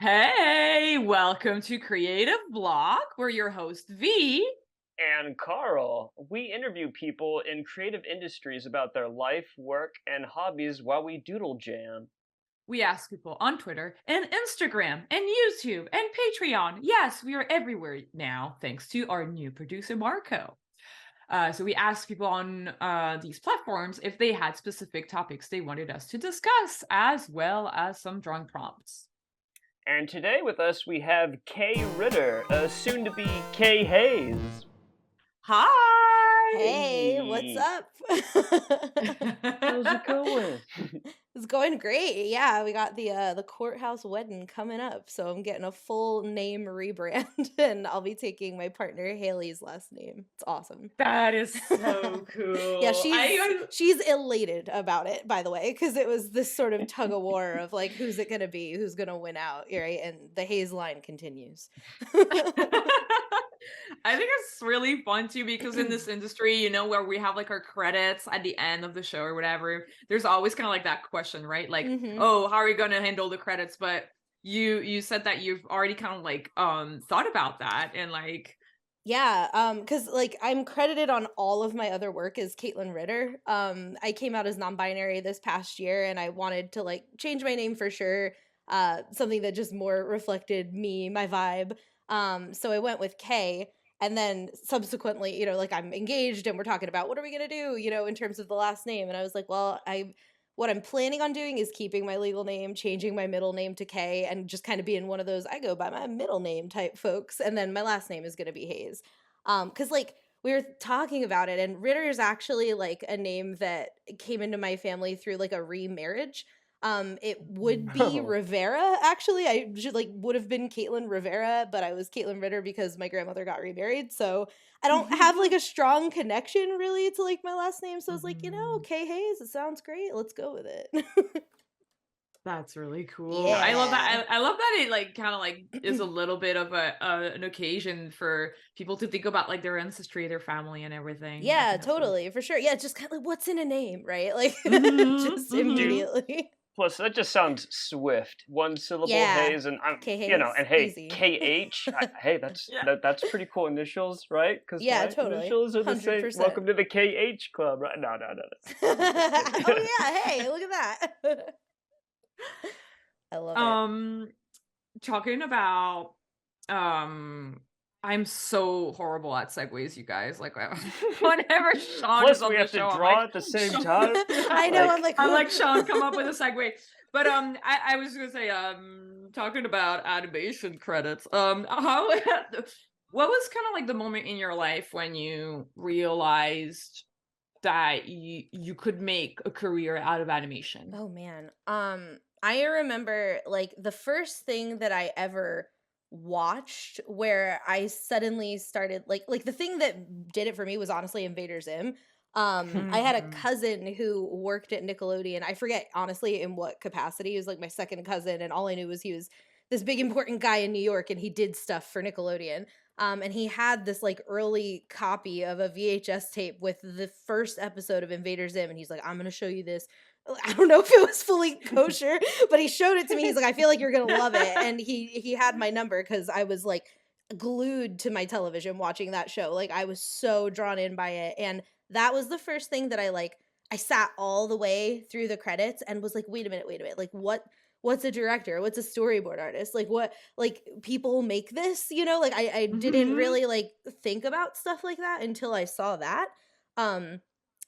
Hey, welcome to Creative Block. We're your host, V. And Carl. We interview people in creative industries about their life, work, and hobbies while we doodle jam. We ask people on Twitter and Instagram and YouTube and Patreon. Yes, we are everywhere now, thanks to our new producer, Marco. So we asked people on these platforms if they had specific topics they wanted us to discuss, as well as some drawing prompts. And today with us we have Kay Ritter, soon to be Kay Hayes. Hi! Hey, what's Hey, up? how's it going? It's going great. Yeah, we got the courthouse wedding coming up, so I'm getting a full name rebrand, and I'll be taking my partner Haley's last name. It's awesome. That is so Yeah, cool. she's elated about it, by the way, because it was this sort of tug of war of like, who's it gonna be, who's gonna win out, right? And the Hayes line continues. I think it's really fun too because in this industry, where we have like our credits at the end of the show or whatever, there's always kind of like that question, right? Like, hmm oh, how are you gonna handle the credits? But you said that you've already kind of like thought about that and like Yeah, because like I'm credited on all of my other work as Caitlin Ritter. I came out as non-binary this past year, and I wanted to like change my name for sure. Something that just more reflected me, my vibe. So I went with K, and then subsequently, like I'm engaged, and we're talking about what are we gonna do, in terms of the last name. And I was like, well, what I'm planning on doing is keeping my legal name, changing my middle name to K, and just kind of being one of those I go by my middle name type folks, and then my last name is going to be Hayes. Because like we were talking about it, and Ritter is actually like a name that came into my family through like a remarriage. It would be Oh. Rivera. Actually, I should like would have been Caitlin Rivera, but I was Caitlin Ritter because my grandmother got remarried. So I don't have like a strong connection really to like my last name. So I was like, Mhm. Kay Hayes, it sounds great. Let's go with it. That's really cool. I love Yeah. that. I love that it like kind of like is a little bit of an occasion for people to think about like their ancestry, their family, and everything. I Yeah, think that's really totally, for sure. Yeah, just kind of like what's in a name, right? Like Mhm, just mhm. immediately. Plus, that just sounds swift. One syllable Yeah. Hayes, and K Hayes, and hey, easy. KH. Hey, Yeah. that's pretty cool initials, right? Because Yeah, my totally. initials are the same. 100%. Welcome to the KH club, right? No, no, no, no. Just kidding. Oh yeah, hey, look at that. I love it. Um, talking about I'm so horrible at segues, you guys. Like whenever Sean is Plus, on we the have to show, I'm draw like, at the same Sean, time. I know, I'm Like, like, I'm like Sean, come up with a segue. But I was gonna say, talking about animation credits, how what was kind of like the moment in your life when you realized that you could make a career out of animation? oh man. I remember like the first thing that I ever watched where I suddenly started like the thing that did it for me was honestly Invader Zim. I had a Mhm. cousin who worked at Nickelodeon. I forget honestly in what capacity. He was like my second cousin, and all I knew was he was this big important guy in New York, and he did stuff for Nickelodeon. And he had this like early copy of a VHS tape with the first episode of Invader Zim, and he's like, "I'm gonna show you this." I don't know if it was fully kosher, but he showed it to me. He's like, "I feel like you're gonna love it," and he had my number because I was like glued to my television watching that show. Like I was so drawn in by it, and that was the first thing that I like. I sat all the way through the credits and was like, wait a minute, like what's a director? What's a storyboard artist? Like what like people make this, Like I didn't Mhm. really like think about stuff like that until I saw that. Um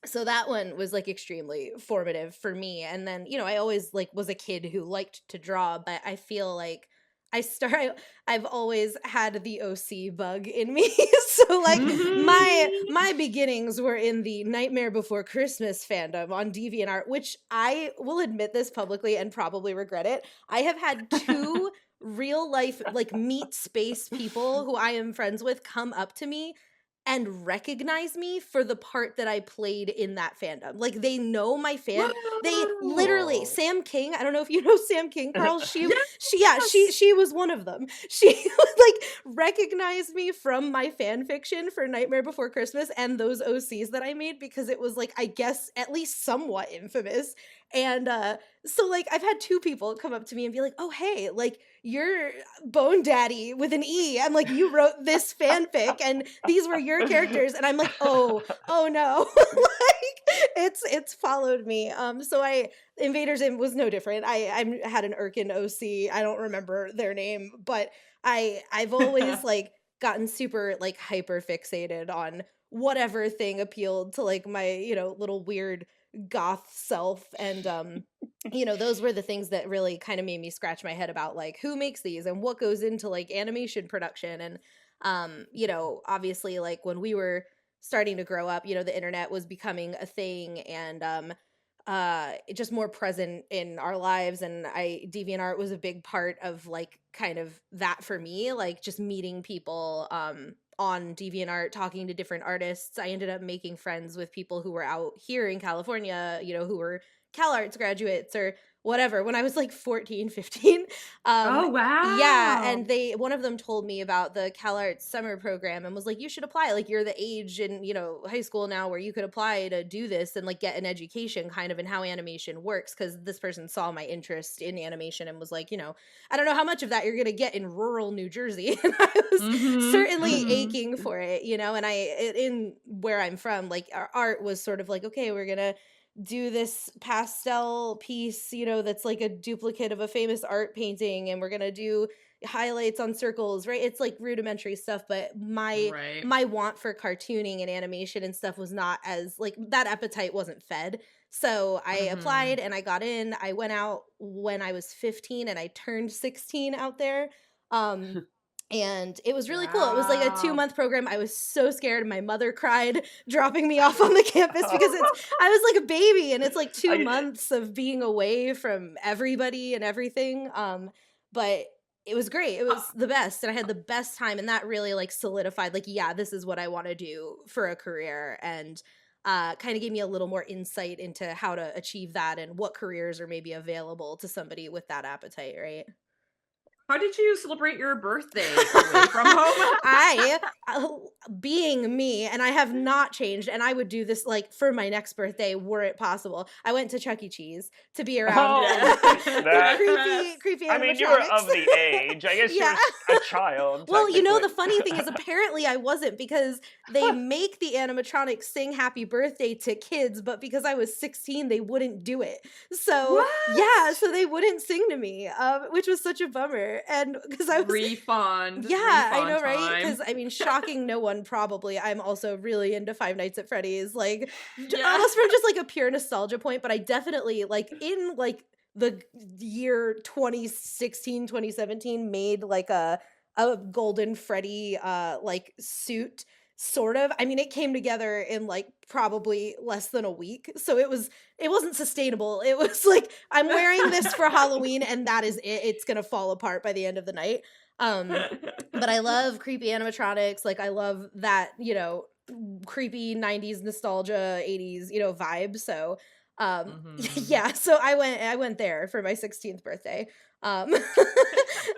so that one was like extremely formative for me. And then, I always like was a kid who liked to draw, but I feel like I start I've always had the OC bug in me. So like my beginnings were in the Nightmare Before Christmas fandom on DeviantArt, which I will admit this publicly and probably regret it. I have had two real life like meet space people who I am friends with come up to me and recognize me for the part that I played in that fandom. Like they know my they Whoa! literally whoa. Sam King, I don't know if you know Sam King, Carl. She yeah, Yes! she was one of them. She like recognized me from my fan fiction for Nightmare Before Christmas and those OCs that I made because it was like I guess at least somewhat infamous. And So like I've had two people come up to me and be like, "Oh, hey, like you're Bone Daddy with an E. I'm like, you wrote this fanfic and these were your characters." And I'm like, oh no. Like it's followed me. So I Invaders Im was no different. I had an Irkin OC. I don't remember their name, but I've always like gotten super like hyper fixated on whatever thing appealed to like my, little weird goth self. And those were the things that really kind of made me scratch my head about like who makes these and what goes into like animation production. And obviously like when we were starting to grow up, the internet was becoming a thing, and just more present in our lives. And DeviantArt was a big part of like kind of that for me, like just meeting people on DeviantArt, talking to different artists. I ended up making friends with people who were out here in California, who were CalArts graduates or whatever, when I was like 14, 15. Oh, Yeah, wow. and one of them told me about the CalArts summer program and was like, you should apply. Like, you're the age in, high school now where you could apply to do this and like get an education kind of in how animation works. Cause this person saw my interest in animation and was like, I don't know how much of that you're going to get in rural New Jersey. And I was certainly aching for it, and in where I'm from, like our art was sort of like, okay, we're going to do this pastel piece, that's like a duplicate of a famous art painting, and we're going to do highlights on circles, right? It's like rudimentary stuff, but my want for cartooning and animation and stuff was not as like, that appetite wasn't fed. So I applied and I got in. I went out when I was 15 and I turned 16 out there. And it was really cool. It was like a 2-month program. I was so scared. My mother cried dropping me off on the campus because I was like a baby, and it's like 2 months of being away from everybody and everything. But it was great. It was the best. And I had the best time. And that really like solidified, like, yeah, this is what I want to do for a career. And kind of gave me a little more insight into how to achieve that and what careers are maybe available to somebody with that appetite, right? How did you celebrate your birthday away from home? Being me, and I have not changed, and I would do this like for my next birthday were it possible. I went to Chuck E. Cheese to be around creepy animatronics. I mean, you were of the age. I guess you were a child. Well, the funny thing is apparently I wasn't, because they make the animatronics sing happy birthday to kids, but because I was 16, they wouldn't do it. So, what? Yeah, so they wouldn't sing to me, which was such a bummer. And because I was refund, I know, right? Because I mean, shocking no one probably. I'm also really into Five Nights at Freddy's, like almost from just like a pure nostalgia point. But I definitely like in like the year 2016, 2017 made like a golden Freddy like suit. Sort of. I mean, it came together in like probably less than a week. So it wasn't sustainable. It was like, I'm wearing this for Halloween and that is it. It's going to fall apart by the end of the night. But I love creepy animatronics. Like I love that, creepy 90s nostalgia, 80s, vibe. So yeah, so I went there for my 16th birthday.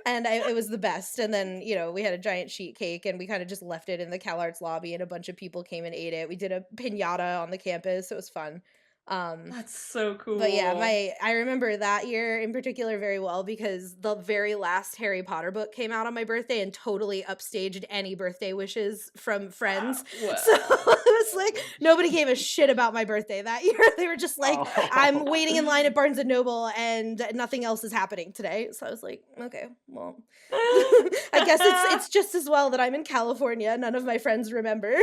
And it was the best. And then, we had a giant sheet cake and we kind of just left it in the CalArts lobby and a bunch of people came and ate it. We did a piñata on the campus. It was fun. That's so cool. But yeah, I remember that year in particular very well because the very last Harry Potter book came out on my birthday and totally upstaged any birthday wishes from friends. So it was like nobody gave a shit about my birthday that year. They were just like, I'm waiting in line at Barnes and Noble and nothing else is happening today. So I was like, okay, well, I guess it's just as well that I'm in California. None of my friends remember.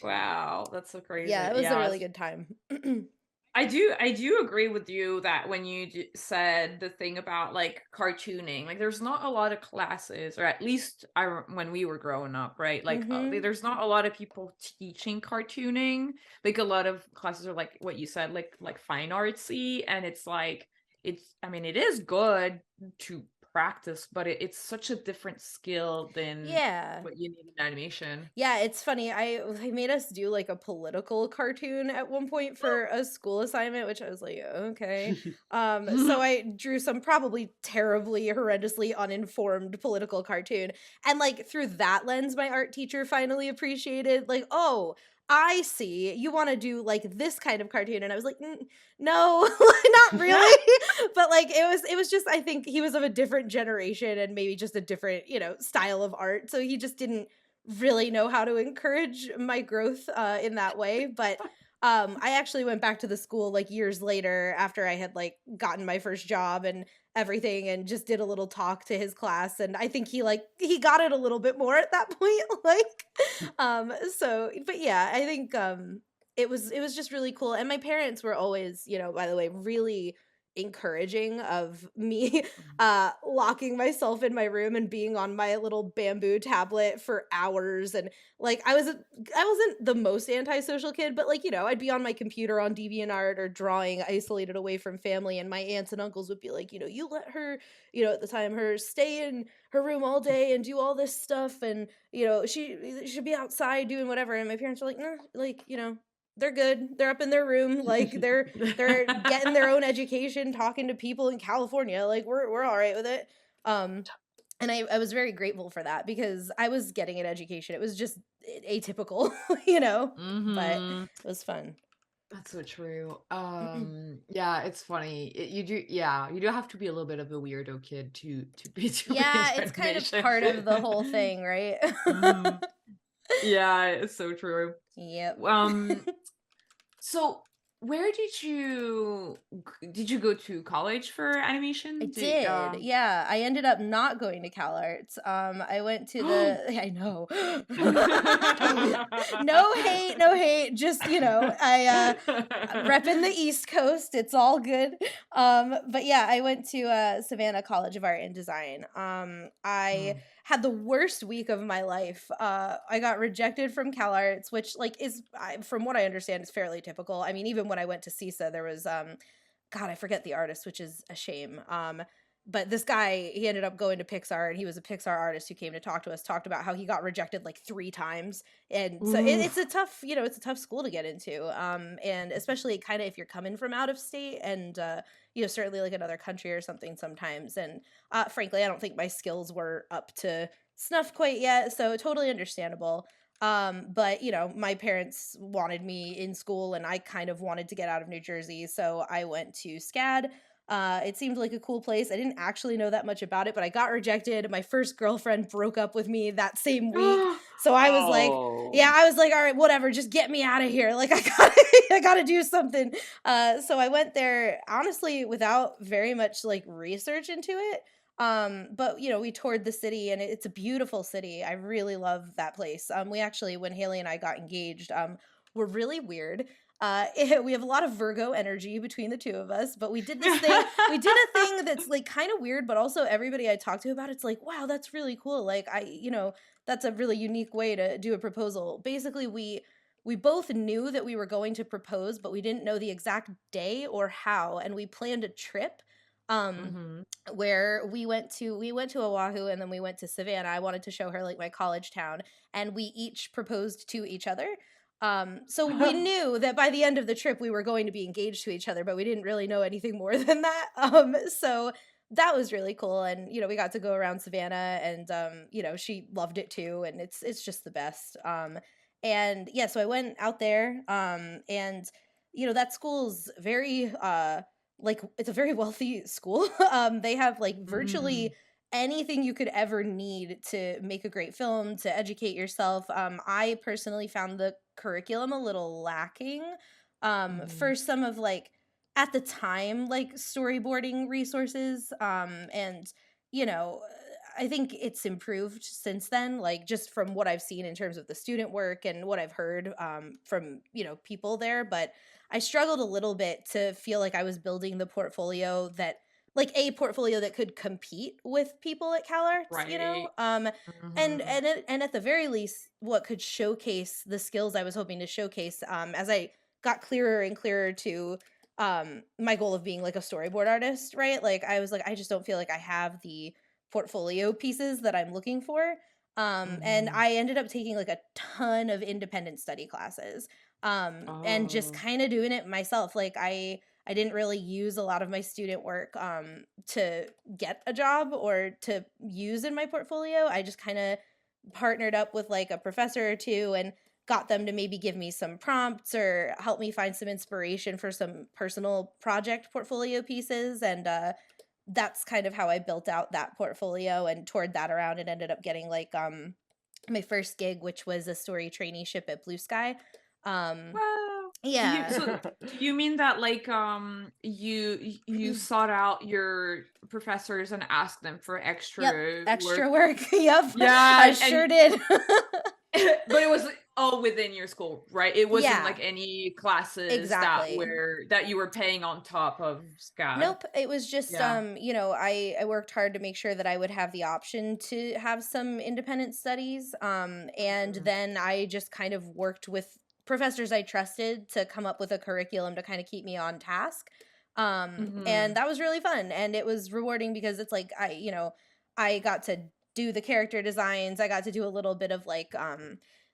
Wow, that's so crazy. Yeah, it was a really good time. I do agree with you that when you said the thing about like cartooning, like there's not a lot of classes, or at least when we were growing up, right? Like there's not a lot of people teaching cartooning. Like a lot of classes are like what you said, like fine artsy, and it's like I mean, it is good to practice, but it's such a different skill than what you need in animation. Yeah, it's funny. They made us do like a political cartoon at one point for a school assignment, which I was like, okay. So I drew some probably terribly, horrendously uninformed political cartoon. And like through that lens, my art teacher finally appreciated like, oh, I see. You want to do like this kind of cartoon. And I was like, no, not really. But like it was just, I think he was of a different generation and maybe just a different, style of art. So he just didn't really know how to encourage my growth in that way. But I actually went back to the school like years later after I had like gotten my first job and everything, and just did a little talk to his class, and I think he got it a little bit more at that point. But yeah, I think it was just really cool. And my parents were always, by the way, really encouraging of me locking myself in my room and being on my little bamboo tablet for hours. And like I wasn't the most antisocial kid, but like, I'd be on my computer on DeviantArt or drawing isolated away from family, and my aunts and uncles would be like, you let her, at the time, her stay in her room all day and do all this stuff, and she should be outside doing whatever. And my parents were like, nah, like, they're good. They're up in their room. Like they're getting their own education, talking to people in California. Like we're all right with it. And I was very grateful for that, because I was getting an education. It was just atypical, but it was fun. That's so true. Yeah, it's funny. You do have to be a little bit of a weirdo kid to be doing Yeah, it's kind of animation. part of the whole thing, right? Mhm. Yeah, it's so true. Yep. So where did you go to college for animation? I did. Yeah, I ended up not going to Cal Arts. I went to I know. No hate. Just, I repping the East Coast. It's all good. But yeah, I went to Savannah College of Art and Design. I had the worst week of my life. I got rejected from Cal Arts, which like from what I understand is fairly typical. I mean, even when I went to CISA, there was God, I forget the artist, which is a shame. But this guy, he ended up going to Pixar, and he was a Pixar artist who came to talk to us, talked about how he got rejected like 3 times. And so it's a tough, it's a tough school to get into. And especially kind of if you're coming from out of state and, certainly like another country or something sometimes. And frankly, I don't think my skills were up to snuff quite yet. So totally understandable. But my parents wanted me in school, and I kind of wanted to get out of New Jersey. So I went to SCAD. It seemed like a cool place. I didn't actually know that much about it, but I got rejected. My first girlfriend broke up with me that same week. So I was like, all right, whatever, just get me out of here. Like I gotta do something. So I went there honestly without very much like research into it. But we toured the city, and it's a beautiful city. I really love that place. We actually, when Haley and I got engaged, we're really weird. We have a lot of Virgo energy between the two of us, but we did this thing. We did a thing that's like kind of weird, but also everybody I talked to about it's like, wow, that's really cool. Like that's a really unique way to do a proposal. Basically, we both knew that we were going to propose, but we didn't know the exact day or how, and we planned a trip. Where we went to Oahu, and then we went to Savannah. I wanted to show her like my college town, and we each proposed to each other. So we knew that by the end of the trip we were going to be engaged to each other, but we didn't really know anything more than that. So that was really cool, and we got to go around Savannah, and she loved it too, and it's just the best. And yeah, so I went out there, and that school's very like it's a very wealthy school. They have like virtually anything you could ever need to make a great film, to educate yourself. I personally found the curriculum a little lacking for some of like at the time like storyboarding resources. And I think it's improved since then, like just from what I've seen in terms of the student work and what I've heard from people there. But I struggled a little bit to feel like I was building the portfolio that like a portfolio that could compete with people at Cal Arts, Right. and at the very least, what could showcase the skills I was hoping to showcase as I got clearer and clearer to my goal of being like a storyboard artist, right? Like I was like, I just don't feel like I have the portfolio pieces that I'm looking for. And I ended up taking like a ton of independent study classes and just kind of doing it myself. Like I didn't really use a lot of my student work to get a job or to use in my portfolio. I just kind of partnered up with like a professor or two, and got them to maybe give me some prompts or help me find some inspiration for some personal project portfolio pieces. And that's kind of how I built out that portfolio and toured that around and ended up getting like my first gig, which was a story traineeship at Blue Sky. Um, Wow. yeah. Do you mean that like you sought out your professors and asked them for Yep. extra Extra work? work. Yep. Yeah, I sure did. but it was all within your school, right? It wasn't Yeah, like any classes exactly. that you were paying on top of SCAD. Nope, it was just Yeah. I worked hard to make sure that I would have the option to have some independent studies. And Mhm. then I just kind of worked with professors I trusted to come up with a curriculum to kind of keep me on task. And Mhm. that was really fun and it was rewarding because it's like I got to do the character designs. I got to do a little bit of like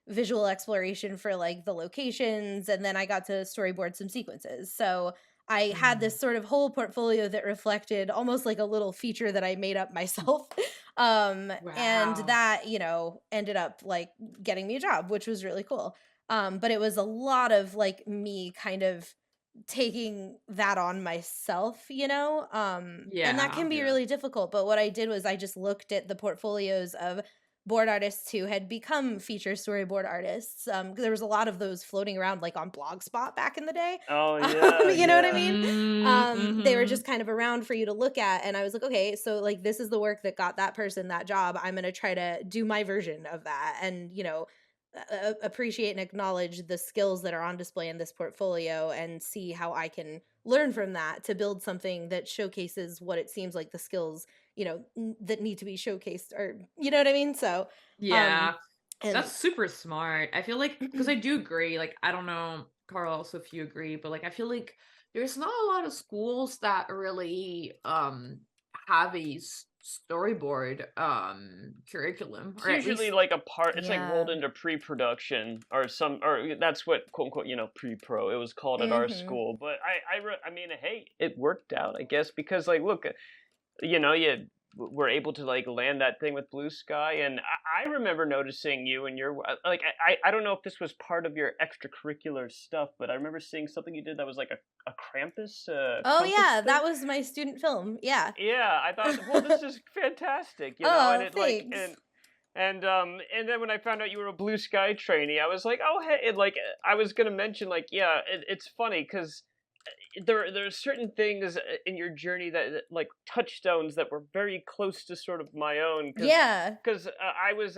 visual exploration for like the locations and then I got to storyboard some sequences. So I had Mm. this sort of whole portfolio that reflected almost like a little feature that I made up myself. And Wow. that, ended up like getting me a job, which was really cool. But it was a lot of like me kind of taking that on myself, and that Yeah. can be Yeah. really difficult. But what I did was I just looked at the portfolios of board artists who had become feature storyboard artists. 'Cause there was a lot of those floating around like on Blogspot back in the day. Oh yeah, You know what I yeah. mean? They were Mhm. just kind of around for you to look at. And I was like, okay, so like this is the work that got that person that job. I'm gonna try to do my version of that. And appreciate and acknowledge the skills that are on display in this portfolio and see how I can learn from that to build something that showcases what it seems like the skills, that need to be showcased or you know what I mean? So, um Yeah. and That's super smart. I feel like because I do agree, like I don't know, Carl, also if you agree, but like I feel like there's not a lot of schools that really have a storyboard curriculum, It's or at usually least like a part. It's like rolled yeah. into pre-production or some, or that's what quote unquote pre-pro. It was called at our Mhm. school. But I mean, hey, it worked out, I guess, because like look, you were able to like land that thing with Blue Sky, and I remember noticing you and your like I don't know if this was part of your extracurricular stuff, but I remember seeing something you did that was like a Krampus Oh compass yeah, thing. that was my student film. Yeah. Yeah, I thought, well, this is fantastic, and Oh, it like thanks. and then when I found out you were a Blue Sky trainee, I was like, oh hey, and like I was gonna mention like yeah, it's funny because there are certain things in your journey that like touchstones that were very close to sort of my own Yeah, because I was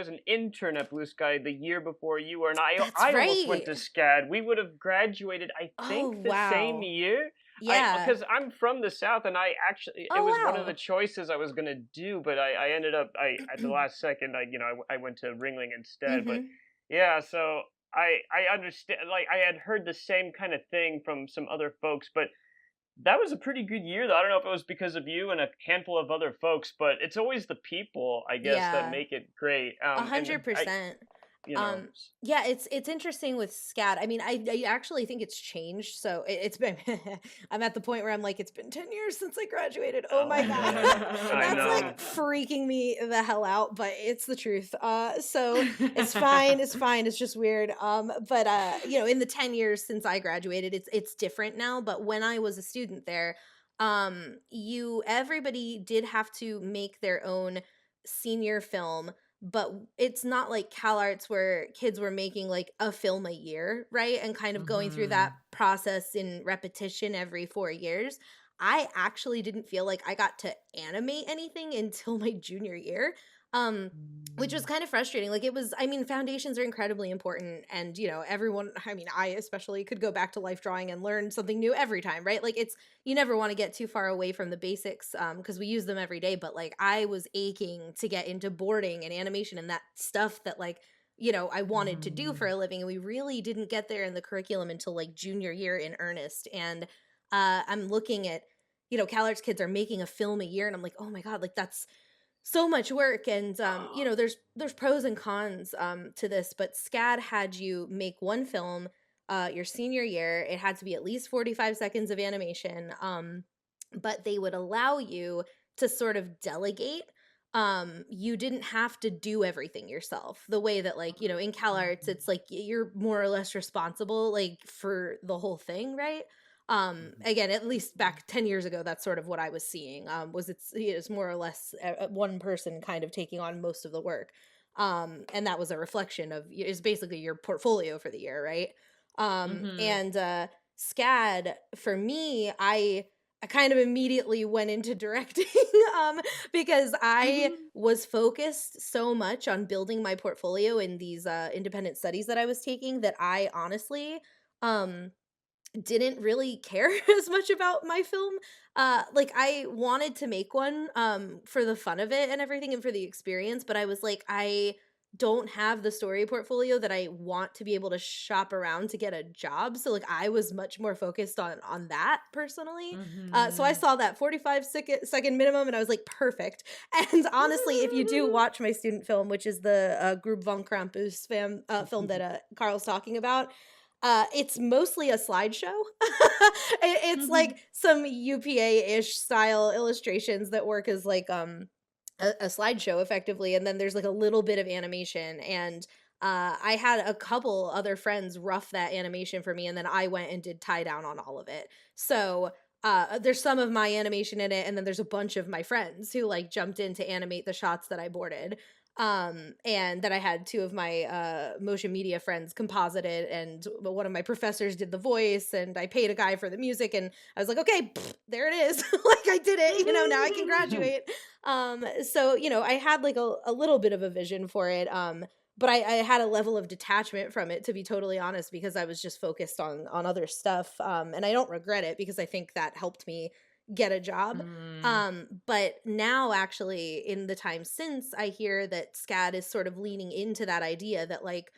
an intern at Blue Sky the year before you were, and that's I almost went right. to SCAD. We would have graduated, I Oh, think, the same wow. year. I Yeah. because I'm from the South, and I actually it Oh, was one of the wow. choices I was gonna do, but I ended up I at the last second I went to Ringling instead. But Mhm. yeah, so I understand. Like I had heard the same kind of thing from some other folks, but that was a pretty good year, though. I don't know if it was because of you and a handful of other folks, but it's always the people, I guess, that Yeah. make it great. And I, 100%. you know, Yeah, it's interesting with scat. I mean, I actually think it's changed. So it's been I'm at the point where I'm like, it's been 10 years since I graduated. Oh oh my God. man, I That's know. like freaking me the hell out, but it's the truth. So it's fine, it's fine. It's just weird. But in the 10 years since I graduated, it's different now. But when I was a student there, everybody did have to make their own senior film, but it's not like CalArts where kids were making like a film a year, right? And kind of going through that Mhm. process in repetition every 4 years. I actually didn't feel like I got to animate anything until my junior year. Um, which was Mm. kind of frustrating. Like it was, I mean, foundations are incredibly important. And, everyone, I mean, I especially could go back to life drawing and learn something new every time, right? Like you never want to get too far away from the basics because we use them every day. But like I was aching to get into boarding and animation and that stuff that like I wanted to do for Mhm. a living, and we really didn't get there in the curriculum until like junior year in earnest. And I'm looking at CalArts kids are making a film a year, and I'm like, oh my god, like that's so much work. And there's pros and cons to this, but SCAD had you make one film your senior year. It had to be at least 45 seconds of animation, but they would allow you to sort of delegate you didn't have to do everything yourself the way that, like, in CalArts, it's like you're more or less responsible, like, for the whole thing, right? Again, at least back 10 years ago, that's sort of what I was seeing, was it's more or less one person kind of taking on most of the work. And that was a reflection of, is basically your portfolio for the year, right? Mm-hmm. And SCAD, for me, I kind of immediately went into directing, because I Mm-hmm. was focused so much on building my portfolio in these independent studies that I was taking, that I honestly um didn't really care as much about my film. Like, I wanted to make one for the fun of it and everything, and for the experience, but I was like, I don't have the story portfolio that I want to be able to shop around to get a job. So, like, I was much more focused on that personally. So I Mm-hmm. saw that 45-second minimum, and I was like, perfect. And honestly, if you do watch my student film, which is the Grub von Krampus film that Carl's talking about, it's mostly a slideshow. It's Mm-hmm. like some UPA-ish style illustrations that work as like a slideshow effectively, and then there's like a little bit of animation. And I had a couple other friends rough that animation for me, and then I went and did tie down on all of it. So there's some of my animation in it, and then there's a bunch of my friends who like jumped in to animate the shots that I boarded. And then I had two of my motion media friends composite it, and one of my professors did the voice, and I paid a guy for the music, and I was like, okay, there it is. Like, I did it, now I can graduate. So I had like a little bit of a vision for it. But I had a level of detachment from it, to be totally honest, because I was just focused on other stuff. And I don't regret it, because I think that helped me get a job. Mm. But now, actually, in the time since, I hear that SCAD is sort of leaning into that idea that, like,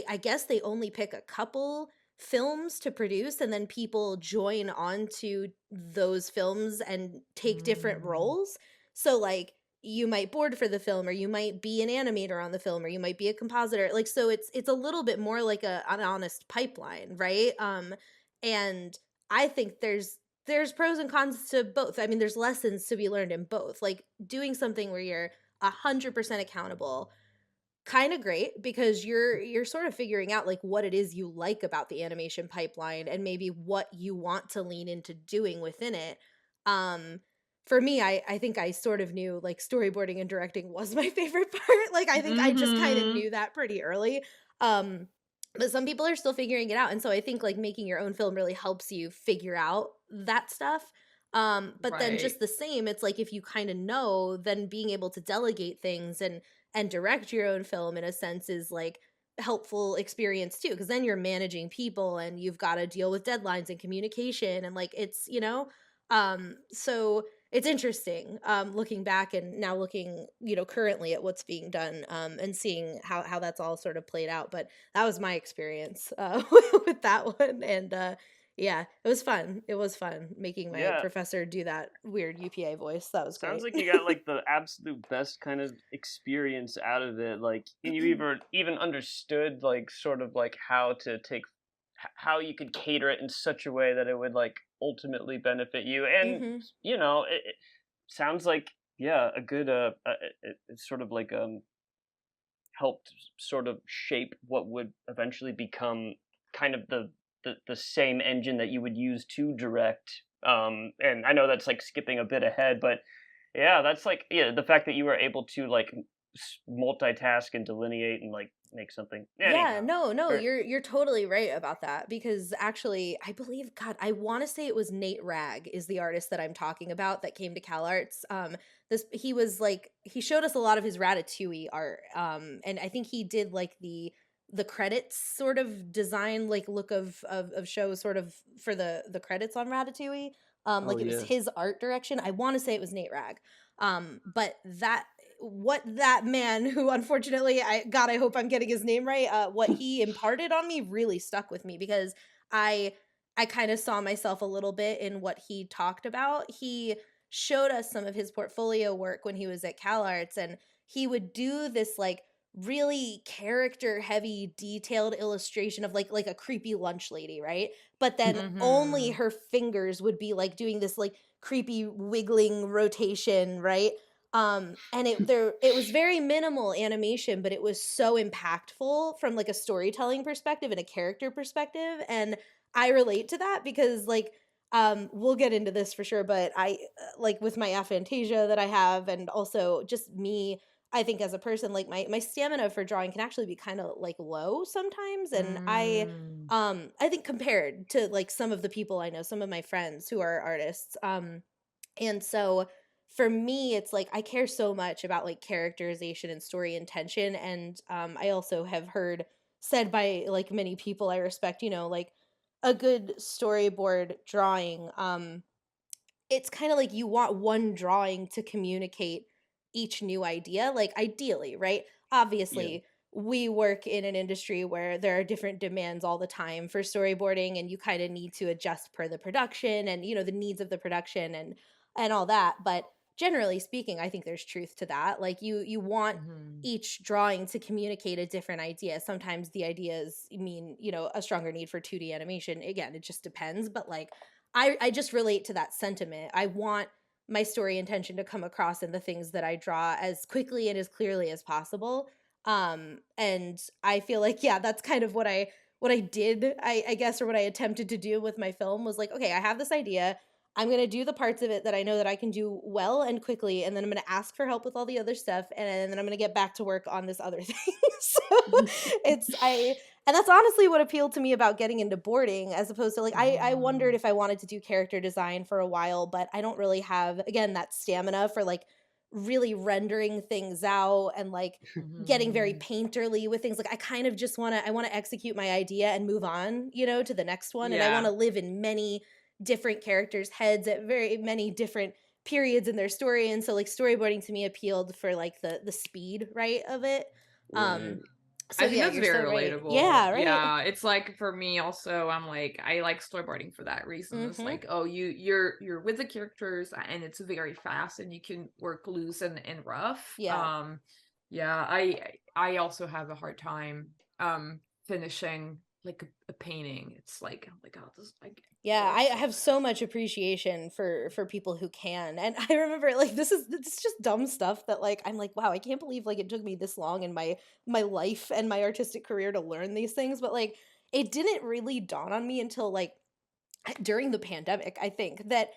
I guess they only pick a couple films to produce, and then people join onto those films and take different Mm. roles. So, like, you might board for the film, or you might be an animator on the film, or you might be a compositor. Like, so it's a little bit more like an honest pipeline, right? And I think there's pros and cons to both. I mean, there's lessons to be learned in both. Like, doing something where you're 100% accountable, kind of great, because you're sort of figuring out like what it is you like about the animation pipeline, and maybe what you want to lean into doing within it. um for me, I think I sort of knew like storyboarding and directing was my favorite part. Like, I think I just kind of Mm-hmm. knew that pretty early. um but some people are still figuring it out, and so I think like making your own film really helps you figure out that stuff. But then, Right. just the same, it's like, if you kind of know, then being able to delegate things and direct your own film, in a sense, is like helpful experience too, because then you're managing people, and you've got to deal with deadlines and communication, and like, it's so it's interesting, looking back, and now looking, currently, at what's being done, and seeing how that's all sort of played out. But that was my experience with that one. And yeah, it was fun making my Yeah, professor do that weird UPA voice. That was sounds great. like you got like the absolute best kind of experience out of it. Like, and you even understood like sort of like how to take how you could cater it in such a way that it would like ultimately benefit you. And Hmm. it sounds like, yeah, a good it's sort of like helped sort of shape what would eventually become kind of the same engine that you would use to direct. And I know that's like skipping a bit ahead, but yeah, that's like, yeah, the fact that you were able to like multitask and delineate and like make something. Yeah, Anyhow, no, er, you're totally right about that, because actually, I believe, God, I want to say it was Nate Ragg is the artist that I'm talking about, that came to CalArts. This He was like, he showed us a lot of his Ratatouille art, and I think he did like the credits sort of design, like, look of show, sort of, for the credits on Ratatouille. oh Like, it was yeah. his art direction. I want to say it was Nate Ragg. But that what that man, who, unfortunately, I hope I'm getting his name right, what he imparted on me really stuck with me, because I I kind of saw myself a little bit in what he talked about. He showed us some of his portfolio work when he was at CalArts, and he would do this like really character heavy detailed illustration of like a creepy lunch lady, right? But then only Mm-hmm. her fingers would be like doing this like creepy wiggling rotation, right? And it was very minimal animation, but it was so impactful from like a storytelling perspective and a character perspective. And I relate to that because like we'll get into this for sure, but I like with my aphantasia that I have, and also just me, I think as a person, like my stamina for drawing can actually be kind of like low sometimes. And Mm. I think compared to like some of the people I know, some of my friends who are artists, and so for me, it's like I care so much about like characterization and story intention. And I also have heard said by like many people I respect, you know, like a good storyboard drawing, it's kind of like you want one drawing to communicate each new idea, like ideally, right? Yeah. Obviously, we work in an industry where there are different demands all the time for storyboarding, and you kind of need to adjust per the production and, you know, the needs of the production and all that. But generally speaking, I think there's truth to that. Like you want Mhm. each drawing to communicate a different idea. Sometimes the ideas mean, you know, a stronger need for 2D animation. Again, it just depends, but like I just relate to that sentiment. I want my story intention to come across in the things that I draw as quickly and as clearly as possible. And I feel like, yeah, that's kind of what I did, I guess, or what I attempted to do with my film was like, okay, I have this idea. I'm gonna do the parts of it that I know that I can do well and quickly, and then I'm gonna ask for help with all the other stuff, and then I'm gonna get back to work on this other thing. So it's I and that's honestly what appealed to me about getting into boarding, as opposed to like I wondered Mhm. if I wanted to do character design for a while, but I don't really have, again, that stamina for like really rendering things out and like getting very Mhm. painterly with things. Like I kind of just I want to execute my idea and move on, you know, to the next one. And I want Yeah. to live in many different characters' heads at very many different periods in their story. And so like storyboarding to me appealed for like the speed, right, of it. Right. Um so I think yeah, that's you're so very right. relatable. Yeah, right. Yeah, it's like for me also, I'm like I like storyboarding for that reason. It's Mhm. like, oh, you're with the characters and it's very fast and you can work loose and rough. Yeah. Yeah, I also have a hard time finishing like a painting. It's like, oh my God, this like it Yeah, I works so have so much appreciation for people who can. And I remember like this is just dumb stuff that like I'm like, wow, I can't believe like it took me this long in my life and my artistic career to learn these things, but like it didn't really dawn on me until like during the pandemic, I think, that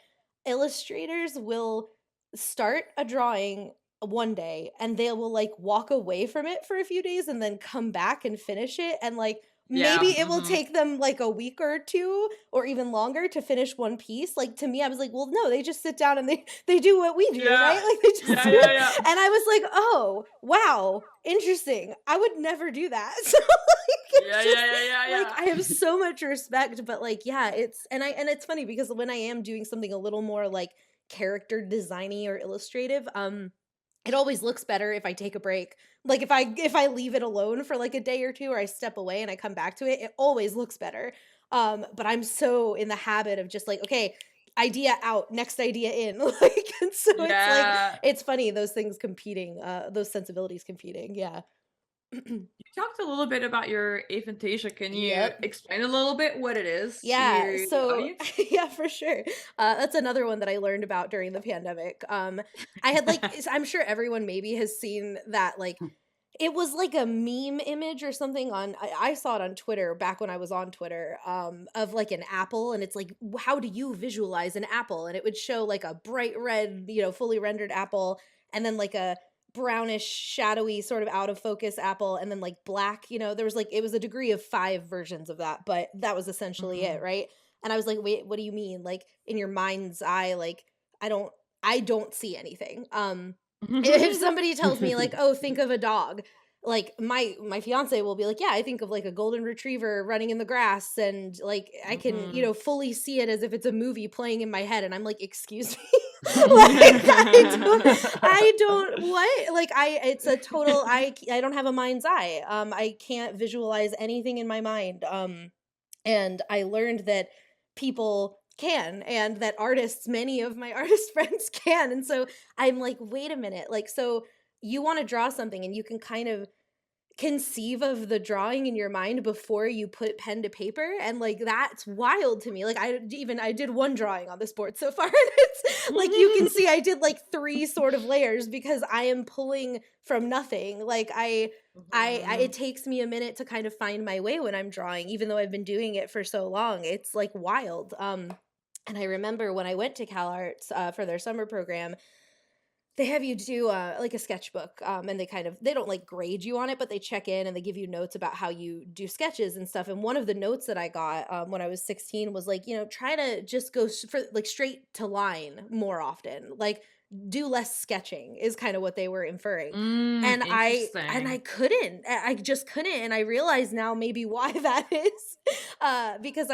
illustrators will start a drawing one day and they will like walk away from it for a few days and then come back and finish it, and like maybe yeah. it will take them like a week or two or even longer to finish one piece. Like to me, I was like, well, no, they just sit down and they do what we do, Yeah. right? Like they just Yeah, do yeah, it. yeah. And I was like, oh wow, interesting, I would never do that. So like Yeah, it's yeah, just yeah, yeah, like yeah. I have so much respect, but like yeah, and it's funny because when I am doing something a little more like character designy or illustrative, it always looks better if I take a break. Like if I leave it alone for like a day or two, or I step away and I come back to it, it always looks better. But I'm so in the habit of just like, okay, idea out, next idea in. Like, and so it's like Yeah. it's funny, those things competing, those sensibilities competing. Yeah. You talked a little bit about your aphantasia. Can you Yep. explain a little bit what it is Yeah, to the so audience? yeah, for sure. That's another one that I learned about during the pandemic. I had like I'm sure everyone maybe has seen that like it was like a meme image or something on I saw it on Twitter back when I was on Twitter, of like an apple, and it's like how do you visualize an apple? And it would show like a bright red, you know, fully rendered apple, and then like a brownish shadowy sort of out of focus apple, and then like black, you know, there was like it was a degree of 5 versions of that, but that was essentially it, Mhm. right? And I was like, wait, what do you mean? Like in your mind's eye, like I don't I don't see anything. If somebody tells me like, "Oh, think of a dog," like my fiance will be like, "Yeah, I think of like a golden retriever running in the grass, and like I can, you Mhm. know, fully see it as if it's a movie playing in my head." And I'm like, "Excuse me." Like I don't what? Like I it's a total I don't have a mind's eye. I can't visualize anything in my mind. And I learned that people can, and that artists, many of my artist friends can. And so I'm like, wait a minute, like, so you want to draw something and you can kind of conceive of the drawing in your mind before you put pen to paper, and like that's wild to me. Like I did one drawing on this board so far, and it's like you can see I did like 3 sort of layers because I am pulling from nothing. Like it takes me a minute to kind of find my way when I'm drawing, even though I've been doing it for so long. It's like wild. And I remember when I went to Cal Arts for their summer program, they have you do like a sketchbook, and they don't like grade you on it, but they check in and they give you notes about how you do sketches and stuff. And one of the notes that I got when I was 16 was like, try to just go for like straight to line more often, like do less sketching is kind of what they were inferring. And I couldn't, I just couldn't. And I realize now maybe why that is, because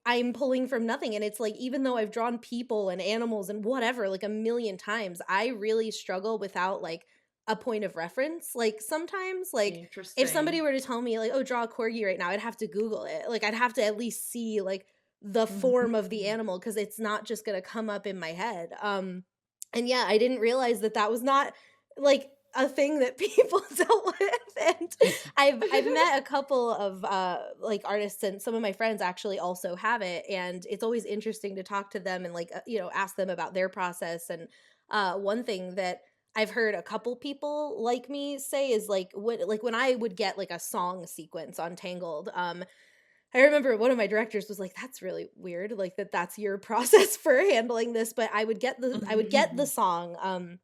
I'm pulling from nothing. And it's like, even though I've drawn people and animals and whatever, like a million times, I really struggle without like a point of reference. Like sometimes, like if somebody were to tell me like, oh, draw a corgi right now, I'd have to Google it. Like I'd have to at least see like the form of the animal, because it's not just going to come up in my head. And yeah, I didn't realize that was not like a thing that people dealt with. And I've met a couple of like artists, and some of my friends actually also have it, and it's always interesting to talk to them and like ask them about their process. And one thing that I've heard a couple people like me say is like when I would get like a song sequence on Tangled, I remember one of my directors was like, that's really weird, like that's your process for handling this. But I would get the song,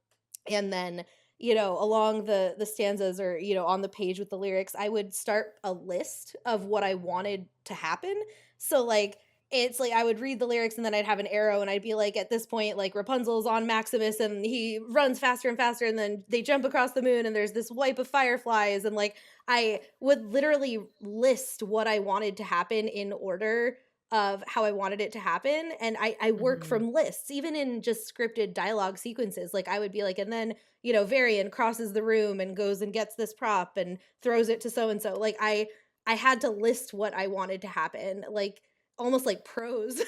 and then along the stanzas, or on the page with the lyrics, I would start a list of what I wanted to happen. So like it's like I would read the lyrics, and then I'd have an arrow, and I'd be like, at this point, like Rapunzel's on Maximus and he runs faster and faster, and then they jump across the moon and there's this wipe of fireflies, and like I would literally list what I wanted to happen in order of how I wanted it to happen. And I work from lists, even in just scripted dialogue sequences. Like I would be like, and then Varian crosses the room and goes and gets this prop and throws it to so and so. Like I had to list what I wanted to happen, like almost like prose.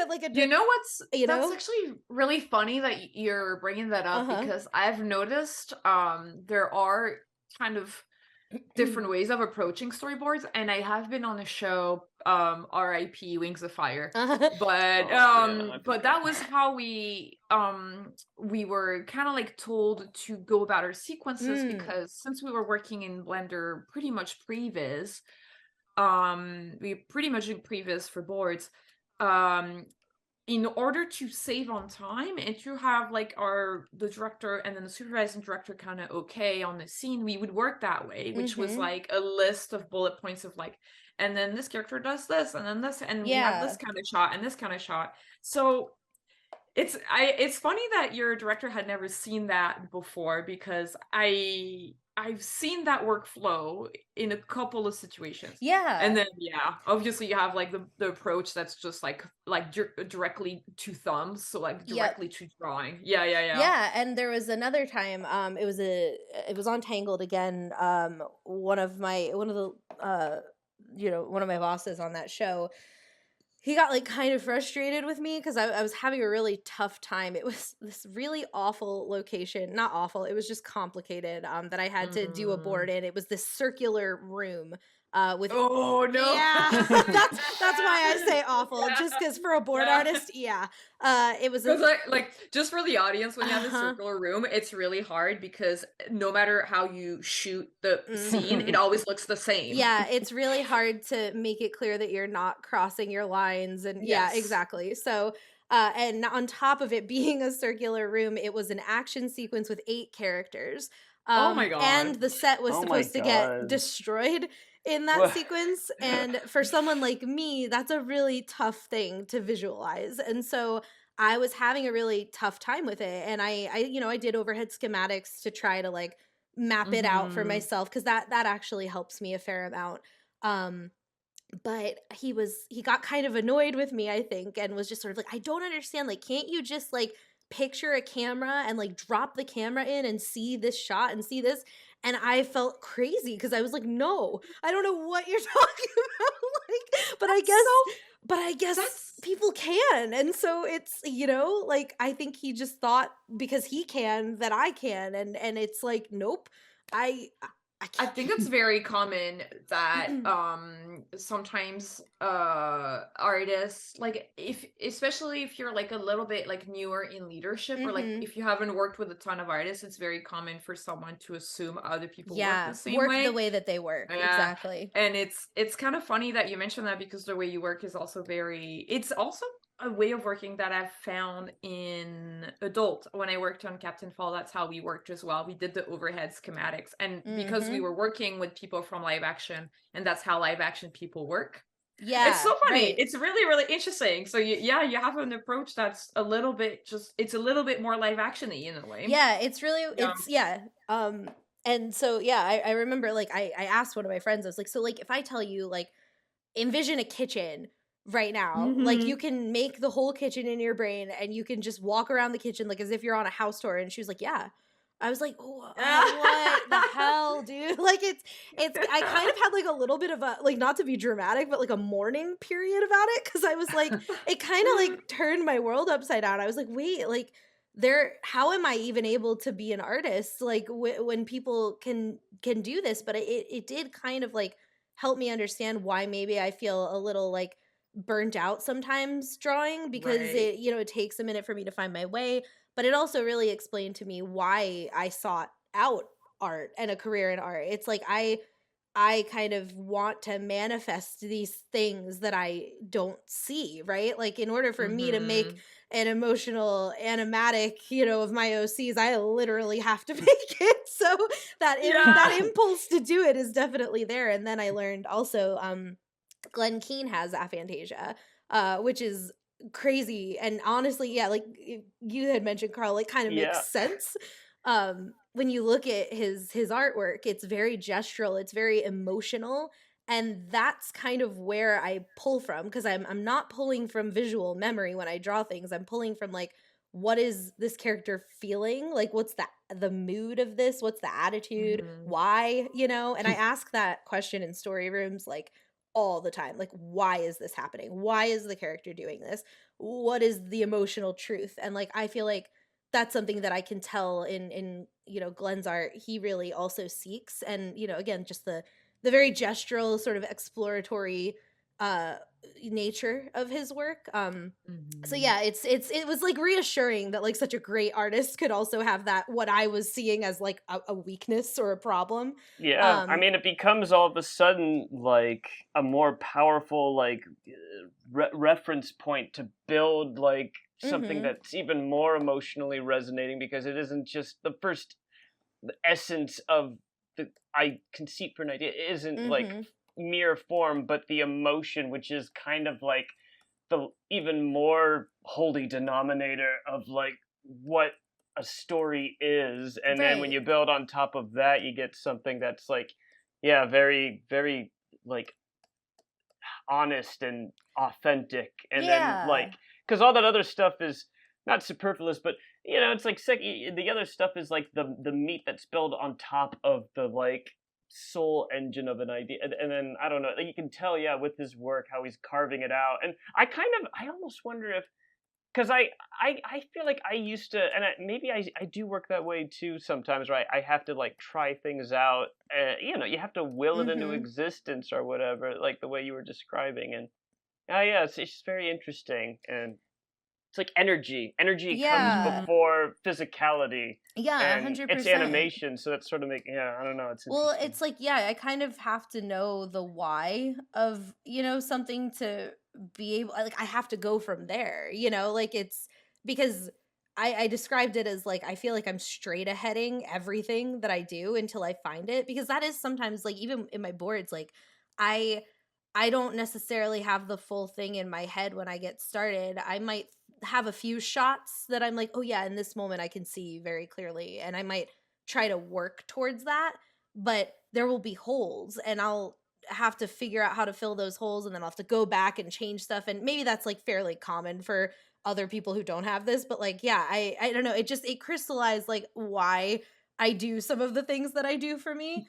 Like that's actually really funny that you're bringing that up, because I've noticed there are kind of different ways of approaching storyboards, and I have been on a show, RIP Wings of Fire, but but that was how we were kind of like told to go about our sequences, because since we were working in Blender pretty much previs, we pretty much did previs for boards, in order to save on time and to have like the director and then the supervising director kind of okay on the scene, we would work that way, which was like a list of bullet points of like, and then this character does this, and then this, and we have this kind of shot and this kind of shot. So it's funny that your director had never seen that before, because I've seen that workflow in a couple of situations. Yeah. And then obviously you have like the approach that's just like directly to thumbs, so like directly to drawing. Yeah. Yeah, and there was another time, it was on Tangled again. One of my bosses on that show, he got like kind of frustrated with me because I was having a really tough time. It was this really awful location. Not awful, it was just complicated, that I had to do a board in. It was this circular room with oh no that's why I say awful, just because for a board artist, it was like just for the audience, when you have a circular room, it's really hard because no matter how you shoot the scene, it always looks the same. Yeah, it's really hard to make it clear that you're not crossing your lines, and yeah, exactly. So and on top of it being a circular room, it was an action sequence with 8 characters. Oh my god. And the set was supposed to get destroyed in that sequence, and for someone like me, that's a really tough thing to visualize. And so I was having a really tough time with it, and I did overhead schematics to try to like map it out for myself, because that actually helps me a fair amount. But he got kind of annoyed with me, I think, and was just sort of like, I don't understand, like, can't you just like picture a camera and like drop the camera in and see this shot and see this? And I felt crazy because I was like, no, I don't know what you're talking about. Like, but I guess people can. And so it's, like, I think he just thought because he can that I can. And it's like, nope, I I think it's very common that sometimes artists, like, if especially if you're like a little bit like newer in leadership, or like Mm-hmm. if you haven't worked with a ton of artists, it's very common for someone to assume other people work the Yeah, same work the way. way that they work. Yeah, Exactly. and it's kind of funny that you mentioned that, because the way you work is also it's also a way of working that I've found in adult. When I worked on Captain Fall, that's how we worked as well. We did the overhead schematics, and because we Mm-hmm. were working with people from live action, and that's how live action people work. It's Yeah, so funny. right. It's really, really interesting. So yeah, you have an approach that's a little bit it's a little bit more live actiony in a way. Yeah, it's really Yeah. yeah. And so yeah, I remember like I asked one of my friends, I was like, so like if I tell you like envision a kitchen right now, like you Hmm. can make the whole kitchen in your brain and you can just walk around the kitchen like as if you're on a house tour. And she was like, yeah. I was like, what the hell, dude? Like it's I kind of had like a little bit of a, like, not to be dramatic, but like a mourning period about it, because I was like, it kind of like turned my world upside down. I was like, wait, like how am I even able to be an artist, like when people can do this? But it did kind of like help me understand why maybe I feel a little like burnt out sometimes drawing, because Right. it takes a minute for me to find my way. But it also really explained to me why I sought out art and a career in art. It's like I kind of want to manifest these things that I don't see, right? Like in order for me to make Hmm. an emotional animatic, of my OCs, I literally have to make it. So that Yeah. impulse to do it is definitely there. And then I learned also Glenn Keane has aphantasia, which is crazy. And honestly, yeah, like you had mentioned, Carl, like kind of Yeah. makes sense. When you look at his artwork, it's very gestural, it's very emotional, and that's kind of where I pull from, because I'm not pulling from visual memory when I draw things. I'm pulling from like, what is this character feeling? Like, what's the mood of this? What's the attitude? Hmm. Why? And I ask that question in story rooms like all the time. Like, why is this happening? Why is the character doing this? What is the emotional truth? And like, I feel like that's something that I can tell in Glenn's art. He really also seeks, and again, just the very gestural, sort of exploratory uh nature of his work. So Hmm. yeah, it was like reassuring that like such a great artist could also have that, what I was seeing as like a weakness or a problem. Yeah, I um mean, it becomes all of a sudden like a more powerful like reference point to build like something mhm, that's even more emotionally resonating, because it isn't just the essence of the I conceit for an idea. It isn't like mhm, mere form, but the emotion, which is kind of like the even more holy denominator of like what a story is. And then when right, you build on top of that, you get something that's like, yeah, very very like honest and authentic. And then yeah, like, because all that other stuff is not superfluous, but it's like the other stuff is like the meat that's built on top of the like soul engine of an idea. And then I don't know, you can tell, yeah, with his work how he's carving it out. And I almost wonder if, because I feel like I used to, and maybe I do work that way too sometimes, right? I have to like try things out. You have to will it into mhm, existence or whatever, like the way you were describing. And yeah, it's just very interesting. And it's like energy. Energy comes yeah, Hmm. before physicality, yeah, and it's 100%. animation, so that's sort of yeah. I don't know. It's Well, interesting. it's like, yeah, I kind of have to know the why of, something to be able, like, I have to go from there, like it's because I described it as like, I feel like I'm straight aheading everything that I do until I find it, because that is sometimes like, even in my boards, like, I, I don't necessarily have the full thing in my head when I get started. I might have a few shots that I'm like, oh yeah, in this moment I can see very clearly. And I might try to work towards that, but there will be holes, and I'll have to figure out how to fill those holes, and then I'll have to go back and change stuff. And maybe that's like fairly common for other people who don't have this, but like, yeah, I don't know, it crystallized like why I do some of the things that I do for me.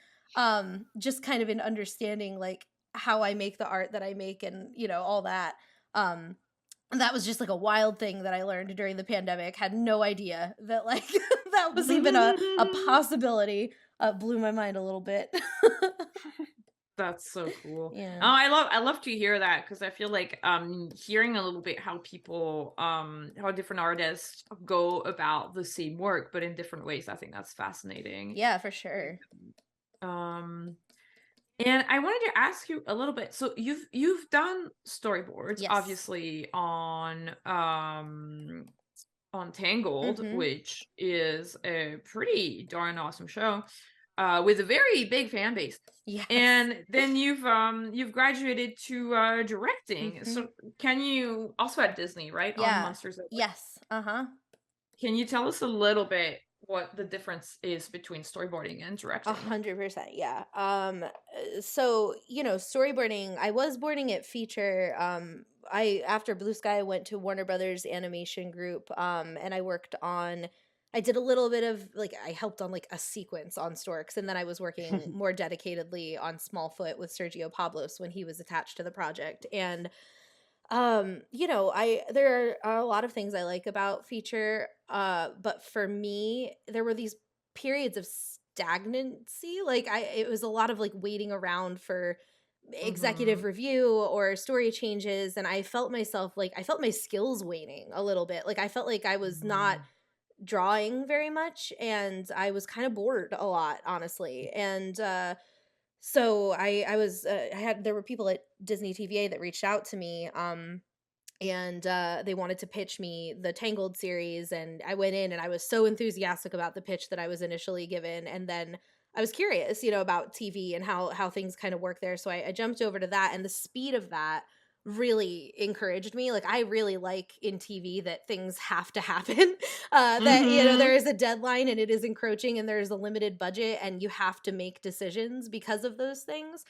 Just kind of in understanding like how I make the art that I make, and all that. Um and that was just like a wild thing that I learned during the pandemic. Had no idea that like that was even a possibility. blew my mind a little bit. That's so cool. Yeah. Oh, I love to hear that because I feel like hearing a little bit how people how different artists go about the same work but in different ways. I think that's fascinating. Yeah, for sure. Um and I wanted to ask you a little bit. So you've done storyboards Yes. obviously on Tangled, Mm-hmm. which is a pretty darn awesome show, with a very big fan base. Yes. And then you've graduated to directing. Mm-hmm. So can you also at Disney, right? On Yeah. Monsters at Work. Yes. Uh-huh. Can you tell us a little bit what the difference is between storyboarding and A directing? 100%, yeah. So storyboarding. I was boarding at feature. I after Blue Sky, I went to Warner Brothers Animation Group. And I worked on. I did a little bit of like I helped on like a sequence on Storks, and then I was working more dedicatedly on Smallfoot with Sergio Pablos when he was attached to the project. And I there are a lot of things I like about feature, but for me, there were these periods of stagnancy. Like it was a lot of like waiting around for Mm-hmm. executive review or story changes, and I felt my skills waning a little bit. Like I felt like I was not Mm-hmm. drawing very much, and I was kind of bored a lot, honestly. And so I was I had there were people at Disney TVA that reached out to me, and they wanted to pitch me the Tangled series, and I went in and I was so enthusiastic about the pitch that I was initially given, and then I was curious, about TV and how things kind of work there, so I jumped over to that, and the speed of that really encouraged me. Like I really like in TV that things have to happen, that there Mm-hmm. is a deadline and it is encroaching and there is a limited budget and you have to make decisions because of those things.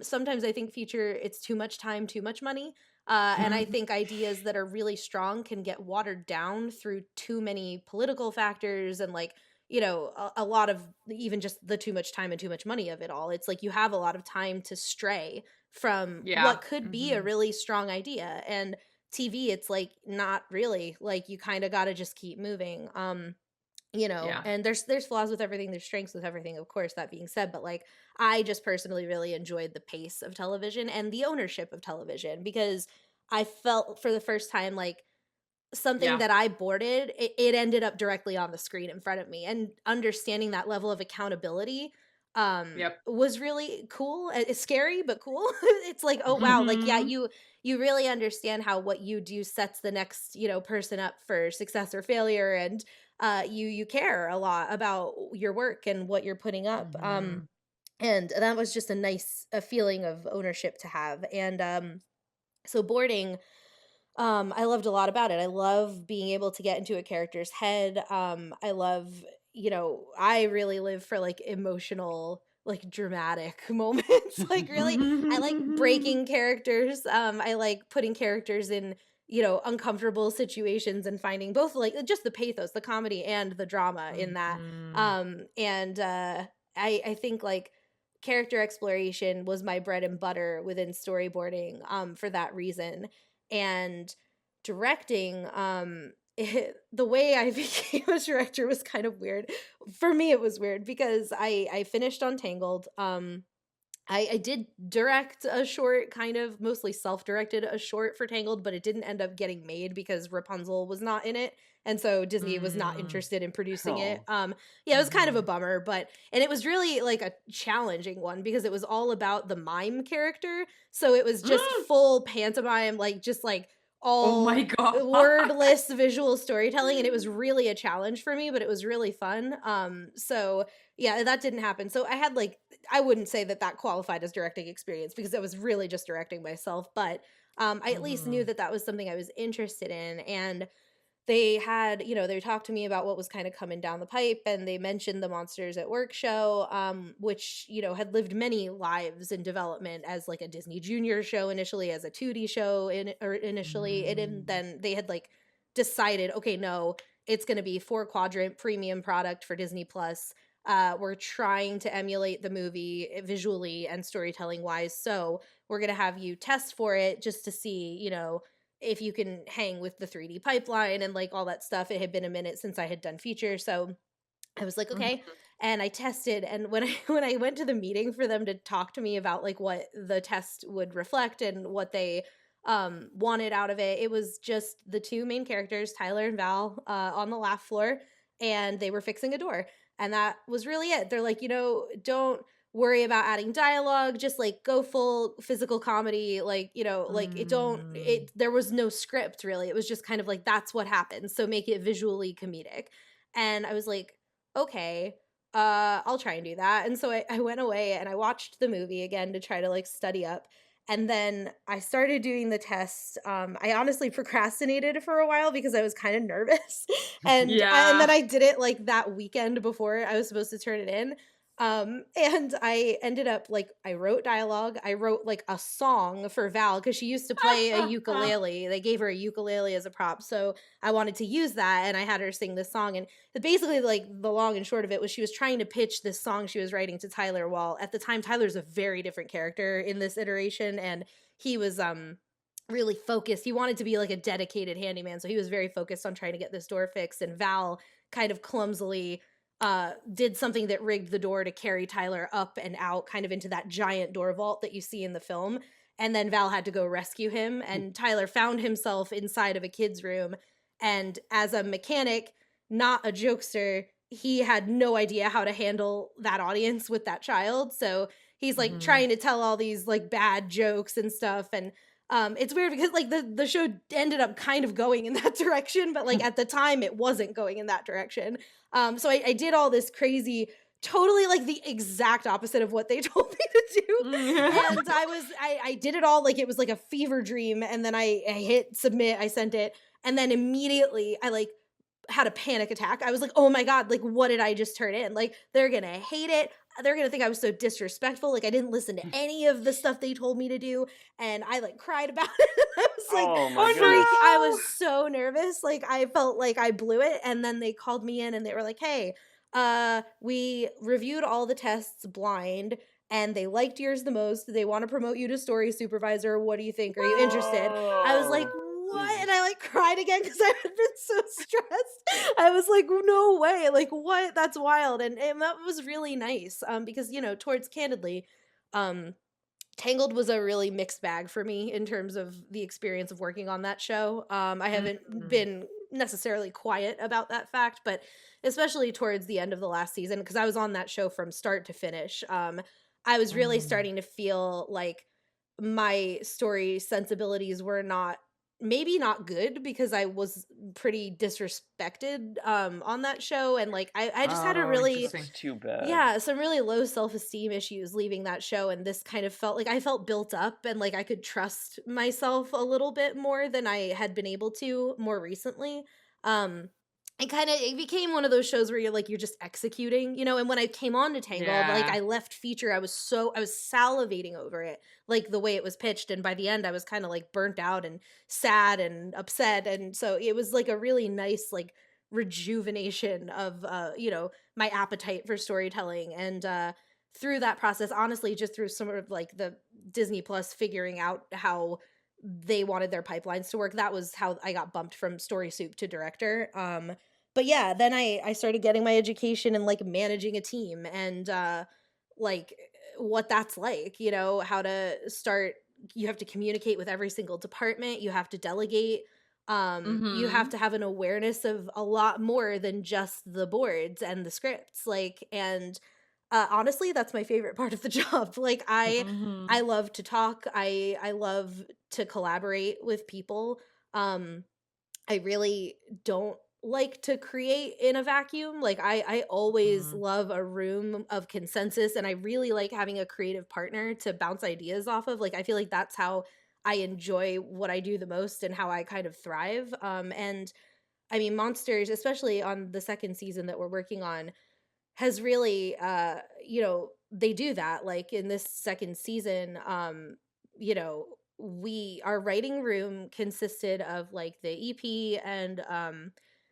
Sometimes I think feature it's too much time, too much money, and I think ideas that are really strong can get watered down through too many political factors and like, a lot of even just the too much time and too much money of it all. It's like you have a lot of time to stray from Yeah. what could be a Mm-hmm. really strong idea. And TV, it's like not really. Like you kind of got to just keep moving. Yeah. And there's flaws with everything, there's strengths with everything, of course, that being said, but like I just personally really enjoyed the pace of television and the ownership of television because I felt for the first time like something Yeah. that I boarded, it ended up directly on the screen in front of me, and understanding that level of accountability Yep. was really cool. It's scary but cool. It's like, oh wow, like yeah, Mm-hmm. you really understand how what you do sets the next, person up for success or failure, and you care a lot about your work and what you're putting up. Mm-hmm. And that was just a feeling of ownership to have. And so boarding, I loved a lot about it. I love being able to get into a character's head. I love, I really live for like emotional, like dramatic moments. Like really, I like breaking characters. I like putting characters in, uncomfortable situations and finding both like just the pathos, the comedy and the drama in that. Mhm. And I think like character exploration was my bread and butter within storyboarding, for that reason. And directing, the way I became a director was kind of weird. For me it was weird because I finished on Tangled. I did direct a short, kind of mostly self-directed a short for Tangled, but it didn't end up getting made because Rapunzel was not in it. And so Disney was not Mm. interested in producing it. Oh. Yeah, it was kind of a Mhm. bummer, and it was really like a challenging one because it was all about the mime character. So it was just full pantomime, like just like Oh all my god. wordless visual storytelling, and it was really a challenge for me, but it was really fun. So yeah, that didn't happen. So I had like I wouldn't say that that qualified as directing experience because I was really just directing myself, but I at least knew Mhm. that that was something I was interested in. And they had, they talked to me about what was kind of coming down the pipe, and they mentioned the Monsters at Work show, which, had lived many lives in development as like a Disney Junior show initially, as a 2D show or initially, and Mm. then they had like decided, okay, no, it's going to be 4 quadrant premium product for Disney Plus. We're trying to emulate the movie visually and storytelling wise, so we're going to have you test for it just to see, if you can hang with the 3D pipeline and like all that stuff. It had been a minute since I had done feature, so I was like, Mhm. okay. and I tested. And when I when I went to the meeting for them to talk to me about like what the test would reflect and what they wanted out of it, it was just the two main characters, Tyler and Val, on the laugh floor, and they were fixing a door. And that was really it. They're like, don't worry about adding dialogue, just like go full physical comedy, like, like it there was no script really. It was just kind of like that's what happens, so make it visually comedic. And I was like, okay, I'll try and do that. And so I went away and I watched the movie again to try to like study up. And then I started doing the test. I honestly procrastinated for a while because I was kind of nervous. And Yeah. then I did it like that weekend before I was supposed to turn it in. And I ended up like I wrote dialogue. I wrote like a song for Val because she used to play a ukulele. They gave her a ukulele as a prop, so I wanted to use that, and I had her sing this song. And basically, like the long and short of it was, she was trying to pitch this song she was writing to Tyler. While at the time, Tyler's a very different character in this iteration, and he was really focused. He wanted to be like a dedicated handyman, so he was very focused on trying to get this door fixed. And Val kind of clumsily did something that rigged the door to carry Tyler up and out kind of into that giant door vault that you see in the film. And then Val had to go rescue him, and Tyler found himself inside of a kid's room. And as a mechanic, not a jokester, he had no idea how to handle that audience with that child. So he's like trying to tell all these like bad jokes and stuff. And it's weird because like the show ended up kind of going in that direction, but like at the time it wasn't going in that direction. So I did all this crazy, totally like the exact opposite of what they told me to do. And I did it all like it was like a fever dream. And then I hit submit, I sent it. And then immediately I like had a panic attack. I was like, oh my God, like what did I just turn in? Like they're going to hate it. They're going to think I was so disrespectful. Like I didn't listen to any of the stuff they told me to do. And I like cried about it. I was like, Oh my goodness. I was so nervous. Like I felt like I blew it. And then they called me in and they were like, hey, we reviewed all the tests blind and they liked yours the most. They want to promote you to story supervisor. What do you think? Are you interested? I was like, what? And I like cried again because I had been so stressed. I was like, no way. Like, what? That's wild. And that was really nice. Because, towards candidly, Tangled was a really mixed bag for me in terms of the experience of working on that show. I haven't been necessarily quiet about that fact, but especially towards the end of the last season, because I was on that show from start to finish. I was really starting to feel like my story sensibilities were maybe not good because I was pretty disrespected on that show. And like I just had a really That's too bad. Yeah, some really low self-esteem issues leaving that show, and this kind of felt like I felt built up and like I could trust myself a little bit more than I had been able to more recently. It became one of those shows where you're just executing, and when I came on to Tangled, like I left feature, I was salivating over it, like the way it was pitched. And by the end I was kind of like burnt out and sad and upset. And so it was like a really nice, like rejuvenation of, my appetite for storytelling. And, through that process, honestly, just through some of like the Disney Plus figuring out how they wanted their pipelines to work, that was how I got bumped from story soup to director. But yeah, then I started getting my education in like managing a team and like what that's like, how to start. You have to communicate with every single department. You have to delegate. You have to have an awareness of a lot more than just the boards and the scripts. And honestly, that's my favorite part of the job. Like I love to talk. I love to collaborate with people. I really don't like to create in a vacuum. Like I always love a room of consensus, and I really like having a creative partner to bounce ideas off of. Like I feel like that's how I enjoy what I do the most and how I kind of thrive. And I mean, Monsters, especially on the second season that we're working on, has really they do that. Like in this second season, our writing room consisted of like the EP and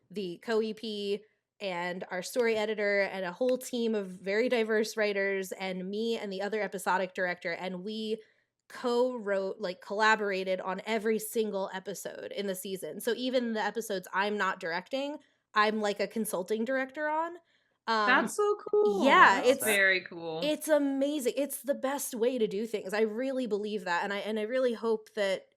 the co-EP and our story editor and a whole team of very diverse writers and me and the other episodic director, and we co-wrote, like collaborated on every single episode in the season. So even the episodes I'm not directing, I'm like a consulting director on. Um, That's so cool. yeah, That's Wow, it's that very cool. it's amazing. It's the best way to do things. I really believe that, and I really hope that,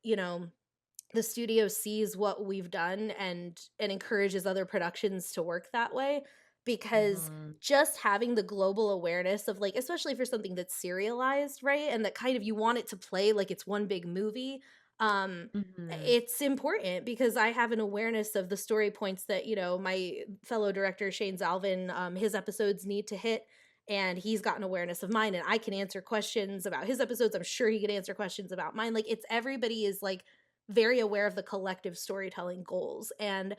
the studio sees what we've done and encourages other productions to work that way, because Mhm. just having the global awareness of, like, especially for something that's serialized, right, and that kind of you want it to play like it's one big movie. um Mhm. it's important because I have an awareness of the story points that, my fellow director Shane Zalvin, his episodes need to hit, and he's got an awareness of mine, and I can answer questions about his episodes. I'm sure he can answer questions about mine. Like, it's everybody is like very aware of the collective storytelling goals, and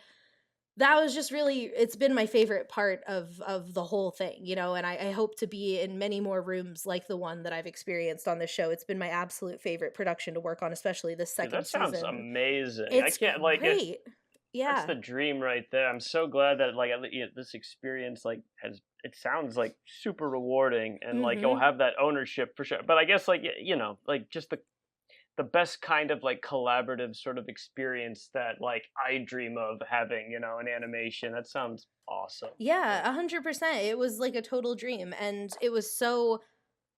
that was just really, it's been my favorite part of the whole thing, and I hope to be in many more rooms like the one that I've experienced on the show. It's been my absolute favorite production to work on, especially this dude, second that sounds season. amazing. I It's can't like it. great. That's Yeah. the dream right there. I'm so glad that like this experience like has. It sounds like super rewarding, and like you'll Mhm. have that ownership for sure. But I guess like like just the best kind of like collaborative sort of experience that like I dream of having, in animation. That sounds awesome. Yeah, 100%. It was like a total dream, and it was so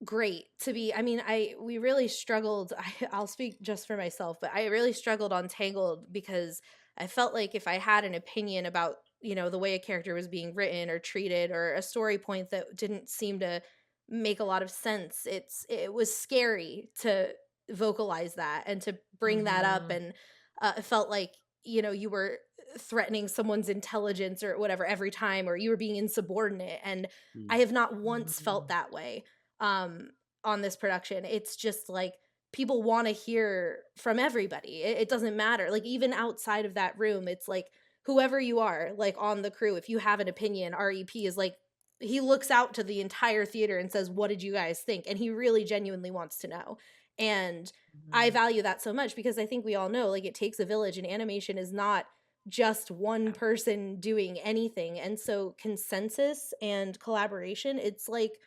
great to be. I mean, we really struggled. I'll speak just for myself, but I really struggled on Tangled because I felt like if I had an opinion about, the way a character was being written or treated, or a story point that didn't seem to make a lot of sense, it was scary to vocalize that and to bring that up. Mhm. And it felt like, you were threatening someone's intelligence or whatever every time, or you were being insubordinate, and I Mm. have not once felt Mhm. that way um on this production. It's just like people want to hear from everybody. It doesn't matter. Like, even outside of that room, it's like whoever you are, like on the crew, if you have an opinion, REP is like, he looks out to the entire theater and says, "What did you guys think?" And he really genuinely wants to know. And I Mhm. value that so much because I think we all know, like, it takes a village, and animation is not just one person doing anything. And so consensus and collaboration, it's like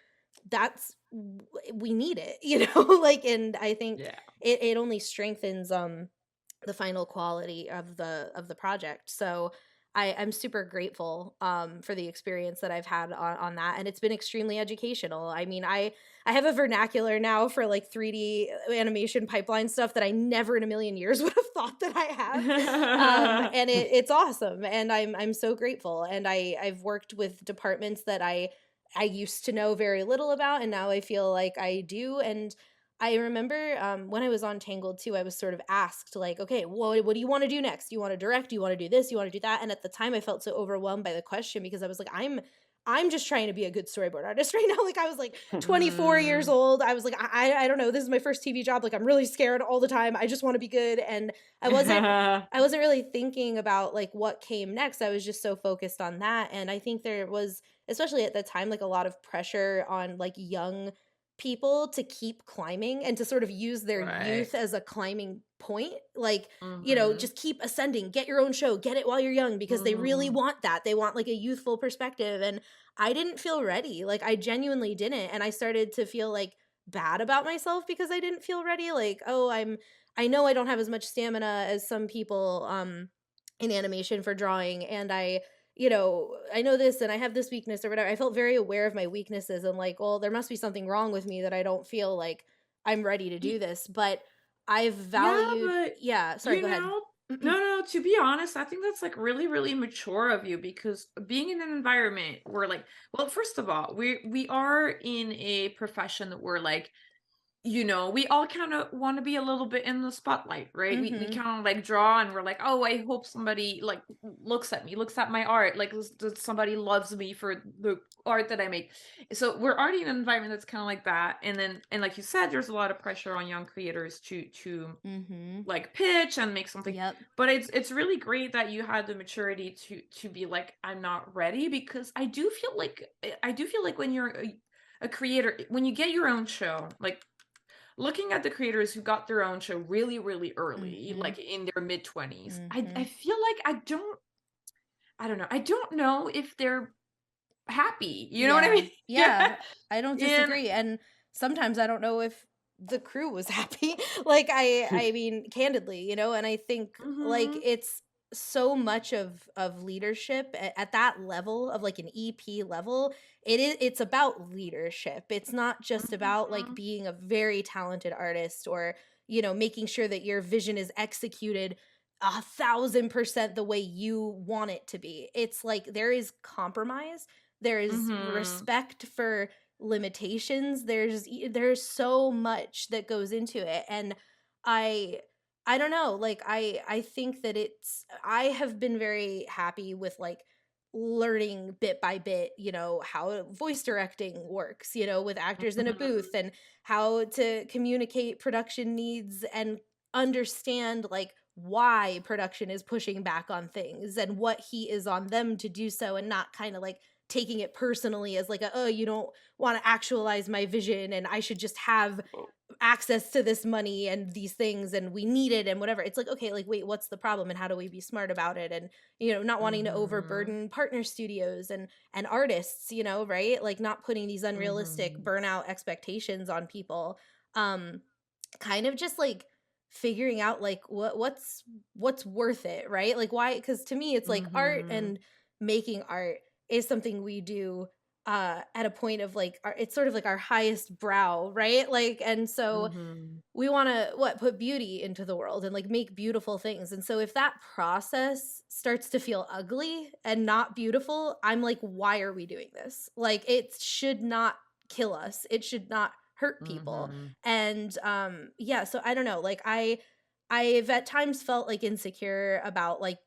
we need it, like, and I think Yeah. it only strengthens the final quality of the project. So I'm super grateful for the experience that I've had on that, and it's been extremely educational. I mean, I have a vernacular now for like 3D animation pipeline stuff that I never in a million years would have thought that I have. And it's awesome, and I'm so grateful. And I've worked with departments that I used to know very little about, and now I feel like I do. And I remember when I was on Tangled too, I was sort of asked, like, okay, well, what do you want to do next? Do you want to direct? Do you want to do this? Do you want to do that? And at the time, I felt so overwhelmed by the question because I was like, I'm just trying to be a good storyboard artist right now. Like, I was like 24 years Mm. old. I was like, I don't know. This is my first TV job. Like, I'm really scared all the time. I just want to be good. And I wasn't I wasn't really thinking about like what came next. I was just so focused on that. And I think there was, especially at the time, like a lot of pressure on like young people to keep climbing and to sort of use their Right. youth as a climbing point. Like, Mhm. just keep ascending, get your own show, get it while you're young, because they really Mhm. want that. They want like a youthful perspective. And I didn't feel ready. Like, I genuinely didn't. And I started to feel like bad about myself because I didn't feel ready. Like, oh, I know I don't have as much stamina as some people in animation for drawing, and I know this and I have this weakness or whatever. I felt very aware of my weaknesses and like, well, there must be something wrong with me that I don't feel like I'm ready to do Y- this. But I've Yeah, valued, but yeah, sorry, you go ahead. know, no, to be honest, I think that's like really, really mature of you because being in an environment where like, well, first of all, we are in a profession that we're like, we all kind of want to be a little bit in the spotlight, right? We Mhm. kind of like draw and we're like, oh, I hope somebody like looks at me, looks at my art, like that somebody loves me for the art that I make. So we're already in an environment that's kind of like that. And like you said, there's a lot of pressure on young creators to Mhm. like pitch and make something. Yep. But it's really great that you had the maturity to be like, I'm not ready, because I do feel like when you're a creator, when you get your own show, like looking at the creators who got their own show really, really early, Mhm. like in their mid 20s, I Mhm. feel like I don't know. I don't know if they're happy. You know what I Yeah. mean? Yeah. Yeah. I don't And disagree. And sometimes I don't know if the crew was happy. Like, I mean, candidly, and I think like mhm. so much of leadership at that level of like an EP level, it's about leadership. It's not just about like Mhm. being a very talented artist or, making sure that your vision is executed 1,000% the way you want it to be. It's like there is compromise, there is Mhm. respect for limitations, there's so much that goes into it. And I I don't know, like I think that I have been very happy with like learning bit by bit, how voice directing works, with actors in a booth, Mhm. and how to communicate production needs and understand like why production is pushing back on things and what heat is on them to do so, and not kind of like taking it personally as like oh, you don't want to actualize my vision and I should just have Well, access to this money and these things and we need it and whatever. It's like, okay, like wait, what's the problem and how do we be smart about it? And not wanting to Mhm. overburden partner studios and artists, right? Like not putting these unrealistic Mhm. burnout expectations on people. Um Kind of just like figuring out like what's worth it, right? Like why, cuz to me it's like art Mhm. and making art is something we do at a point of like it's sort of like our highest brow, right? Like, and so Mhm. we want to put beauty into the world and like make beautiful things. And so if that process starts to feel ugly and not beautiful, I'm like, why are we doing this? Like it should not kill us, it should not hurt people. Mhm. And yeah, so I don't know, like I've at times felt like insecure about like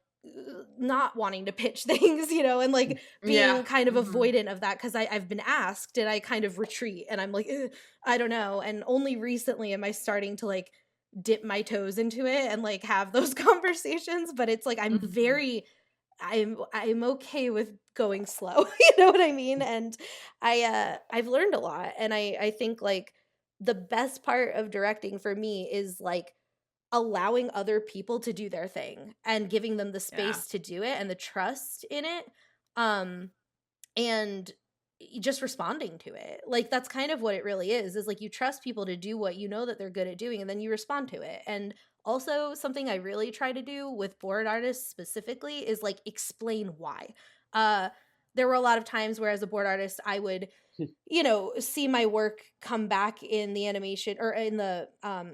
not wanting to pitch things, and like Yeah. being kind of Mhm. avoidant of that because I've been asked and I kind of retreat and I'm like, "Ugh, I don't know." And only recently am I starting to like dip my toes into it and like have those conversations. But it's like Mhm. I'm okay with going slow. You know what I mean? And I've learned a lot. And I think like the best part of directing for me is like allowing other people to do their thing and giving them the Yeah. space to do it and the trust in it. Um and just responding to it. Like that's kind of what it really is like you trust people to do what you know that they're good at doing and then you respond to it. And also something I really try to do with board artists specifically is like explain why. Uh there were a lot of times where as a board artist I would see my work come back in the animation or in the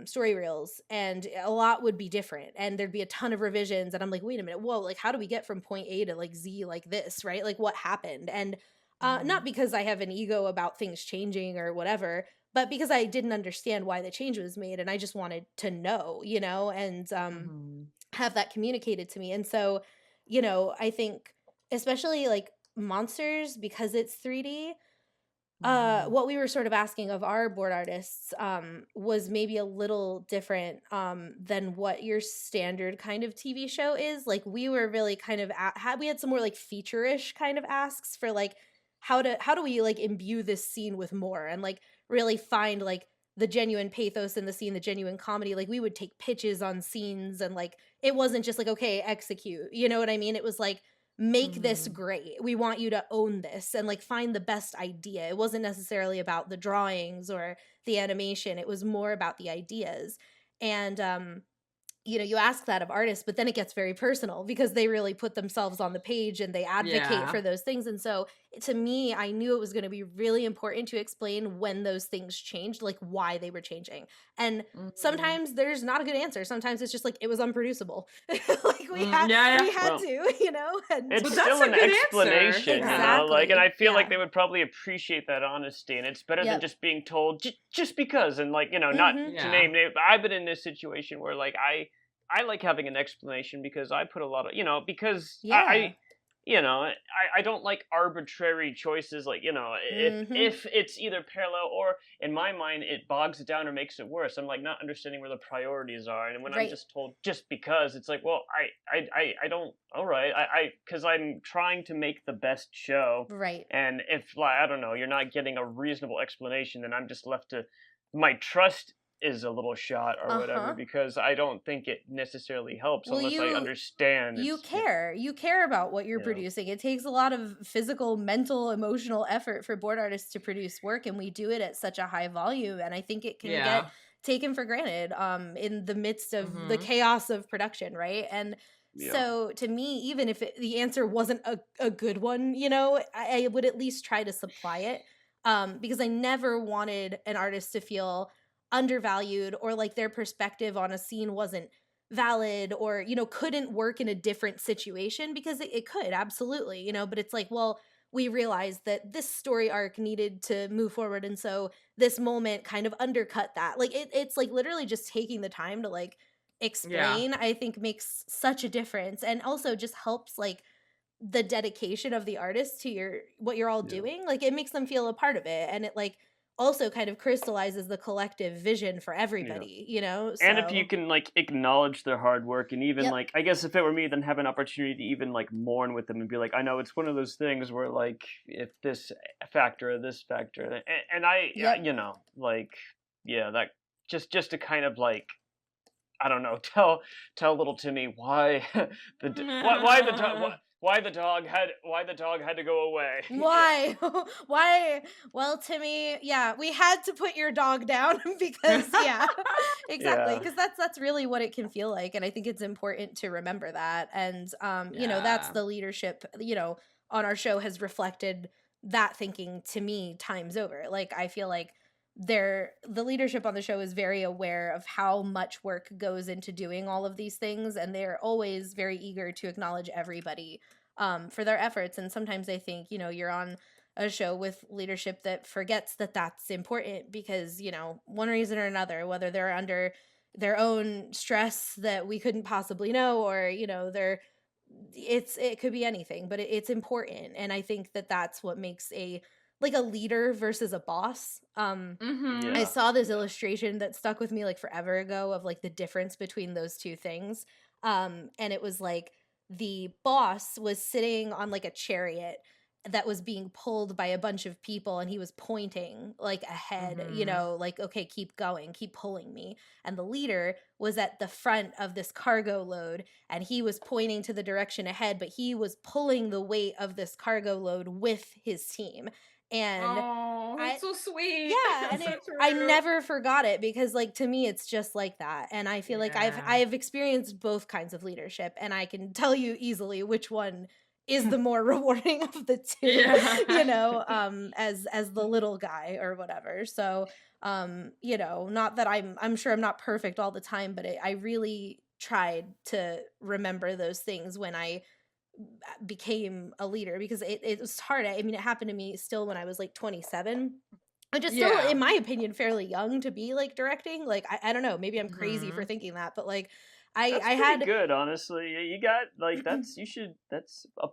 story reels, and a lot would be different and there'd be a ton of revisions and I'm like, wait a minute, whoa, like how do we get from point A to like Z like this, right? Like what happened? And not Mhm. because I have an ego about things changing or whatever, but because I didn't understand why the change was made and I just wanted to know, and Mhm. have that communicated to me. And so, I think especially like monsters because it's 3D, Mhm. what we were sort of asking of our board artists was maybe a little different than what your standard kind of TV show is. Like we were really kind of we had some more like feature-ish kind of asks for like how do we like imbue this scene with more and like really find like the genuine pathos in the scene, the genuine comedy. Like we would take pitches on scenes and like it wasn't just like okay, execute. You know what I mean? It was like make this Mhm. great. We want you to own this and like find the best idea. It wasn't necessarily about the drawings or the animation. It was more about the ideas. And you ask that of artists, but then it gets very personal because they really put themselves on the page and they advocate Yeah. for those things. And so to me, I knew it was going to be really important to explain when those things changed, like why they were changing. And Mhm. sometimes there's not a good answer. Sometimes it's just like it was unproducible. Like Yeah, yeah. we had well, to, and it's But that's still a an good answer. explanation, Yeah. like, and exactly. I feel like Yeah. they would probably appreciate that honesty, and it's better than Yep. just being told just because, and like, not Mhm. to Yeah. name, but I've been in this situation where like I like having an explanation because I put a lot of, because Yeah. I don't like arbitrary choices, like, Mhm. if it's either parallel or in my mind it bogs it down or makes it worse. I'm like not understanding where the priorities are, and when I'm Right. just told just because, it's like, well, I don't, all right, I because I'm trying to make the best show, Right. and if, like, I don't know, you're not getting a reasonable explanation, then I'm just left to my trust is a little shot or whatever, Uh-huh. because I don't think it necessarily helps Well, unless I understand you it's, care. You care about what you're you know. producing. It takes a lot of physical, mental, emotional effort for board artists to produce work, and we do it at such a high volume. And I think it can get Yeah. taken for granted in the midst of the Mhm. chaos of production, right? And Yeah. so to me, even if the answer wasn't a good one, you know, I would at least try to supply it, because I never wanted an artist to feel undervalued or like their perspective on a scene wasn't valid or, you know, couldn't work in a different situation, because it could absolutely, you know, but it's like, well, we realized that this story arc needed to move forward, and so this moment kind of undercut that. Like it's like literally just taking the time to like Yeah. explain, I think makes such a difference, and also just helps like the dedication of the artist to your what you're all Yeah. doing. Like it makes them feel a part of it, and it like also kind of crystallizes the collective vision for Yeah. everybody, you know? And if you So, can like acknowledge their hard work and even yep. like I guess if it were me then have an opportunity to even like mourn with them and be like I know it's one of those things where like if this factor or this factor and Yep. you know like yeah that just to kind of like I don't know tell little Timmy why why the dog why the dog had to go away. Yeah. Why? Why? Well, Timmy, yeah, we had to put your dog down because yeah. Exactly, Yeah. because that's really what it can feel like, and I think it's important to remember that. And you know, that's Yeah. the leadership, you know, on our show has reflected that thinking to me times over. Like I feel like the leadership on the show is very aware of how much work goes into doing all of these things, and they're always very eager to acknowledge everybody for their efforts. And sometimes I think, you know, you're on a show with leadership that forgets that that's important because, you know, one reason or another, whether they're under their own stress that we couldn't possibly know, or, you know, it could be anything, but it's important. And I think that that's what makes a like a leader versus a boss. I Mhm. Yeah. saw this Yeah. illustration that stuck with me like forever ago of like the difference between those two things. And it was like the boss was sitting on like a chariot that was being pulled by a bunch of people, and he was pointing like ahead, you Mhm. know, like, okay, keep going, keep pulling me. And the leader was at the front of this cargo load, and he was pointing to the direction ahead, but he was pulling the weight of this cargo load with his team. And Oh, I that's so sweet. yeah, and So I true. never forgot it because like to me it's just like that. And I feel like Yeah. I've experienced both kinds of leadership, and I can tell you easily which one is the more rewarding of the two, you Yeah. know, as the little guy or whatever. So you know, not that I'm sure I'm not perfect all the time, but I really tried to remember those things when I became a leader, because it was hard. I mean, it happened to me still when I was like 27, which is still, Yeah. in my opinion, fairly young to be like directing. Like, I don't know, maybe I'm crazy for Mhm. thinking that, but like, That's I pretty had, good, honestly. You got like that's you should that's a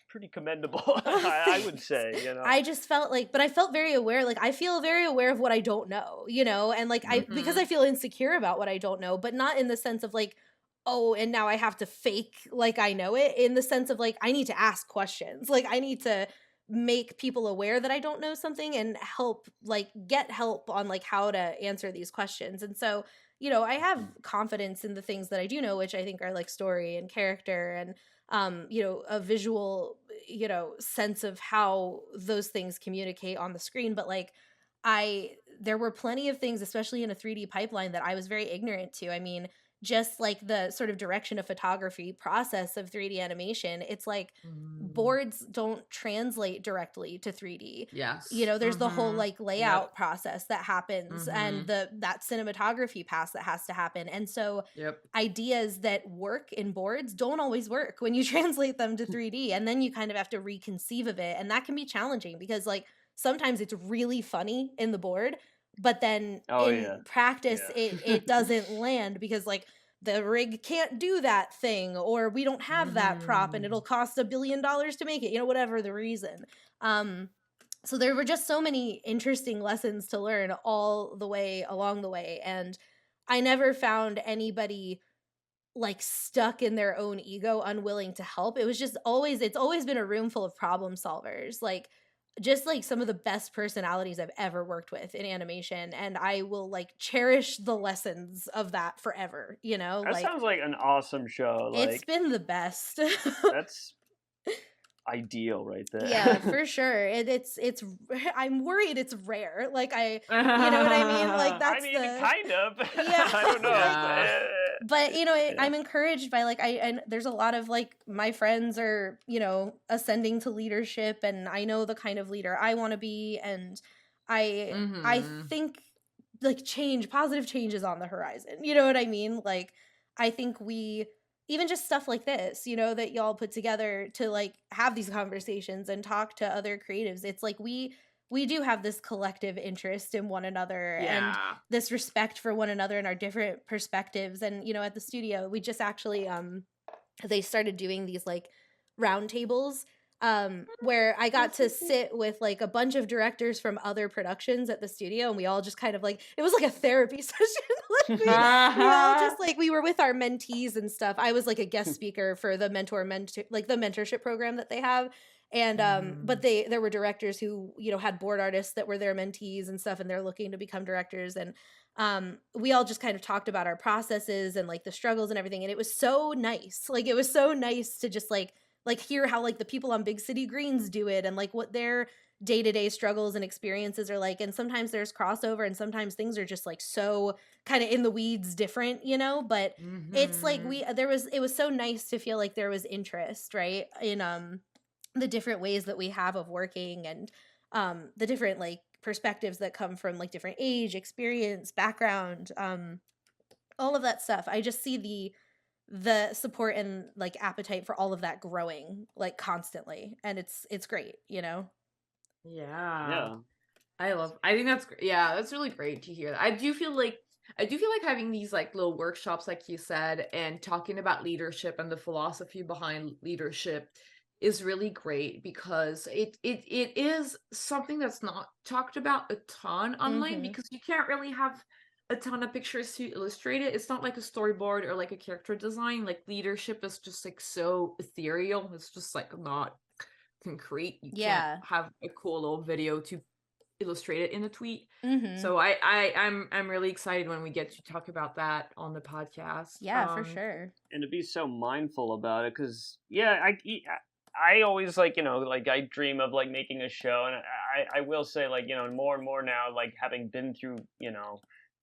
pretty commendable. oh, I would thanks. say, you know. I just felt like, but I felt very aware. Like, I feel very aware of what I don't know, you know, and like, because Mhm. I feel insecure about what I don't know, but not in the sense of like, oh, and now I have to fake like I know it, in the sense of like, I need to ask questions. Like, I need to make people aware that I don't know something and help, like, get help on like how to answer these questions. And so, you know, I have confidence in the things that I do know, which I think are like story and character and you know, a visual, you know, sense of how those things communicate on the screen. But like, I there were plenty of things, especially in a 3D pipeline, that I was very ignorant to. I mean, just like the sort of direction of photography process of 3D animation, it's like Mm. boards don't translate directly to 3D. You Yes. know, there's the whole Mhm. like Yep. layout process that happens, and Mhm. that cinematography pass that has to happen. And so Yep. ideas that work in boards don't always work when you translate them to 3D, and then you kind of have to reconceive of it, and that can be challenging because like sometimes it's really funny in the board, but then Oh yeah, in practice yeah. it doesn't land because like the rig can't do that thing, or we don't have that prop and it'll Mhm. cost $1 billion to make it, you know, whatever the reason. um so there were just so many interesting lessons to learn all the way along the way, and I never found anybody like stuck in their own ego, unwilling to help. It was just always it's always been a room full of problem solvers. Like just like some of the best personalities I've ever worked with in animation, and I will like cherish the lessons of that forever, you know? That Like sounds like an awesome show. it's Like been the best. that's ideal right there. Yeah, for sure. It's I'm worried it's rare. Like you know what I mean? Like I that's mean, the kind of. yeah. I don't know. Like but Yeah. I'm encouraged by like and there's a lot of like my friends are, ascending to leadership, and I know the kind of leader I want to be, and I Mhm. think like positive change is on the horizon. You know what I mean? Like I think we even just stuff like this, that y'all put together to like have these conversations and talk to other creatives. It's like we do have this collective interest in one another and Yeah. this respect for one another and our different perspectives. And at the studio, we just actually they started doing these like roundtables where I got to sit with like a bunch of directors from other productions at the studio, and we all just kind of like it was like a therapy session. Like we all just like we were with our mentees and stuff. I was like a guest speaker for the mentor like the mentorship program that they have. And but there were directors who had board artists that were their mentees and stuff, and they're looking to become directors. And we all just kind of talked about our processes and like the struggles and everything, and it was so nice. Like it was so nice to just like hear how like the people on Big City Greens do it and like what their day-to-day struggles and experiences are like. And sometimes there's crossover, and sometimes things are just like so kind of in the weeds different, but it's like it was so nice to feel like there was interest, right, in the different ways that we have of working, and the different like perspectives that come from like different age, experience, background, all of that stuff. I just see the support and like appetite for all of that growing like constantly, and it's great. Yeah. Yeah. I think that's yeah, that's really great to hear. I do feel like having these like little workshops like you said and talking about leadership and the philosophy behind leadership is really great because it is something that's not talked about a ton online Mm-hmm. because you can't really have a ton of pictures to illustrate it. It's not like a storyboard or like a character design. Like leadership is just like so ethereal. It's just like not concrete. You can't Yeah. have a cool little video to illustrate it in a tweet. Mm-hmm. So I'm really excited when we get to talk about that on the podcast. Yeah, for sure. And to be so mindful about it, because yeah, I always like like I dream of like making a show, and I will say like more and more now, like having been through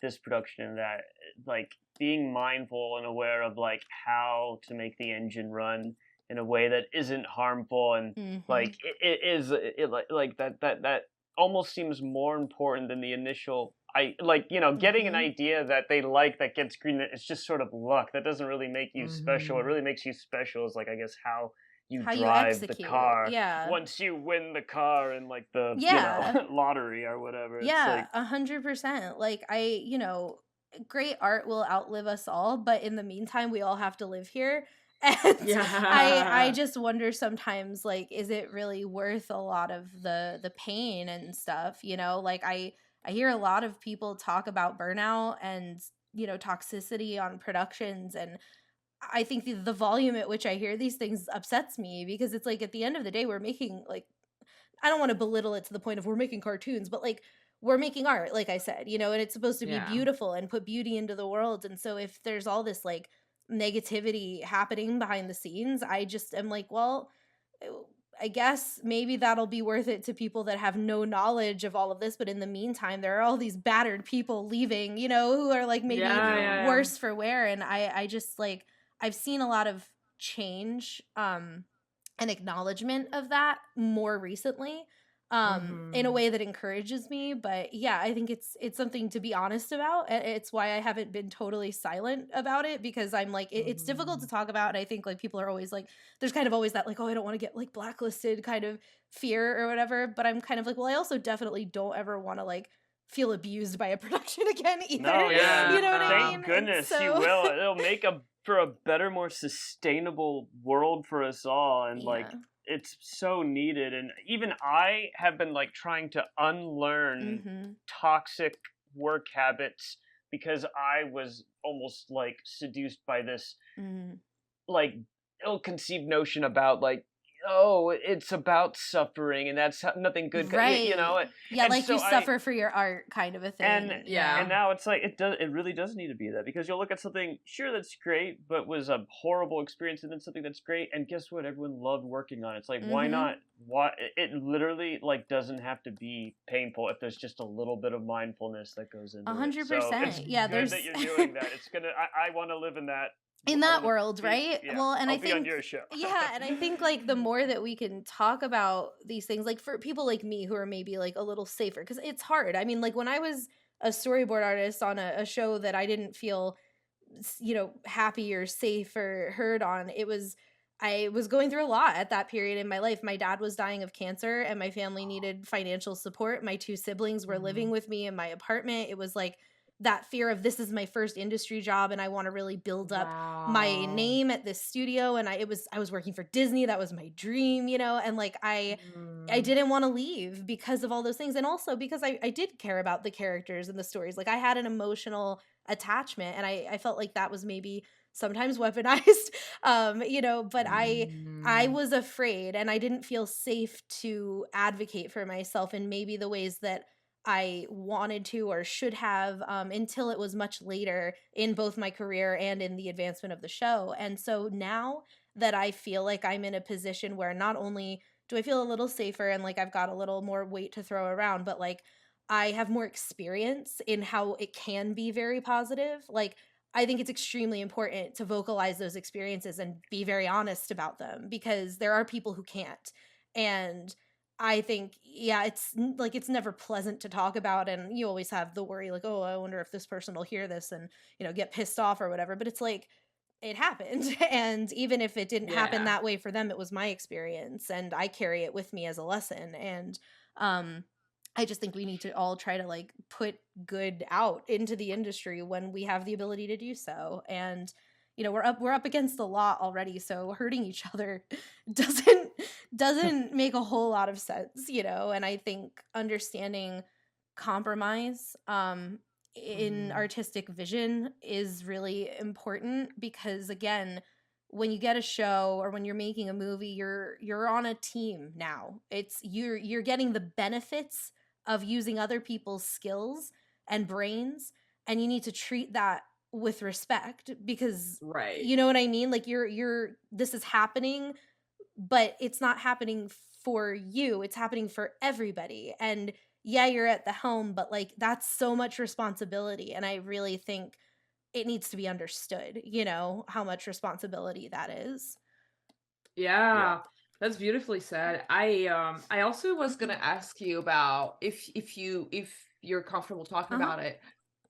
this production, that like being mindful and aware of like how to make the engine run in a way that isn't harmful, and Mm-hmm. like it is it like that almost seems more important than the initial. I like getting an Mm-hmm. idea that they like that gets greenlit. It's just sort of luck. That doesn't really make you special. What Mhm. really makes you special is like I guess how you How you drive the execute. car Yeah. once you win the car in like the Yeah. lottery or whatever. It's Yeah, like 100%. Like great art will outlive us all, but in the meantime, we all have to live here. And I Yeah. just wonder sometimes, like, is it really worth a lot of the pain and stuff? Like I hear a lot of people talk about burnout and toxicity on productions, and I think the volume at which I hear these things upsets me, because it's like at the end of the day, we're making like I don't want to belittle it to the point of we're making cartoons, but like we're making art, like I said, and it's supposed to be Yeah. beautiful and put beauty into the world. And so if there's all this like negativity happening behind the scenes, I just am like, well, uh, I guess maybe that'll be worth it to people that have no knowledge of all of this. But in the meantime, there are all these battered people leaving, who are like maybe Yeah, yeah. yeah, yeah. worse for wear. And I just like, I've seen a lot of change, an acknowledgement of that more recently, in a Mhm. way that encourages me. But yeah, I think it's something to be honest about, and it's why I haven't been totally silent about it, because I'm like it's difficult to Mhm. talk about. And I think like people are always like there's kind of always that like, oh, I don't want to get like blacklisted kind of fear or whatever. But I'm kind of like, well, I also definitely don't ever want to like feel abused by a production again either. no, yeah, and You know what I Yeah. mean? thank And goodness you so will. It'll make for a better, more sustainable world for us all, and like yeah. it's so needed. And even I have been like trying to unlearn Mhm. toxic work habits because I was almost like seduced by this Mhm. like ill-conceived notion about like oh, it's about suffering, and that's nothing good. You know, Right. Yeah, and like so you suffer for your art kind of a and thing. Yeah. and now it's like it really does need to be that, because you'll look at something, sure, that's great, but was a horrible experience, and then something that's great, and guess what, everyone loved working on it. It's like, why Mm-hmm. not? Why it literally like doesn't have to be painful if there's just a little bit of mindfulness that goes into it. So it's 100%. Yeah, good there's that you're doing that. It's gonna I want to live in that. in I that want to world, be, right? yeah, Well, and I I'll be on think your show. yeah, and I think like the more that we can talk about these things, like for people like me who are maybe like a little safer, because it's hard. I mean, like when I was a storyboard artist on a show that I didn't feel happy or safe or heard on, I was going through a lot at that period in my life. My dad was dying of cancer and my family needed financial support. My two siblings were living with me in my apartment. It was like that fear of, this is my first industry job and I want to really build up my Wow. name at this studio. And I was working for Disney. That was my dream, and like I Mm. didn't want to leave because of all those things. And also because I did care about the characters and the stories. Like I had an emotional attachment and I felt like that was maybe sometimes weaponized. But I Mm. was afraid and I didn't feel safe to advocate for myself in maybe the ways that I wanted to or should have, until it was much later in both my career and in the advancement of the show. And so now that I feel like I'm in a position where not only do I feel a little safer and like I've got a little more weight to throw around, but like I have more experience in how it can be very positive. Like I think it's extremely important to vocalize those experiences and be very honest about them because there are people who can't. And I think, yeah, like it's never pleasant to talk about. And you always have the worry, like, oh, I wonder if this person will hear this and, get pissed off or whatever. But it's like, it happened. And even if it didn't happen Yeah. that way for them, it was my experience. And I carry it with me as a lesson. And, I just think we need to all try to like put good out into the industry when we have the ability to do so. And we're up against the law already, so hurting each other doesn't make a whole lot of sense, and I think understanding compromise in Mhm. artistic vision is really important because again, when you get a show or when you're making a movie, you're on a team now. It's you're getting the benefits of using other people's skills and brains, and you need to treat that with respect because Right. you know what I mean? Like you're this is happening, but it's not happening for you. It's happening for everybody. And yeah, you're at the helm, but like that's so much responsibility. And I really think it needs to be understood, how much responsibility that is. Yeah. Yeah, that's beautifully said. I also was gonna ask you about if you're comfortable talking Uh-huh. about it,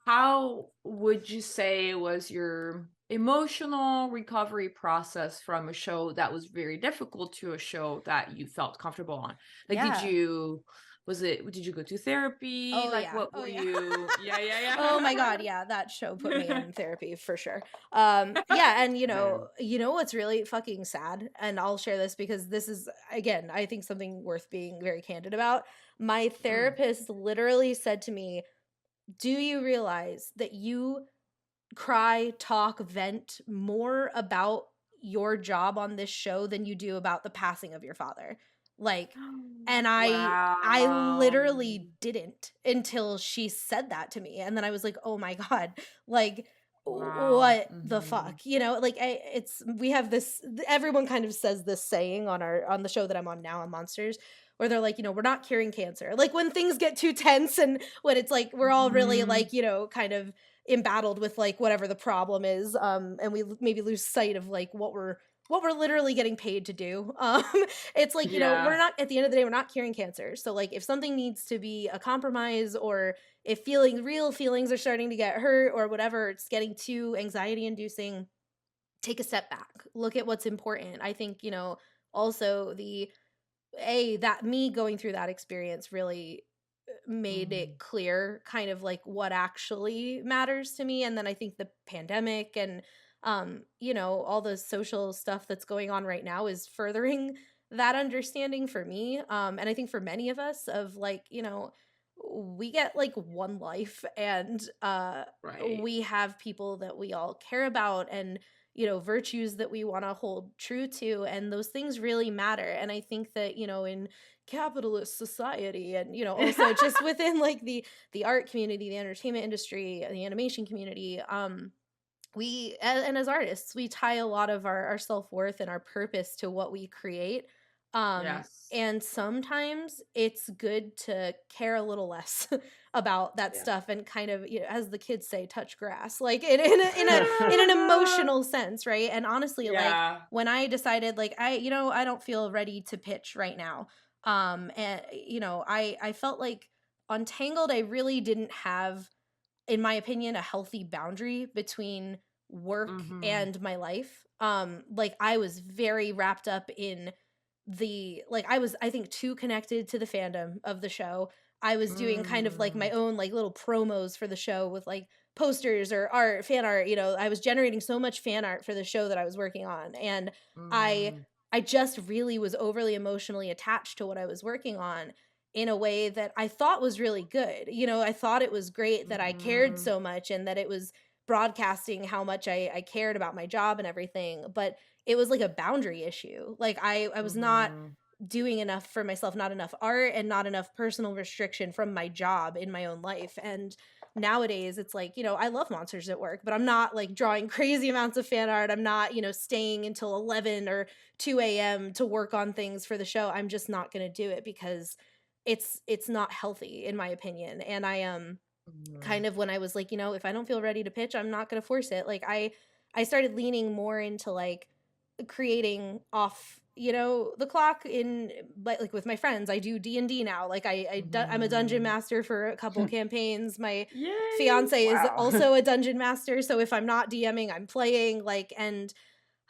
how would you say was your emotional recovery process from a show that was very difficult to a show that you felt comfortable on? Like, Yeah. did you go to therapy? Oh Like, yeah. what Oh were yeah. you? Yeah, Oh my yeah, god, yeah, that show put me in therapy for sure. Yeah, and Man. what's really fucking sad, and I'll share this because this is again, I think something worth being very candid about. My Mm. therapist literally said to me, "Do you realize that you cry, talk, vent more about your job on this show than you do about the passing of your father?" Like, and I Wow. literally didn't until she said that to me. And then I was like, "Oh my god." Like Wow. what the Mhm. fuck? Like it's we have this everyone kind of says this saying on the show that I'm on now on Monsters where they're like, we're not curing cancer. Like when things get too tense and when it's like we're all really Mhm. like, kind of embattled with like whatever the problem is, and we maybe lose sight of like what we're literally getting paid to do. It's like, we're Yeah. not at the end of the day, we're not curing cancer. So like if something needs to be a compromise or if real feelings are starting to get hurt or whatever, it's getting too anxiety inducing, take a step back. Look at what's important. I think, also that me going through that experience really made Mhm. it clear kind of like what actually matters to me. And then I think the pandemic and all the social stuff that's going on right now is furthering that understanding for me. And I think for many of us of like, we get like one life and Right. we have people that we all care about and virtues that we want to hold true to, and those things really matter. And I think that, in capitalist society, and also just within like the art community, the entertainment industry, the animation community, we and as artists, we tie a lot of our self-worth and our purpose to what we create. Yes. And sometimes it's good to care a little less about that Yeah. stuff, and kind of, as the kids say, touch grass, like in an emotional sense, right? And honestly, like Yeah. when I decided, like, I don't feel ready to pitch right now, and I felt like on Tangled I really didn't have, in my opinion, a healthy boundary between work Mhm. and my life. Like I was very wrapped up in I was, I think, too connected to the fandom of the show. I was doing kind of like my Mm. own like little promos for the show with like posters or fan art. I was generating so much fan art for the show that I was working on, and I Mm. I just really was overly emotionally attached to what I was working on in a way that I thought was really good. I thought it was great that I cared Mhm. so much and that it was broadcasting how much I cared about my job and everything. But it was like a boundary issue. Like I was not Mhm. doing enough for myself, not enough art and not enough personal restriction from my job in my own life. And nowadays it's like, I love Monsters at Work, but I'm not like drawing crazy amounts of fan art. I'm not, staying until 11 or 2 a.m. to work on things for the show. I'm just not going to do it because it's not healthy in my opinion. And I Mhm. kind of, when I was like, if I don't feel ready to pitch, I'm not going to force it. Like I started leaning more into like creating off, the clock in, like with my friends. I do D&D now. Like I'm a dungeon Mhm. master for a couple campaigns. My Yay! fiance is Wow. also a dungeon master, so if I'm not DMing, I'm playing. Like, and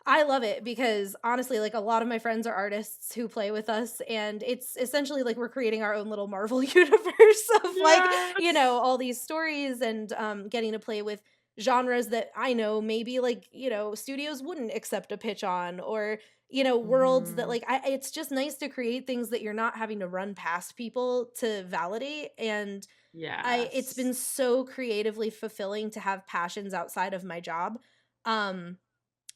I love it because honestly, like a lot of my friends are artists who play with us, and it's essentially like we're creating our own little Marvel universe of like, Yes. all these stories, and getting to play with genres that I know maybe like, studios wouldn't accept a pitch on, or worlds that Mhm. like it's just nice to create things that you're not having to run past people to validate. And it's Yes. been so creatively fulfilling to have passions outside of my job. Um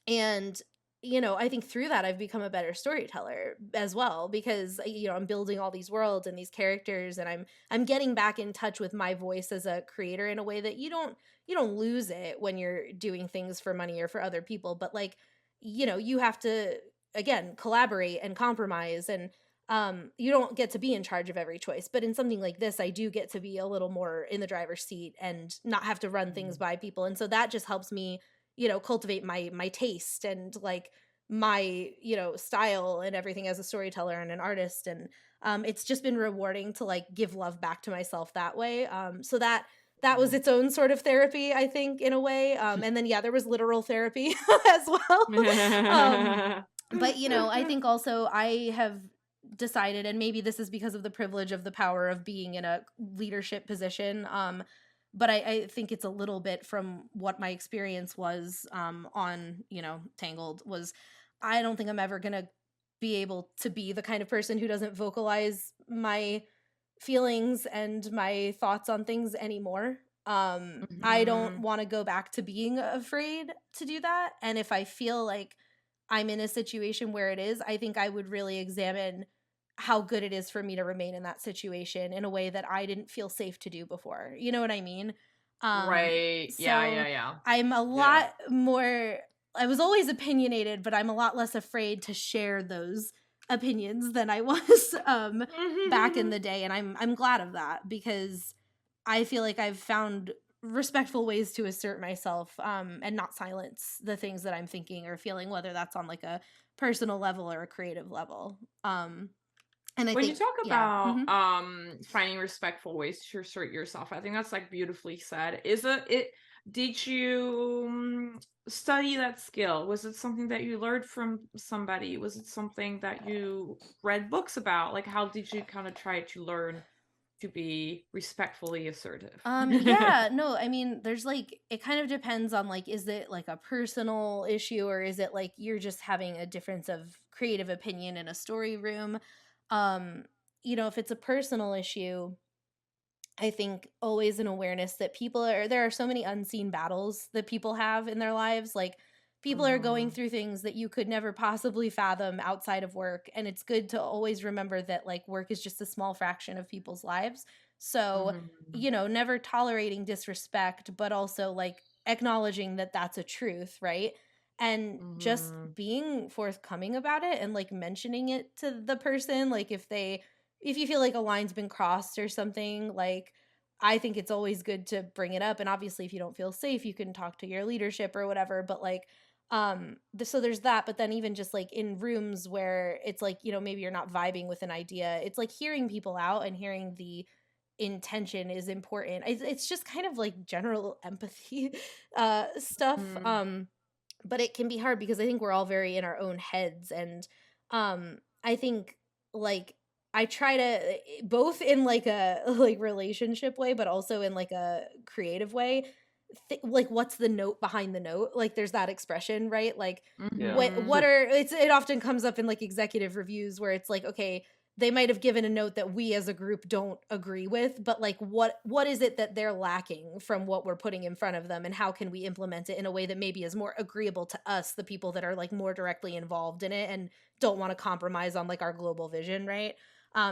and I think through that I've become a better storyteller as well, because I'm building all these worlds and these characters, and I'm getting back in touch with my voice as a creator in a way that you don't lose it when you're doing things for money or for other people. But like, you have to, again, collaborate and compromise, and you don't get to be in charge of every choice. But in something like this, I do get to be a little more in the driver's seat and not have to run things Mhm. by people. And so that just helps me, cultivate my taste and like my, style and everything as a storyteller and an artist. And it's just been rewarding to like give love back to myself that way. So that was its own sort of therapy, I think, in a way. And then yeah, there was literal therapy as well. um but I think also I have decided, and maybe this is because of the privilege of the power of being in a leadership position, but I think it's a little bit from what my experience was on, Tangled, was I don't think I'm ever gonna be able to be the kind of person who doesn't vocalize my feelings and my thoughts on things anymore. I don't Mhm. want to go back to being afraid to do that. And if I feel like I'm in a situation where it is, I think I would really examine how good it is for me to remain in that situation in a way that I didn't feel safe to do before. You know what I mean? Right. Yeah, So yeah, yeah. I'm a Yeah. lot more, I was always opinionated, but I'm a lot less afraid to share those opinions than I was back in the day. And I'm glad of that, because I feel like I've found respectful ways to assert myself, and not silence the things that I'm thinking or feeling, whether that's on like a personal level or a creative level. And I When you think, talk yeah. about finding respectful ways to assert yourself, I think that's like beautifully said. Is it did you study that skill? Was it something that you learned from somebody? Was it something that you read books about? Like how did you kind of try to learn to be respectfully assertive? Yeah, no, I mean, there's like, it kind of depends on like, is it like a personal issue, or is it like you're just having a difference of creative opinion in a story room? Um, if it's a personal issue, I think always an awareness that there are so many unseen battles that people have in their lives. Like people are going through things that you could never possibly fathom outside of work, and it's good to always remember that like work is just a small fraction of people's lives. So, never tolerating disrespect, but also like acknowledging that that's a truth, right? And just being forthcoming about it and like mentioning it to the person, like if you feel like a line's been crossed or something, like I think it's always good to bring it up. And obviously if you don't feel safe, you can talk to your leadership or whatever, but like so there's that. But then even just like in rooms where it's like, maybe you're not vibing with an idea, it's like hearing people out and hearing the intention is important. It's just kind of like general empathy stuff. But it can be hard because I think we're all very in our own heads. And I think like I try to both in like a like relationship way, but also in like a creative way. Like what's the note behind the note? Like there's that expression, right? Like what are it often comes up in like executive reviews where it's like, okay, they might have given a note that we as a group don't agree with, but like what is it that they're lacking from what we're putting in front of them, and how can we implement it in a way that maybe is more agreeable to us, the people that are like more directly involved in it and don't want to compromise on like our global vision, right?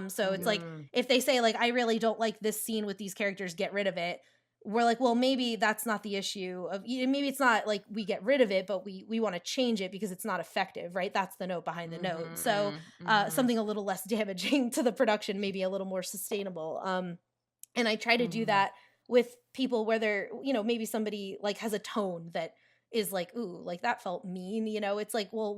So it's like if they say like, I really don't like this scene with these characters, get rid of it, we're like, well, maybe that's not the issue of, maybe it's not like we get rid of it, but we want to change it because it's not effective, right? That's the note behind the note. So something a little less damaging to the production, maybe a little more sustainable. And I try to do that with people where they're, maybe somebody like has a tone that is like, ooh, like that felt mean, it's like, well,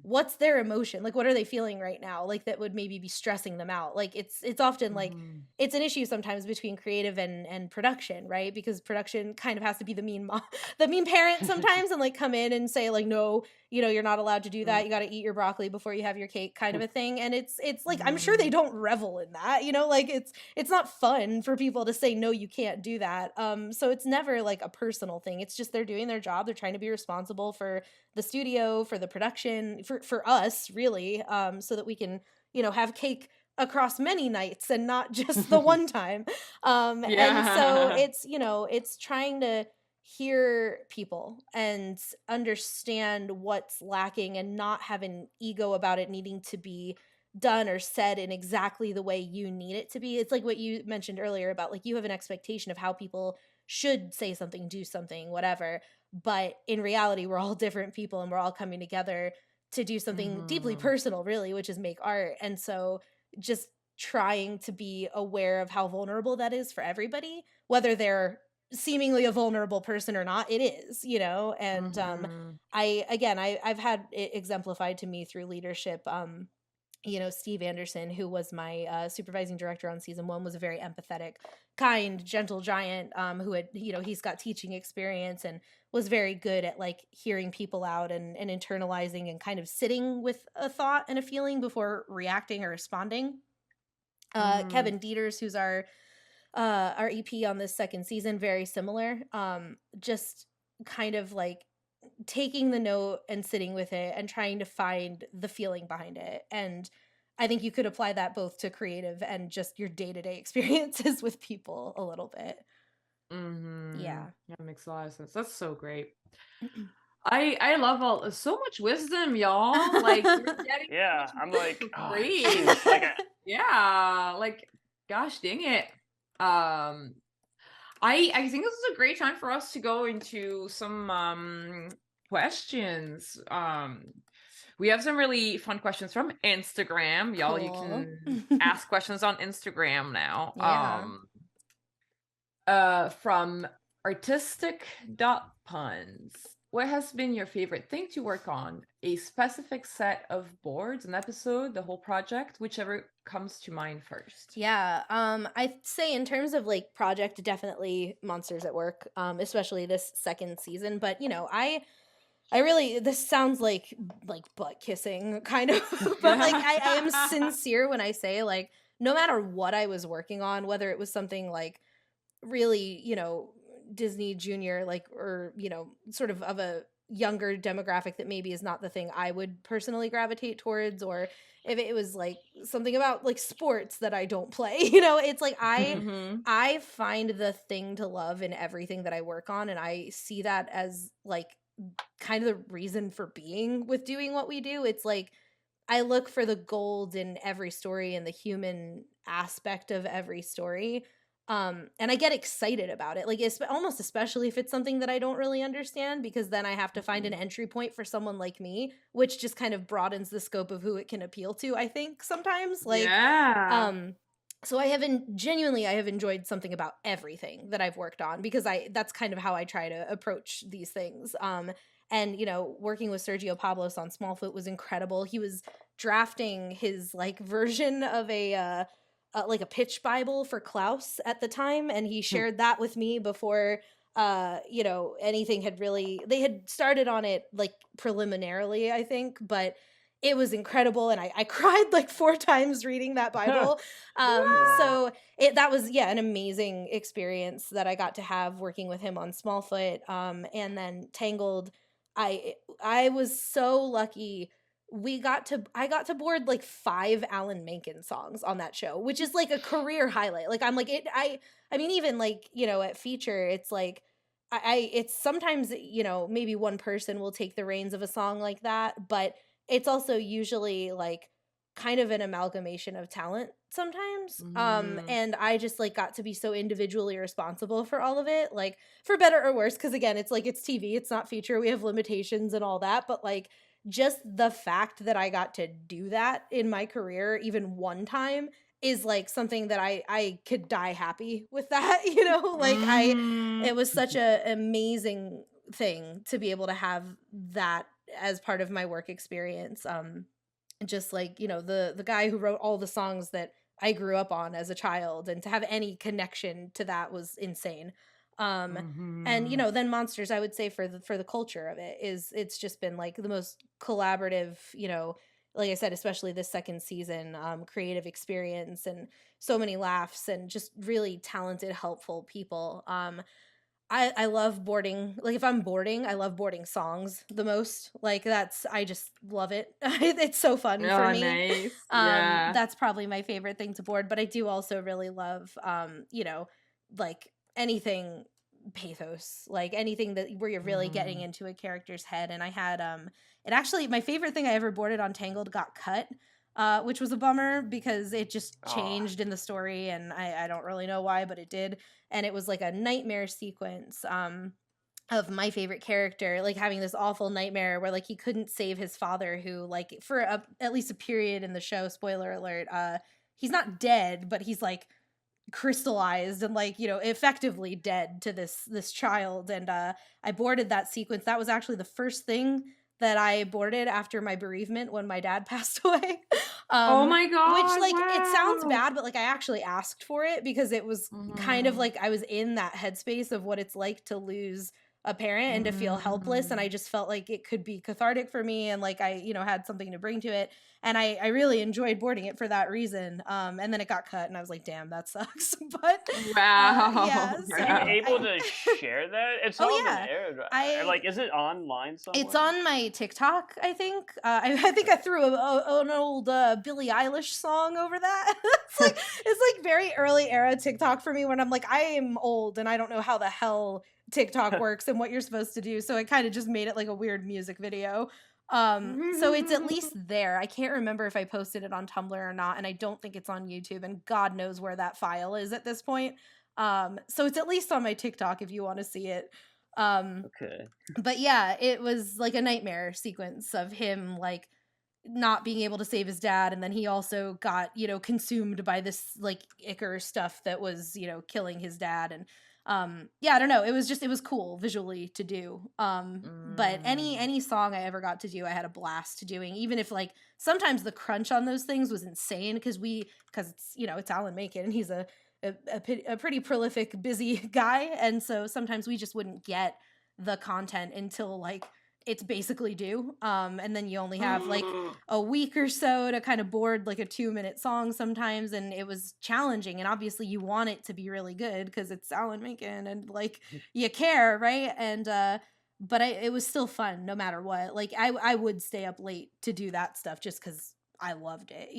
what's their emotion? Like, what are they feeling right now? Like that would maybe be stressing them out. Like it's often like, it's an issue sometimes between creative and production, right? Because production kind of has to be the mean mom, the mean parent sometimes, and like come in and say like, no, you're not allowed to do that. You got to eat your broccoli before you have your cake, kind of a thing. And it's like, I'm sure they don't revel in that, like it's not fun for people to say, no, you can't do that. So it's never like a personal thing. It's just they're doing their job. They're trying to be responsible for the studio, for the production, for us really, so that we can, have cake across many nights and not just the one time. And so it's, it's trying to hear people and understand what's lacking and not have an ego about it needing to be done or said in exactly the way you need it to be. It's like what you mentioned earlier about like you have an expectation of how people should say something, do something, whatever. But in reality, we're all different people and we're all coming together to do something deeply personal, really, which is make art. And so just trying to be aware of how vulnerable that is for everybody, whether they're seemingly a vulnerable person or not, it is, and I've had it exemplified to me through leadership. Steve Anderson, who was my supervising director on season 1, was a very empathetic, kind, gentle giant who had, he's got teaching experience and was very good at like hearing people out and internalizing and kind of sitting with a thought and a feeling before reacting or responding. Kevin Dieters, who's our EP on this second season, very similar. Just kind of like taking the note and sitting with it and trying to find the feeling behind it. And I think you could apply that both to creative and just your day-to-day experiences with people a little bit. Yeah, that makes a lot of sense. That's so great. I love so much wisdom, y'all. Like you're getting yeah, I'm like, great. Geez, like yeah, like gosh dang it. I think this is a great time for us to go into some questions. We have some really fun questions from Instagram. Y'all, you can ask questions on Instagram now. From artistic.puns. What has been your favorite thing to work on? A specific set of boards, an episode, the whole project, whichever comes to mind first. Yeah, I'd say in terms of like project, definitely Monsters at Work, especially this second season. But I really, this sounds like butt kissing kind of, but like I am sincere when I say like no matter what I was working on, whether it was something like really Disney Junior, like, or sort of a younger demographic that maybe is not the thing I would personally gravitate towards, or if it was like something about like sports that I don't play, it's like I find the thing to love in everything that I work on, and I see that as like kind of the reason for being with doing what we do. It's like I look for the gold in every story and the human aspect of every story. And I get excited about it. Like it's almost especially if it's something that I don't really understand, because then I have to find an entry point for someone like me, which just kind of broadens the scope of who it can appeal to, I think sometimes. Like Yeah. so I have genuinely I have enjoyed something about everything that I've worked on, because that's kind of how I try to approach these things. And working with Sergio Pablos on Smallfoot was incredible. He was drafting his like version of a like a pitch Bible for Klaus at the time, and he shared that with me before anything had really, they had started on it like preliminarily, I think, but it was incredible, and I cried like 4 times reading that Bible. So that was an amazing experience that I got to have working with him on Smallfoot. And then Tangled, I was so lucky. I got to board like 5 Alan Menken songs on that show, which is like a career highlight. Like I'm like I mean, even like, at feature, it's like it's sometimes, maybe one person will take the reins of a song like that, but it's also usually like kind of an amalgamation of talent sometimes. And I just like got to be so individually responsible for all of it, like for better or worse, because again, it's like it's TV, it's not feature, we have limitations and all that, but like just the fact that I got to do that in my career even one time is like something that I could die happy with that, like it was such a amazing thing to be able to have that as part of my work experience. Just like, the guy who wrote all the songs that I grew up on as a child, and to have any connection to that was insane. And then Monsters, I would say for the culture of it, it's just been like the most collaborative, like I said, especially this second season, creative experience, and so many laughs, and just really talented, helpful people. I love boarding. Like if I'm boarding, I love boarding songs the most. Like I just love it. It's so fun for me. Nice. Yeah. That's probably my favorite thing to board, but I do also really love like anything pathos, like anything where you're really getting into a character's head. And I had it actually, my favorite thing I ever boarded on Tangled got cut, which was a bummer because it just changed in the story, and I don't really know why, but it did. And it was like a nightmare sequence of my favorite character, like having this awful nightmare where like he couldn't save his father, who like for at least a period in the show, spoiler alert, he's not dead, but he's like crystallized and like, effectively dead to this child. And I boarded that sequence. That was actually the first thing that I boarded after my bereavement when my dad passed away. Oh my god. Which like it sounds wow. bad, but like I actually asked for it because it was kind of like I was in that headspace of what it's like to lose a parent and to feel helpless, and I just felt like it could be cathartic for me, and like I had something to bring to it, and I really enjoyed boarding it for that reason. And then it got cut, and I was like, damn, that sucks. But wow. so Are you able to share that? It's all been aired. Like, is it online somewhere? It's on my TikTok, I think. I think I threw an old Billie Eilish song over that. it's like very early era TikTok for me, when I'm like, I am old and I don't know how the hell TikTok works and what you're supposed to do. So I kind of just made it like a weird music video. So it's at least there. I can't remember if I posted it on Tumblr or not, and I don't think it's on YouTube, and God knows where that file is at this point. So it's at least on my TikTok if you want to see it. Okay. But yeah, it was like a nightmare sequence of him like not being able to save his dad, and then he also got, consumed by this like ichor stuff that was, killing his dad. And I don't know, it was cool visually to do. But any song I ever got to do, I had a blast doing, even if like sometimes the crunch on those things was insane because it's it's Alan Menken, and he's a pretty prolific, busy guy, and so sometimes we just wouldn't get the content until like it's basically due, and then you only have like a week or so to kind of board like a 2-minute song sometimes, and it was challenging, and obviously you want it to be really good because it's Alan Menken and like you care, right? And but it was still fun no matter what. Like I would stay up late to do that stuff just because I loved it,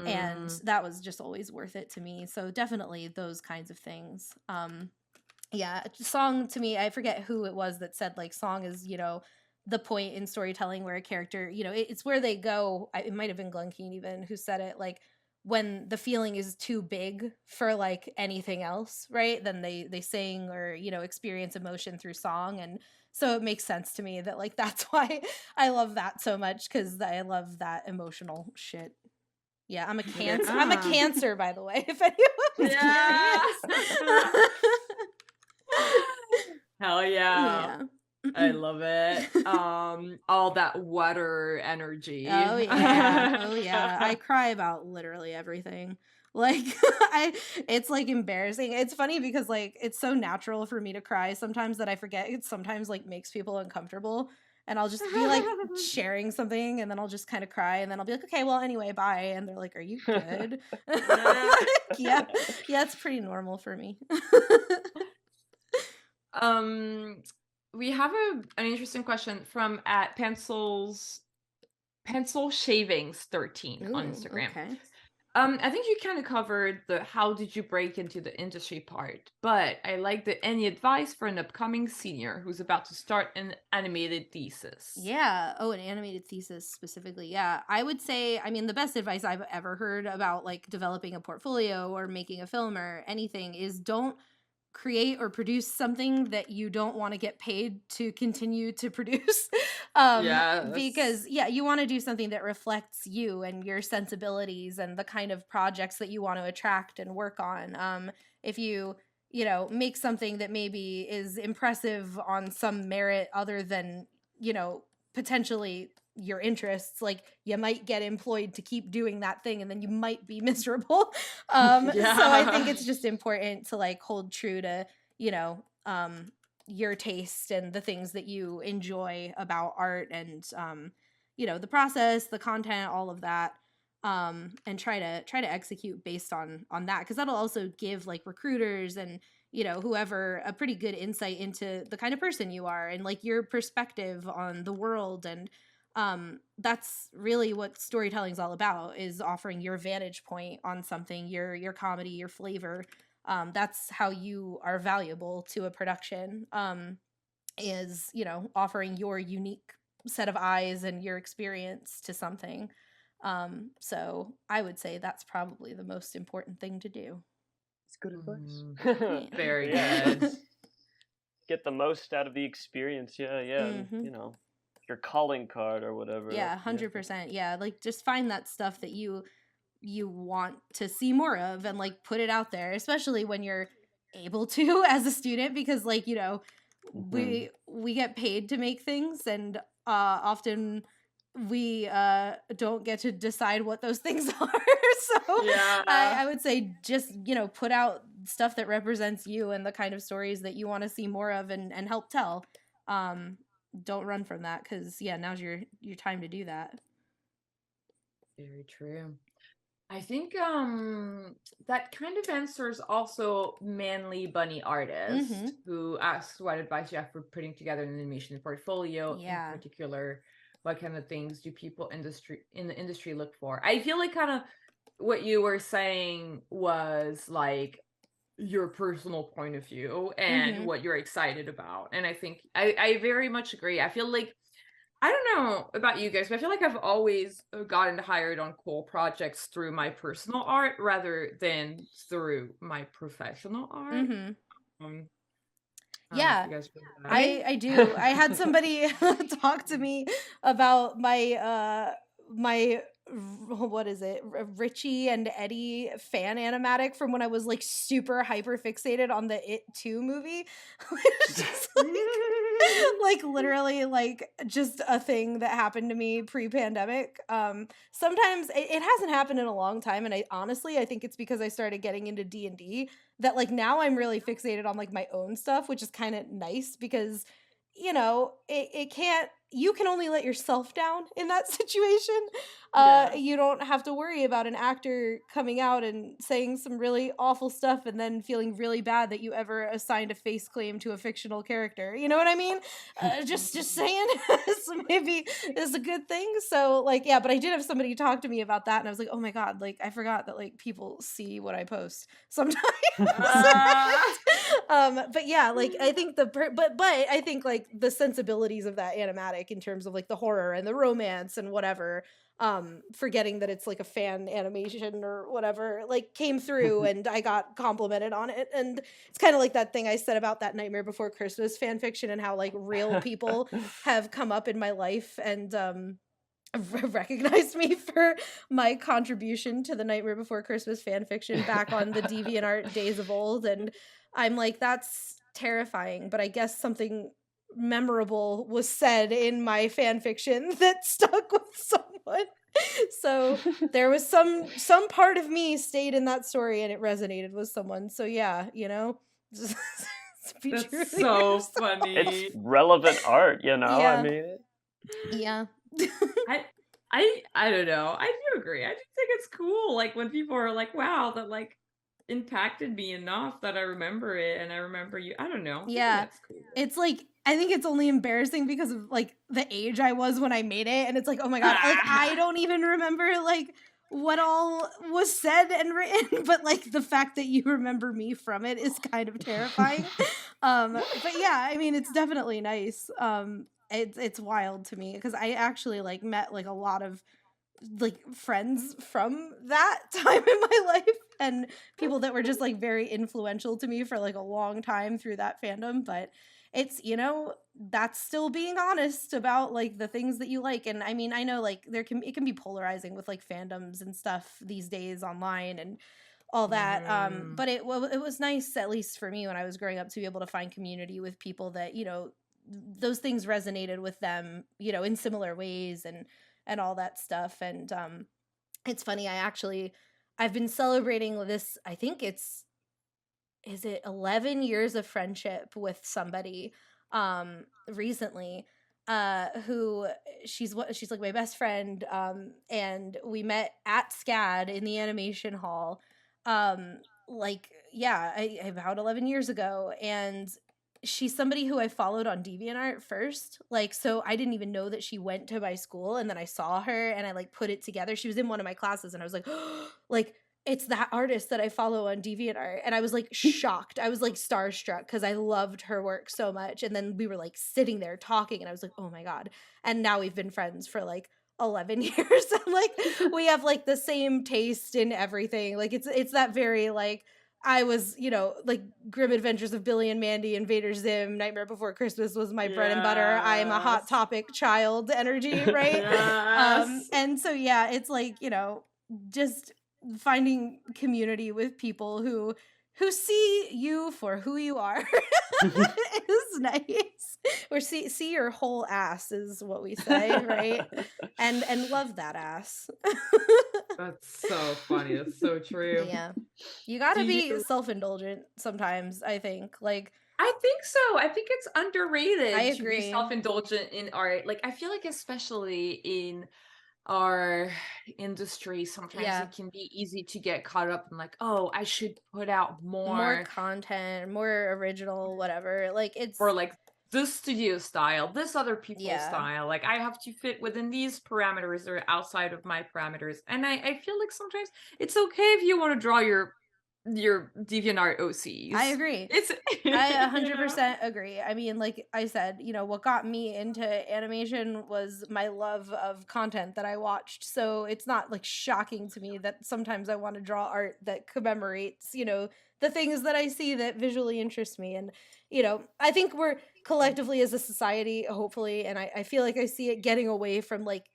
and that was just always worth it to me. So definitely those kinds of things. Yeah, song to me, I forget who it was that said like song is, the point in storytelling where a character, it's where they go. It might have been Glen Keane even who said it, like when the feeling is too big for like anything else, right? Then they sing or, experience emotion through song. And so it makes sense to me that like that's why I love that so much, because I love that emotional shit. Yeah, I'm a cancer. I'm a Yeah. Cancer, by the way, if anyone was Yeah. curious. Hell yeah. Yeah. I love it. All that water energy. Oh yeah. Oh yeah. I cry about literally everything. Like it's like embarrassing. It's funny because like it's so natural for me to cry sometimes that I forget it sometimes like makes people uncomfortable. And I'll just be like sharing something and then I'll just kind of cry and then I'll be like, okay, well anyway, bye. And they're like, are you good? Yeah. Yeah, it's pretty normal for me. We have an interesting question from at pencil shavings 13 on Ooh, Instagram. okay. I think you kind of covered the how did you break into the industry part, but I like the any advice for an upcoming senior who's about to start an animated thesis. Yeah. Oh, an animated thesis specifically. Yeah. I would say, I mean, the best advice I've ever heard about like developing a portfolio or making a film or anything is don't create or produce something that you don't want to get paid to continue to produce. Because Yes. yeah, you want to do something that reflects you and your sensibilities and the kind of projects that you want to attract and work on. If you make something that maybe is impressive on some merit other than, potentially your interests, like you might get employed to keep doing that thing and then you might be miserable. So I think Yeah. it's just important to like hold true to, you know, your taste and the things that you enjoy about art and the process, the content, all of that. And try to execute based on that, because that'll also give like recruiters and whoever a pretty good insight into the kind of person you are and like your perspective on the world. And that's really what storytelling is all about, is offering your vantage point on something, your comedy, your flavor. That's how you are valuable to a production, is offering your unique set of eyes and your experience to something. So I would say that's probably the most important thing to do. It's good advice. Yeah. Very Yeah. good. Get the most out of the experience. Yeah, yeah. And, Mhm. your calling card or whatever. Yeah, Yeah. 100%. Yeah, like just find that stuff that you want to see more of and like put it out there, especially when you're able to as a student, because like, Mhm. we get paid to make things, and often we don't get to decide what those things are. So Yeah. I would say just, put out stuff that represents you and the kind of stories that you want to see more of and help tell. Don't run from that, because yeah, now's your time to do that. Very true. I think that kind of answers also Manly Bunny Mm-hmm. Artist, who asks what advice you have for putting together an animation portfolio. In Yeah. particular, what kind of things do people in the industry look for? I feel like kind of what you were saying was like your personal point of view and Mm-hmm. what you're excited about. And I think I very much agree. I feel like I don't know about you guys, but I feel like I've always gotten hired on cool projects through my personal art rather than through my professional art. Mm-hmm. Um, I don't know if Yeah, you guys feel I that. mean, I do. I had somebody talk to me about my what is it? Richie and Eddie fan animatic from when I was like super hyper fixated on the It 2 movie. It's just like literally like just a thing that happened to me pre-pandemic. Sometimes it hasn't happened in a long time, and I think it's because I started getting into D&D that like now I'm really fixated on like my own stuff, which is kind of nice because it can't you can only let yourself down in that situation. Yeah. You don't have to worry about an actor coming out and saying some really awful stuff and then feeling really bad that you ever assigned a face claim to a fictional character. You know what I mean? Just saying. So maybe it's a good thing. So like, yeah, but I did have somebody talk to me about that, and I was like, oh my god, like I forgot that like people see what I post sometimes. But yeah, like I think but I think like the sensibilities of that animatic in terms of like the horror and the romance and whatever, forgetting that it's like a fan animation or whatever, like came through, and I got complimented on it. And it's kind of like that thing I said about that Nightmare Before Christmas fan fiction, and how like real people have come up in my life and recognized me for my contribution to the Nightmare Before Christmas fan fiction back on the DeviantArt days of old. And I'm like, that's terrifying, but I guess something memorable was said in my fan fiction that stuck with someone. So there was some part of me stayed in that story and it resonated with someone. So yeah, you know, just be true That's to so yourself. funny. It's relevant art, you know. Yeah. I mean, Yeah. I don't know. I do agree. I do think it's cool. Like when people are like, "Wow, that like impacted me enough that I remember it, and I remember you." I don't know. I think Yeah. that's cool. It's like, I think it's only embarrassing because of like the age I was when I made it, and it's like, oh my god, like I don't even remember like what all was said and written, but like the fact that you remember me from it is kind of terrifying. But yeah, I mean, it's definitely nice. It's wild to me because I actually like met like a lot of like friends from that time in my life, and people that were just like very influential to me for like a long time through that fandom. But it's, you know, that's still being honest about like the things that you like. And I mean, I know like it can be polarizing with like fandoms and stuff these days online and all that. But it was nice, at least for me when I was growing up, to be able to find community with people that, you know, those things resonated with them, you know, in similar ways and all that stuff. And it's funny, I've been celebrating this, I think is it 11 years of friendship with somebody recently, who she's like my best friend, and we met at SCAD in the animation hall, like yeah, about 11 years ago. And she's somebody who I followed on DeviantArt first. Like, so I didn't even know that she went to my school, and then I saw her and I like put it together. She was in one of my classes and I was like, like, it's that artist that I follow on DeviantArt. And I was like shocked. I was like starstruck because I loved her work so much. And then we were like sitting there talking and I was like, oh my God. And now we've been friends for like 11 years. And like we have like the same taste in everything. Like it's that very like, I was, you know, like Grim Adventures of Billy and Mandy, Invader Zim, Nightmare Before Christmas was my bread and butter. I am a Hot Yes. Topic child energy, right? Yes. And so yeah, it's like, you know, just finding community with people who see you for who you are is nice. Or see your whole ass is what we say, right? And love that ass. That's so funny. That's so true. Yeah. You gotta Do be you- self-indulgent sometimes, I think. Like, I think so. I think it's underrated I to be agree. self-indulgent in art. Like I feel like especially in our industry, sometimes Yeah. it can be easy to get caught up in like, oh, I should put out More content, more original, whatever. Like, it's or like this studio style, this other people's Yeah. style. Like I have to fit within these parameters or outside of my parameters. And I feel like sometimes it's okay if you want to draw your DeviantArt OCs. I agree. It's I 100% agree. I mean, like I said, you know, what got me into animation was my love of content that I watched. So it's not like shocking to me that sometimes I want to draw art that commemorates, you know, the things that I see that visually interest me. And, you know, I think we're collectively as a society, hopefully, and I feel like I see it getting away from like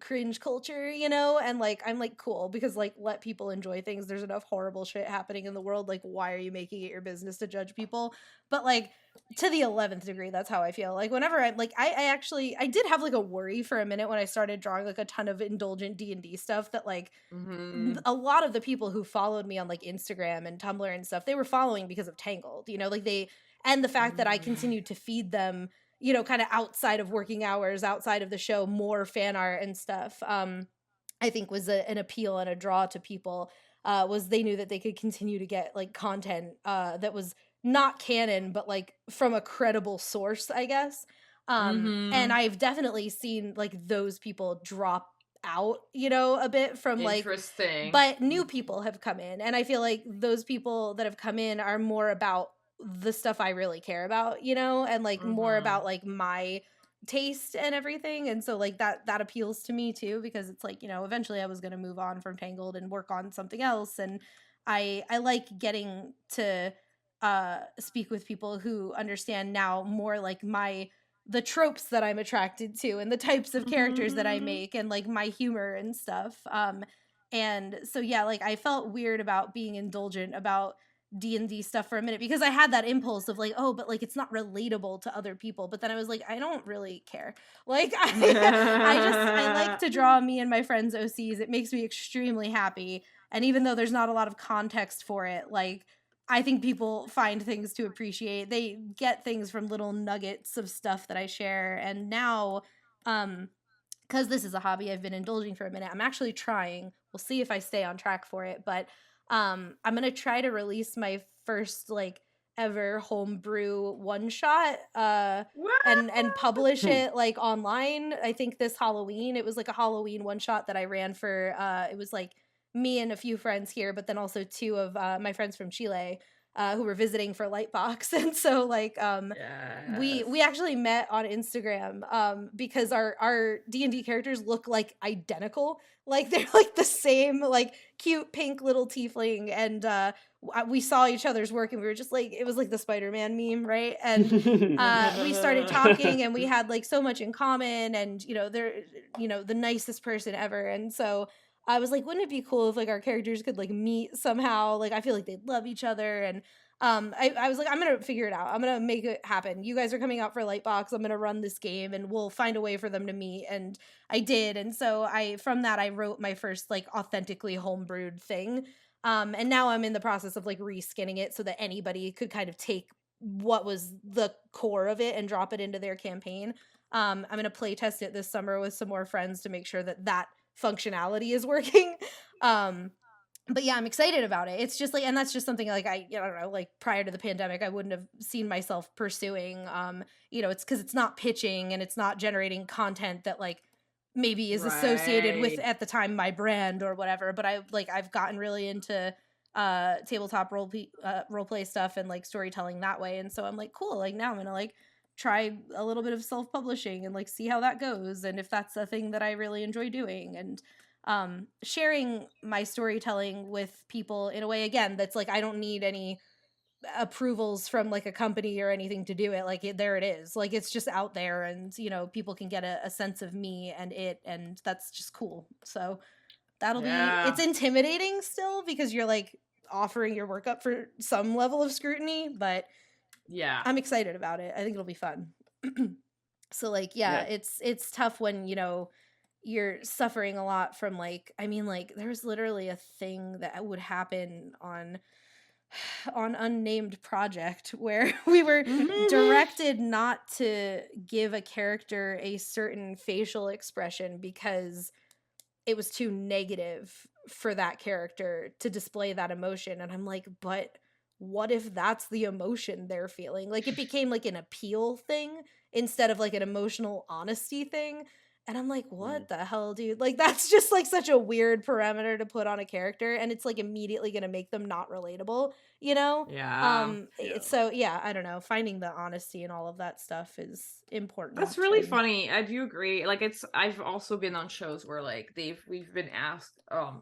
cringe culture, you know, and like I'm like cool because like let people enjoy things. There's enough horrible shit happening in the world. Like, why are you making it your business to judge people? But like to the 11th degree, that's how I feel. Like whenever I like I did have like a worry for a minute when I started drawing like a ton of indulgent D&D stuff that like a lot of the people who followed me on like Instagram and Tumblr and stuff, they were following because of Tangled, you know, like they, and the fact that I continued to feed them kind of outside of working hours, outside of the show, more fan art and stuff, I think was an appeal and a draw to people, was they knew that they could continue to get like content that was not canon, but like from a credible source, I guess. And Mm-hmm. I've definitely seen like those people drop out, a bit from like, Interesting. but new people have come in, and I feel like those people that have come in are more about the stuff I really care about, and like more Mm-hmm. about like my taste and everything. And so like that appeals to me too, because it's like, eventually I was going to move on from Tangled and work on something else, and I like getting to speak with people who understand now more like the tropes that I'm attracted to and the types of characters that I Mm-hmm. make and like my humor and stuff. And so yeah, like I felt weird about being indulgent about D&D stuff for a minute, because I had that impulse of like, oh, but like it's not relatable to other people. But then I was like, I don't really care. Like I like to draw me and my friends' OCs. It makes me extremely happy. And even though there's not a lot of context for it, like I think people find things to appreciate. They get things from little nuggets of stuff that I share. And now, because this is a hobby I've been indulging for a minute, I'm actually trying. We'll see if I stay on track for it, but I'm gonna try to release my first like ever homebrew one shot, and publish it like online. I think this Halloween. It was like a Halloween one shot that I ran for. It was like me and a few friends here, but then also two of my friends from Chile, who were visiting for Lightbox. And so like we Yes. actually met on Instagram, because our D&D characters look like identical. Like they're like the same like cute pink little tiefling, and we saw each other's work and we were just like, it was like the Spider-Man meme, right? And we started talking and we had like so much in common, and they're the nicest person ever. And so I was like, wouldn't it be cool if like our characters could like meet somehow? Like I feel like they'd love each other. And I was like, I'm gonna figure it out. I'm gonna make it happen. You guys are coming out for Lightbox. I'm gonna run this game and we'll find a way for them to meet. And I did. And so from that I wrote my first like authentically homebrewed thing. And now I'm in the process of like reskinning it so that anybody could kind of take what was the core of it and drop it into their campaign. I'm gonna play test it this summer with some more friends to make sure that functionality is working. But yeah, I'm excited about it. It's just like, and that's just something like I don't know, like prior to the pandemic, I wouldn't have seen myself pursuing. It's because it's not pitching and it's not generating content that like maybe is associated with Right. at the time my brand or whatever. But I've gotten really into tabletop role play stuff and like storytelling that way. And so I'm like, cool, like now I'm gonna like try a little bit of self-publishing and like see how that goes, and if that's a thing that I really enjoy doing. And sharing my storytelling with people in a way, again, that's like I don't need any approvals from like a company or anything to do it. Like there it is, like it's just out there, and people can get a sense of me and that's just cool. So it's Yeah. intimidating still, because you're like offering your work up for some level of scrutiny, but Yeah. I'm excited about it. I think it'll be fun. So like yeah, Yeah. it's tough when you're suffering a lot from like, I mean, like there's literally a thing that would happen on unnamed project where we were directed not to give a character a certain facial expression because it was too negative for that character to display that emotion. And I'm like, but what if that's the emotion they're feeling? Like it became like an appeal thing instead of like an emotional honesty thing. And I'm like, what the hell, dude? Like that's just like such a weird parameter to put on a character, and it's like immediately going to make them not relatable, you know? Yeah. It's so yeah, I don't know, finding the honesty and all of that stuff is That's important. really And funny. I do agree. Like I've also been on shows where like we've been asked,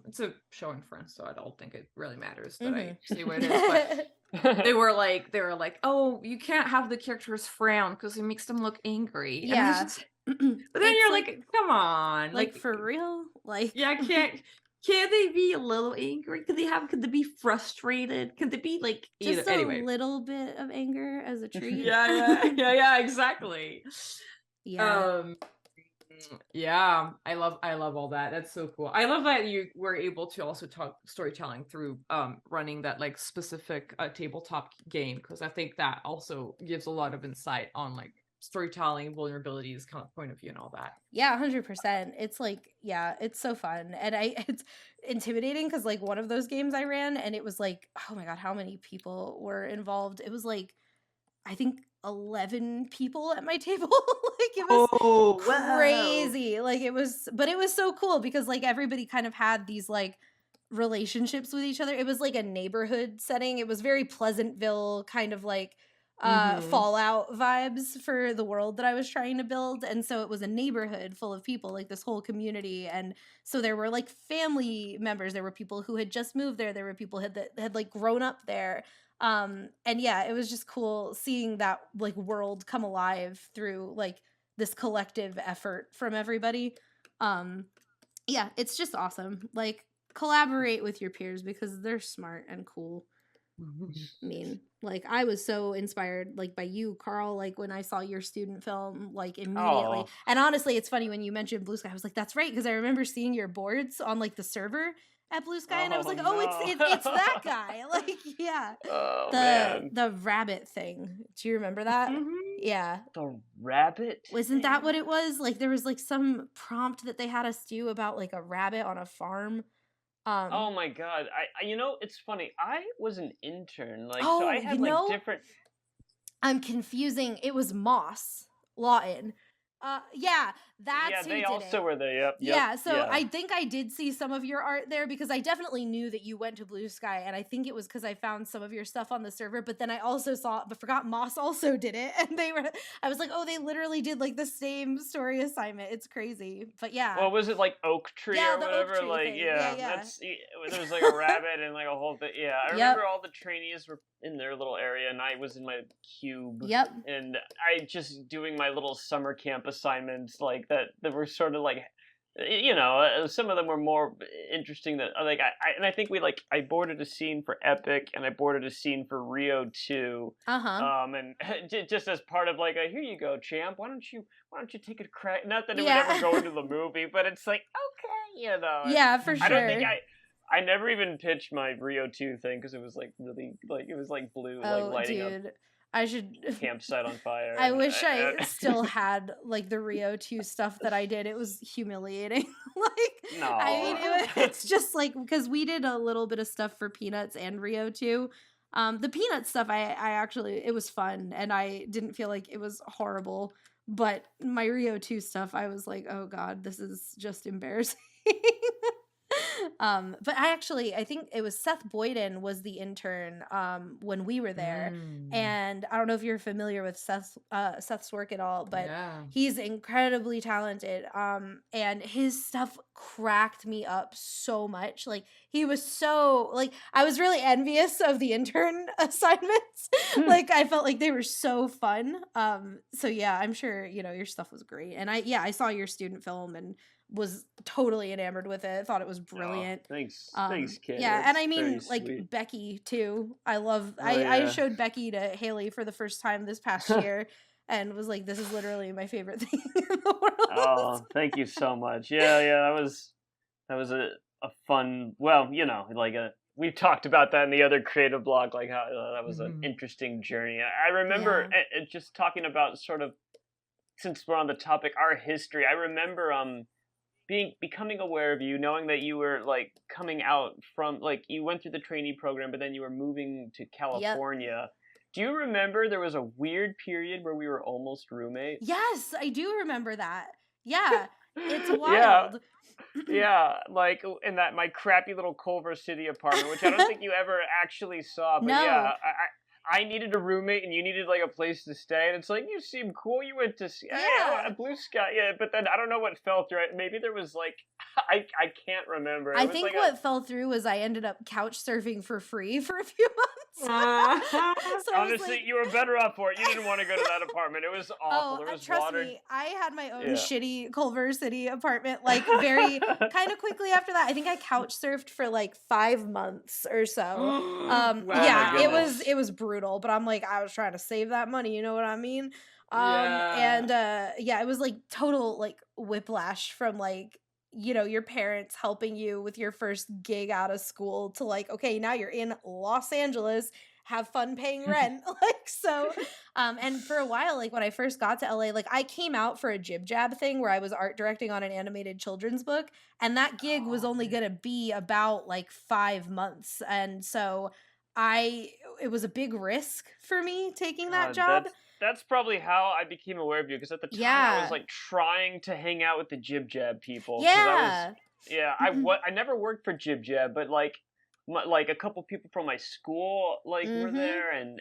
it's a show in France, so I don't think it really matters that I say what it is, but they were like, "Oh, you can't have the characters frown because it makes them look angry." And I was yeah. just but then It's you're like like, "Come on." Like for real? Like yeah, can't they be a little angry? Could they be frustrated? Could they be like, just a anyway. little bit of anger as a treat. Yeah, yeah, exactly. Yeah. Um yeah, I love all that. That's so cool. I love that you were able to also talk storytelling through running that like specific tabletop game, because I think that also gives a lot of insight on like storytelling, vulnerabilities kind of point of view and all that. Yeah, 100%. It's like, yeah, it's so fun. And it's intimidating because like one of those games I ran and it was like, oh my God, how many people were involved? It was like, I think 11 people at my table. Like it was Wow. crazy. Like but it was so cool because like everybody kind of had these like relationships with each other. It was like a neighborhood setting. It was very Pleasantville kind of like Fallout vibes for the world that I was trying to build. And so it was a neighborhood full of people, like this whole community. And so there were like family members, there were people who had just moved there, there were people that had like grown up there. And yeah, it was just cool seeing that like world come alive through like this collective effort from everybody. Yeah, it's just awesome. Like collaborate with your peers because they're smart and cool. I mean, like I was so inspired like by you, Carl, like when I saw your student film like immediately. Oh. And honestly, it's funny when you mentioned Blue Sky, I was like, that's right, because I remember seeing your boards on like the server at Blue Sky and I was like, no. it's that guy. Like, yeah. Oh, man. The rabbit thing. Do you remember that? Yeah. The rabbit? Wasn't that what it was? Like there was like some prompt that they had us do about like a rabbit on a farm. Oh my God. I you know, it's funny. I was an intern. Like, Oh, so I had you know, like different. I'm confusing. It was Moss Lawton. Yeah, that's Yeah, who they did also it. were there. Yep. Yeah, so yeah. I think I did see some of your art there because I definitely knew that you went to Blue Sky, and I think it was because I found some of your stuff on the server. But then I also forgot Moss also did it, and I was like, oh, they literally did like the same story assignment. It's crazy, but yeah. Well, was it like oak tree Yeah, or the oak whatever? tree Like, thing. yeah, Yeah. that's there was like a rabbit and like a whole thing. Yeah, I remember all the trainees were in their little area, and I was in my cube. Yep. And I just doing my little summer camp assignments like that were sort of like, you know, some of them were more interesting than like I think I boarded a scene for Epic and I boarded a scene for Rio 2. And just as part of like here you go, champ, why don't you take a crack, not that it would ever go into the movie, but it's like, okay, you know. Yeah, for sure. I don't think I never even pitched my Rio 2 thing because it was like really like it was like blue like lighting up. I should campsite on fire. I wish I still had like the Rio 2 stuff that I did. It was humiliating. Like, no. I mean, it's just like because we did a little bit of stuff for Peanuts and Rio 2. The Peanuts stuff, I actually, it was fun and I didn't feel like it was horrible. But my Rio 2 stuff, I was like, oh God, this is just embarrassing. But I think it was Seth Boyden was the intern when we were there, and I don't know if you're familiar with Seth's work at all, but he's incredibly talented. And his stuff cracked me up so much. Like he was so like I was really envious of the intern assignments. Like I felt like they were so fun. So yeah, I'm sure your stuff was great, and I saw your student film and was totally enamored with it. Thought it was brilliant. Oh, thanks, kid. Yeah, that's and I mean, like sweet. Becky too. I showed Becky to Haley for the first time this past year, and was like, "This is literally my favorite thing in the world." Oh, thank you so much. Yeah, that was a fun. Well, like we've talked about that in the other creative blog, like how that was an interesting journey. I remember just talking about sort of, since we're on the topic, our history. I remember becoming aware of you, knowing that you were like coming out from like you went through the trainee program, but then you were moving to California. Yep. Do you remember there was a weird period where we were almost roommates? Yes, I do remember that. Yeah, it's wild. Yeah, like in that my crappy little Culver City apartment, which I don't think you ever actually saw. But no. Yeah, I needed a roommate and you needed like a place to stay, and it's like, you seem cool, you went to Blue Sky, but then I don't know what fell through. Maybe there was like I can't remember. I think like what fell through was I ended up couch surfing for free for a few months. So honestly, you were better off for it. You didn't want to go to that apartment. It was awful. There was trust water. Me, I had my own shitty Culver City apartment like very kind of quickly after that. I think I couch surfed for like 5 months or so. Wow, it was brutal, but I'm like, I was trying to save that money, you know what I mean? And it was like total like whiplash from like your parents helping you with your first gig out of school to like, okay, now you're in Los Angeles have fun paying rent. Like, so, and for a while, like when I first got to LA, like I came out for a Jib Jab thing where I was art directing on an animated children's book, and that gig was only man. going to be about like 5 months. And so it was a big risk for me taking that God, job. that's probably how I became aware of you, because at the time I was Yeah. like trying to hang out with the Jib Jab people, because Yeah. I never worked for Jib Jab, but like like a couple people from my school like were Mm-hmm. there, and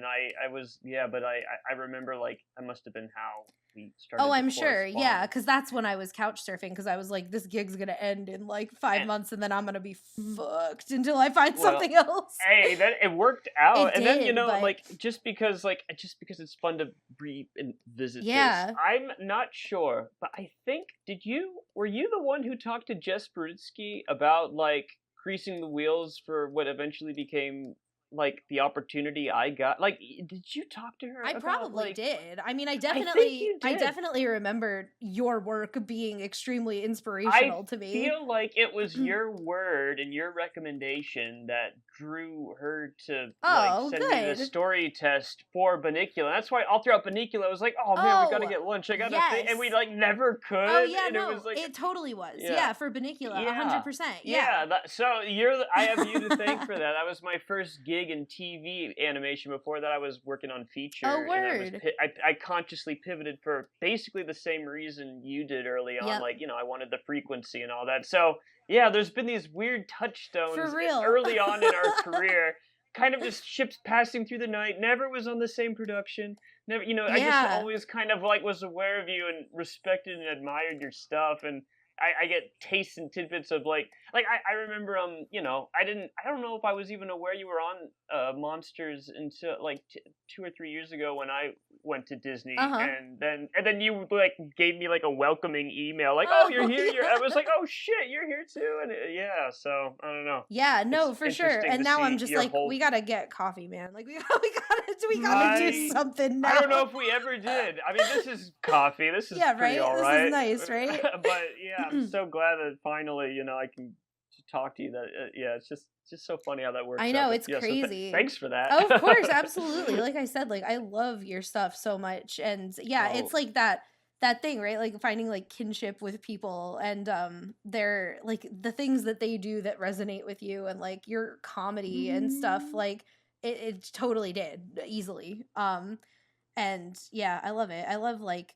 I was, yeah, but I remember like I must have been how we Oh, started to I'm sure. Yeah, correspond. because that's when I was couch surfing, because I was like, this gig's gonna end in like 5 months, and then I'm gonna be fucked until I find Well, something else. hey, that it worked out, It and then did, but like just because it's fun to revisit this, yeah. I'm not sure, but I think were you the one who talked to Jess Beritsky about like greasing the wheels for what eventually became like the opportunity I got? Like, did you talk to her I about probably like? did. I mean, I think you I did. definitely remember your work being extremely I inspirational to me. feel like it was your word and your recommendation that drew her to like Oh, send me the good. story test for Banicula. That's why all throughout Banicula I was like, "Oh man, we gotta Oh, get lunch. I gotta think," and we yes. like never Oh, could, yeah, and it was no, like, it totally was. yeah, Yeah, for Banicula, yeah, 100%. Yeah. yeah. So I have you to thank for that. That was my first gig in TV animation. Before that, I was working on Oh, feature, and word. I consciously pivoted for basically the same reason you did early on. Yep. Like, I wanted the frequency and all that. So yeah, there's been these weird For touchstones real. early on in our career. Kind of just ships passing through the night. Never was on the same production. Never, I just Yeah. always kind of like was aware of you and respected and admired your stuff. And I get tastes and tidbits of like I remember I don't know if I was even aware you were on Monsters until like 2 or 3 years ago when I went to Disney, Uh-huh. and then you like gave me like a welcoming email like, oh, you're Oh, here, I yeah. was like, oh shit, you're here too. And yeah, so I don't know, Yeah, it's no, for sure. interesting And to now I'm see just your like, whole. we gotta get coffee, man. Like we gotta do I something I now. don't know if we ever did. I mean, this is coffee. This is Yeah, pretty right? all This is right. nice, right? But yeah, I'm so glad that finally, I can talk to you. That yeah, it's just so funny how that I works out. know, But it's yeah, so crazy. thanks for that. Of course, absolutely. Like I said, like I love your stuff so much. And yeah, it's Oh, like that thing, right? Like finding like kinship with people, and they're like the things that they do that resonate with you, and like your comedy and stuff, like it totally did easily. And yeah, I love it. I love like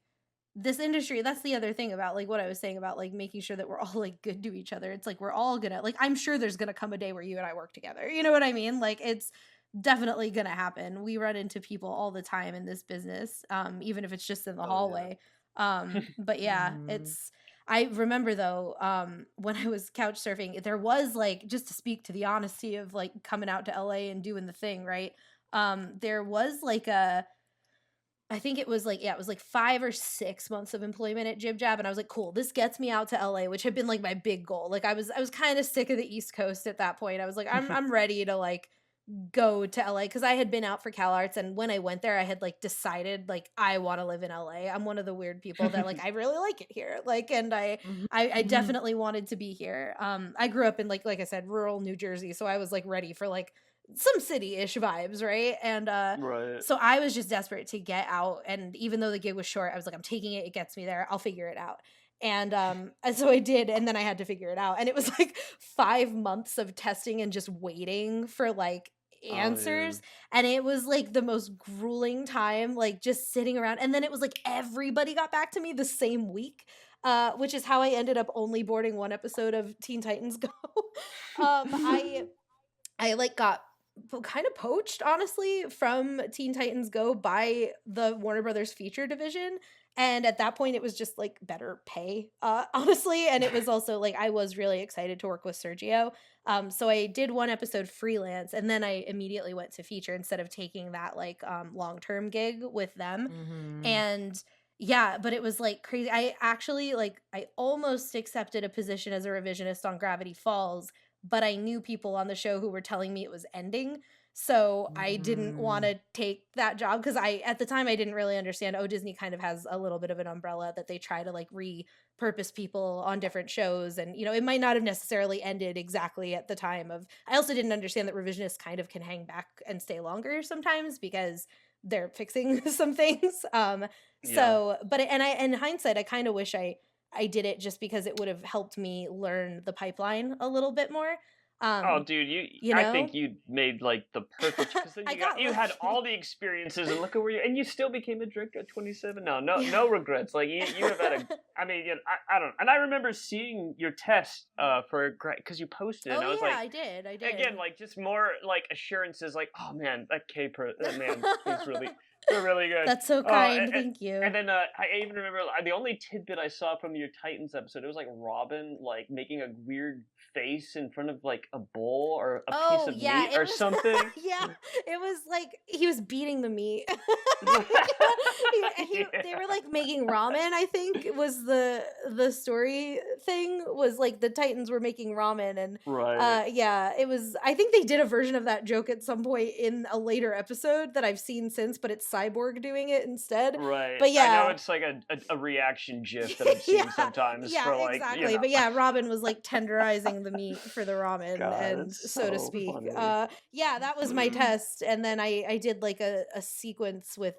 this industry. That's the other thing about like what I was saying about like making sure that we're all like good to each other. It's like we're all gonna, like, I'm sure there's gonna come a day where you and I work together. You know what I mean? Like it's definitely gonna happen. We run into people all the time in this business, even if it's just in the oh yeah. hallway. But yeah, I remember though, when I was couch surfing, there was like, just to speak to the honesty of like coming out to LA and doing the thing, right? There was like I think it was like, yeah, it was like 5 or 6 months of employment at Jib Jab, and I was like, "Cool, this gets me out to LA," which had been like my big goal. Like I was kind of sick of the East Coast at that point. I was like, I'm ready to like go to LA, because I had been out for Cal Arts, and when I went there, I had like decided like I want to live in LA. I'm one of the weird people that like I really like it here. Like, and I definitely wanted to be here. I grew up in like I said, rural New Jersey, so I was like ready for like some city-ish vibes, right? And Right. so I was just desperate to get out, and even though the gig was short, I was like, I'm taking it, it gets me there, I'll figure it out. And so I did, and then I had to figure it out. And it was like 5 months of testing and just waiting for like Oh yeah. answers. And it was like the most grueling time, like just sitting around. And then it was like everybody got back to me the same week. Which is how I ended up only boarding one episode of Teen Titans Go. I like got kind of poached, honestly, from Teen Titans Go by the Warner Brothers feature division. And at that point it was just like better pay, honestly. And it was also like I was really excited to work with Sergio. So I did one episode freelance, and then I immediately went to feature instead of taking that like long-term gig with them. And yeah, but it was like crazy. I actually like I almost accepted a position as a revisionist on Gravity Falls, but I knew people on the show who were telling me it was ending. So I didn't want to take that job because at the time I didn't really understand. Oh, Disney kind of has a little bit of an umbrella that they try to like repurpose people on different shows. And, it might not have necessarily ended exactly at the time of, I also didn't understand that revisionists kind of can hang back and stay longer sometimes because they're fixing some things. So, but, in hindsight, I kind of wish I did it just because it would have helped me learn the pipeline a little bit more. Oh, dude, I think you made like the perfect because then you had all the experiences and look at where you and you still became a director at 27. No regrets. Like you have had a. I mean, I don't. And I remember seeing your test for because you posted it. And I was like, I did. Again, like just more like assurances. Like, oh man, that man, he's really. They're really good. That's so kind. Thank you. And then I even remember the only tidbit I saw from your Titans episode. It was like Robin like making a weird face in front of like a bowl or a piece of meat or something. Yeah, it was like he was beating the meat. They were like making ramen. I think was the story thing was like the Titans were making ramen and right. It was. I think they did a version of that joke at some point in a later episode that I've seen since, but it's Cyborg doing it instead. Right. But yeah, I know it's like a reaction gif that I've seen sometimes. Yeah, for like, exactly. But yeah, Robin was like tenderizing the meat for the ramen, and so to speak. Yeah, that was my test, and then I did like a sequence with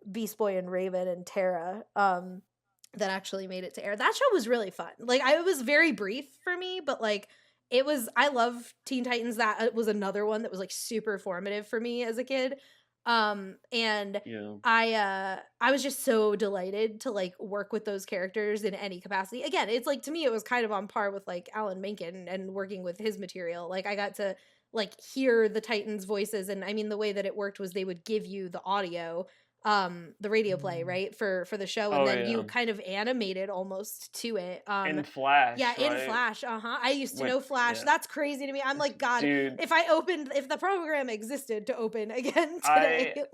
Beast Boy and Raven and Tara. That actually made it to air. That show was really fun. Like it was very brief for me, but like it was. I love Teen Titans. That was another one that was like super formative for me as a kid. And I was just so delighted to like work with those characters in any capacity. Again, it's like to me it was kind of on par with like Alan Menken and working with his material. Like I got to like hear the Titans voices, and I mean the way that it worked was they would give you the audio, the radio play, right, for the show, and then you kind of animated almost to it in Flash. In Flash. I used to know Flash. That's crazy to me. I'm like, God, dude, if the program existed to open again today,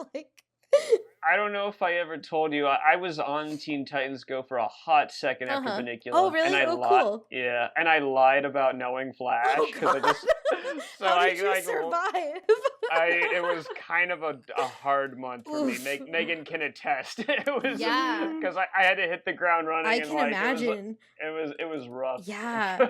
I don't know if I ever told you. I was on Teen Titans Go for a hot second after Vernacular. Oh, really? And cool. Yeah, and I lied about knowing Flash because I just. So How did you survive? It was kind of a hard month for me. Megan can attest. It was because I had to hit the ground running. I can imagine. It was rough. Yeah, I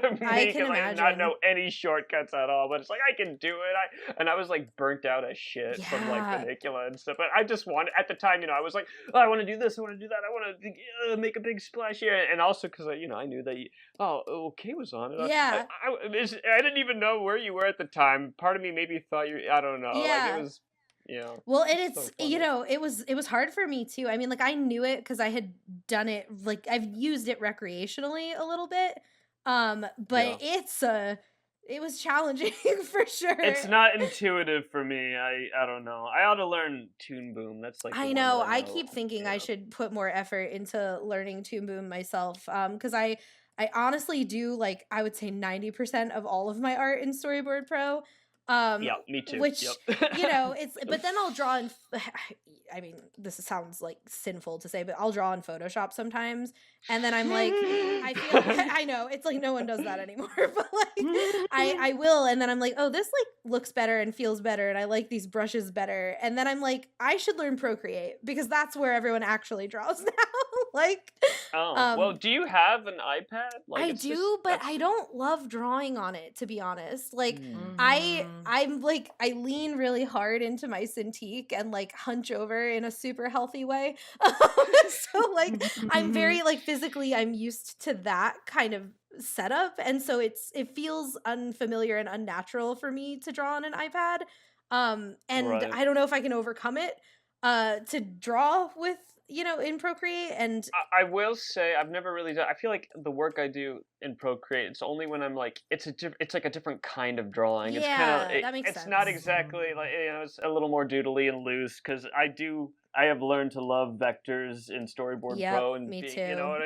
can imagine. I did not know any shortcuts at all, but it's like I can do it. I was like burnt out as shit from like Vernacular and stuff. But I just wanted at the time. I was like, oh, I want to do this, I want to do that, I want to make a big splash here, and also because I knew that Kay was on it. Yeah, I didn't even know where you were at the time. Part of me maybe thought I don't know. Yeah. Like it was. Well, and it's so it was hard for me too. I mean, like I knew it because I had done it. Like I've used it recreationally a little bit. But it was challenging for sure. It's not intuitive for me. I don't know. I ought to learn Toon Boom. That's like I know. I keep thinking I should put more effort into learning Toon Boom myself. Because I honestly do like I would say 90% of all of my art in Storyboard Pro. Yeah, me too. Which it's but then I'll draw in. I mean, this sounds like sinful to say, but I'll draw in Photoshop sometimes, and then I'm like, I feel I know it's like no one does that anymore, but like I will, and then I'm like, oh, this like looks better and feels better, and I like these brushes better, and then I'm like, I should learn Procreate because that's where everyone actually draws now. Like, well, do you have an iPad? Like, I do, but I don't love drawing on it, to be honest. Like, I'm like, I lean really hard into my Cintiq and like hunch over in a super healthy way. So like, I'm very like physically, I'm used to that kind of setup, and so it feels unfamiliar and unnatural for me to draw on an iPad. And I don't know if I can overcome it to draw with in Procreate. And I will say I've never really done. I feel like the work I do in Procreate, it's only when I'm like it's like a different kind of drawing. Yeah, it's kind of that makes sense. It's not exactly like it's a little more doodly and loose because I have learned to love vectors in Storyboard Pro, and me too. You know what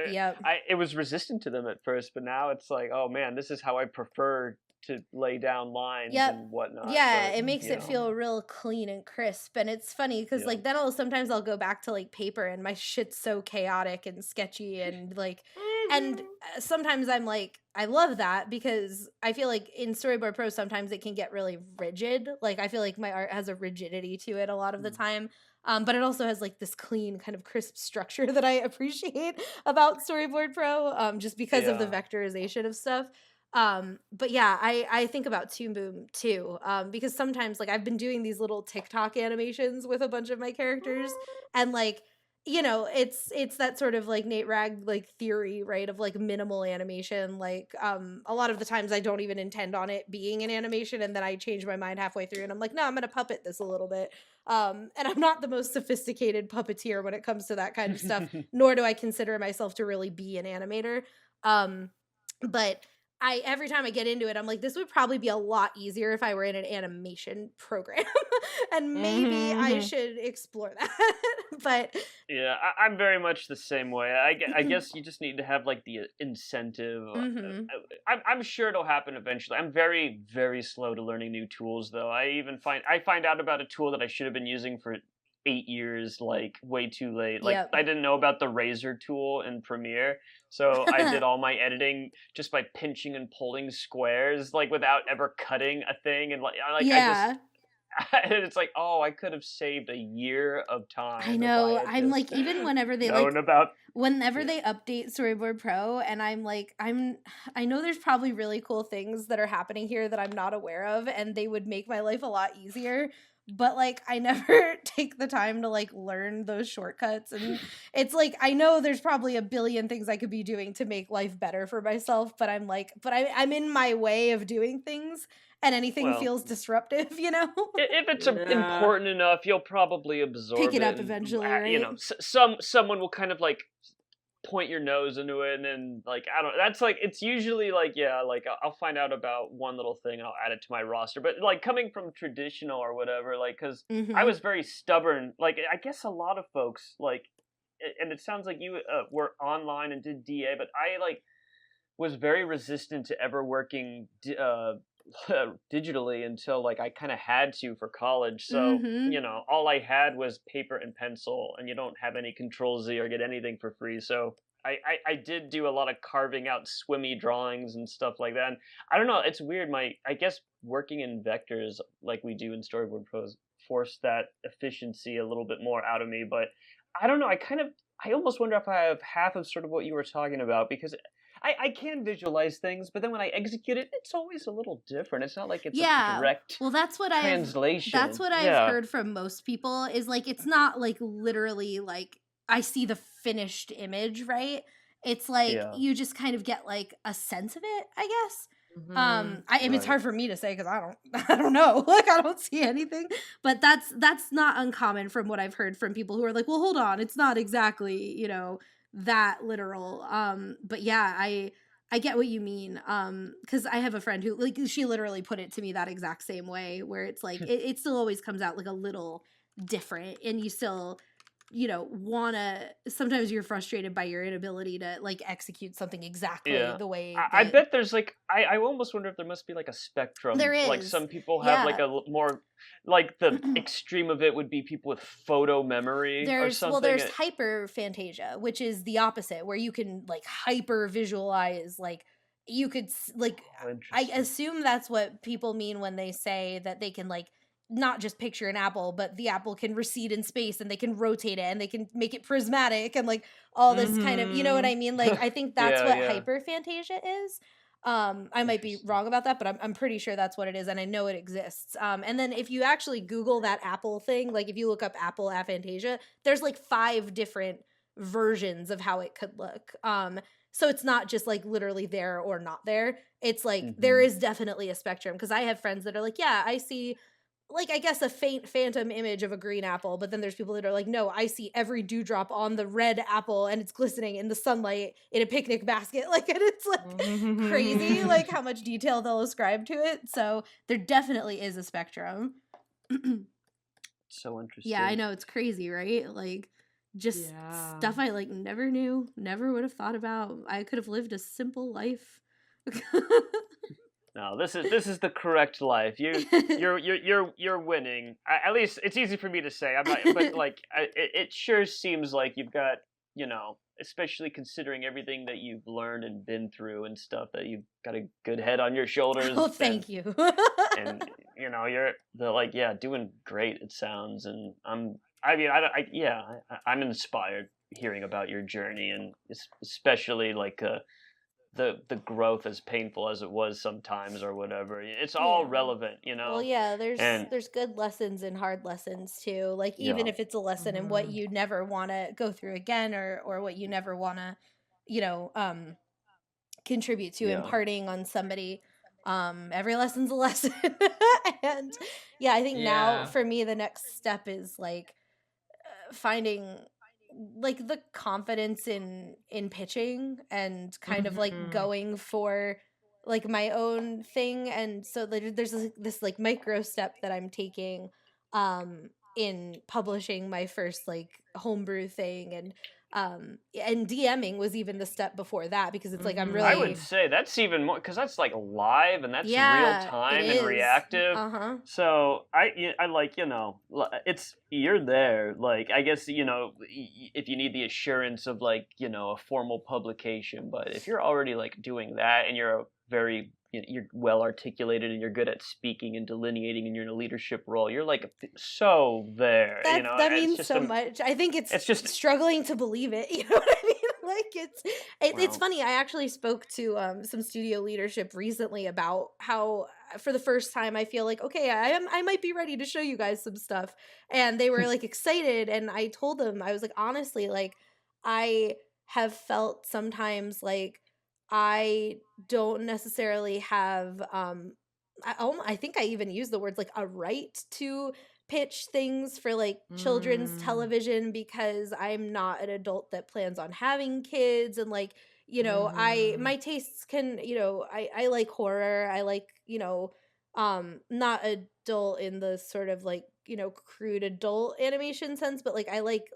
it was resistant to them at first, but now it's like, oh man, this is how I prefer to lay down lines and whatnot. Yeah, but, it makes it feel real clean and crisp, and it's funny because like then sometimes I'll go back to like paper and my shit's so chaotic and sketchy and like And sometimes I'm like, I love that because I feel like in Storyboard Pro sometimes it can get really rigid. Like I feel like my art has a rigidity to it a lot of the time. But it also has like this clean kind of crisp structure that I appreciate about Storyboard Pro, just because of the Yeah. vectorization of stuff. But yeah, I think about Toon Boom too, because sometimes like I've been doing these little TikTok animations with a bunch of my characters, and like it's that sort of like Nate Rag like theory, right, of like minimal animation. Like a lot of the times I don't even intend on it being an animation, and then I change my mind halfway through and I'm like, no, I'm gonna puppet this a little bit. And I'm not the most sophisticated puppeteer when it comes to that kind of stuff, nor do I consider myself to really be an animator. But I every time I get into it, I'm like, this would probably be a lot easier if I were in an animation program. And maybe I should explore that. But Yeah, I'm very much the same way. I guess you just need to have like the incentive. I'm sure it'll happen eventually. I'm very, very slow to learning new tools, though. I find out about a tool that I should have been using for 8 years, like way too late. Like Yep. I didn't know about the razor tool in Premiere, so I did all my editing just by pinching and pulling squares, like without ever cutting a thing, and I yeah. just and it's like, oh, I could have saved a year of time. I if know. had I'm just like, even whenever they known about. whenever Yeah. they update Storyboard Pro, and I'm like, I know there's probably really cool things that are happening here that I'm not aware of, and they would make my life a lot easier. But like, I never take the time to like learn those shortcuts, and it's like I know there's probably a billion things I could be doing to make life better for myself, but I'm like, I'm in my way of doing things, and anything Well, feels disruptive, if it's Yeah. important enough, you'll probably absorb Pick it up and eventually, you right? know, someone will kind of like point your nose into it, and then like I don't. That's like it's usually like yeah, like I'll find out about one little thing, I'll add it to my roster. But like coming from traditional or whatever, like because I Mm-hmm. was very stubborn. Like I guess a lot of folks like, and it sounds like you were online and did DA, but I like was very resistant to ever working digitally until like I kind of had to for college. So, Mm-hmm. all I had was paper and pencil, and you don't have any Control Z or get anything for free. So I did do a lot of carving out swimmy drawings and stuff like that. And I don't know, it's weird. I guess working in vectors like we do in Storyboard Pros forced that efficiency a little bit more out of me. But I don't know. I almost wonder if I have half of sort of what you were talking about because I can visualize things, but then when I execute it, it's always a little different. It's not like it's a Yeah. direct Well, translation. that's what I've Yeah. heard from most people is like it's not like literally like I see the finished image, right? It's like Yeah. you just kind of get like a sense of it, I guess. Mhm. I mean, it's Right. hard for me to say because I don't I don't know. Like I don't see anything. But that's not uncommon from what I've heard from people who are like, well, hold on, it's not exactly, that literal. But yeah, I get what you mean. Because I have a friend who like she literally put it to me that exact same way, where it's like it still always comes out like a little different, and you still wanna sometimes you're frustrated by your inability to like execute something exactly Yeah. the way I that bet there's like I almost wonder if there must be like a there spectrum. Like is. some people have like Yeah. a more like the extreme of it would be people with photo memory or something. There's hyperphantasia, which is the opposite, where you can like hyper visualize, like you could like Oh, I interesting. assume that's what people mean when they say that they can like not just picture an apple, but the apple can recede in space and they can rotate it and they can make it prismatic and like all this kind of, you know what Mhm. I mean? Like I think that's Yeah, what yeah. hyperphantasia is. I might be Interesting. wrong about that, but I'm pretty sure that's what it is, and I know it exists. And then if you actually Google that Apple thing, like if you look up Apple Aphantasia, there's like 5 different versions of how it could look. So it's not just like literally there or not there. It's like there Hmm. is definitely a spectrum because I have friends that are like, yeah, I see like I guess a faint phantom image of a green apple, but then there's people that are like, no, I see every dewdrop on the red apple and it's glistening in the sunlight in a picnic basket. Like, and it's like crazy, like how much detail they'll ascribe to it. So there definitely is a spectrum. So Yeah, I interesting. know it's crazy, right? Like just Yeah. stuff I like never knew, never would have thought about. I could have lived a simple life. No, this is the correct life. You're winning. At least it's easy for me to say. I'm not, but like it sure seems like you've got you know, especially considering everything that you've learned and been through and stuff, that you've got a good head on your Oh, shoulders, thank you. and you know, they're like, yeah, doing great, it sounds. And I mean, yeah, I'm inspired hearing about your journey, and especially like the growth, as painful as it was sometimes or whatever. It's all Yeah. relevant, Well, yeah, and there's good lessons and hard lessons too. Like even yeah, if it's a lesson in what Mhm. you never want to go through again, or what you never want to, you know, contribute to yeah, imparting on somebody, every lesson's a lesson. And yeah, I think now Yeah. for me the next step is like finding like the confidence in pitching and kind of like Mhm. going for like my own thing. And so there's this like micro step that I'm taking in publishing my first like homebrew thing. And DMing was even the step before that, because it's like I'm Mhm. I would really, say that's even more, because that's like live and that's real yeah, it time and is. reactive. Uh-huh. So I like, it's, you're there. Like, I guess, if you need the assurance of like, a formal publication, but if you're already like doing that and you're a very, you're well articulated and you're good at speaking and delineating and you're in a leadership role, you're like so there. That It's means just so much. I think it's it's just struggling to believe it. You know what I mean? Like it's well, funny. I actually spoke to some studio leadership recently about how for the first time I feel like, okay, I might be ready to show you guys some stuff. And they were like excited, and I told them, I was like, honestly, like I have felt sometimes like I don't necessarily have I think I even used the words like a right to pitch things for like children's Mm. television, because I'm not an adult that plans on having kids. And like, I Mhm. my tastes can, I like horror. I like, not adult in the sort of like, crude adult animation sense, but like I like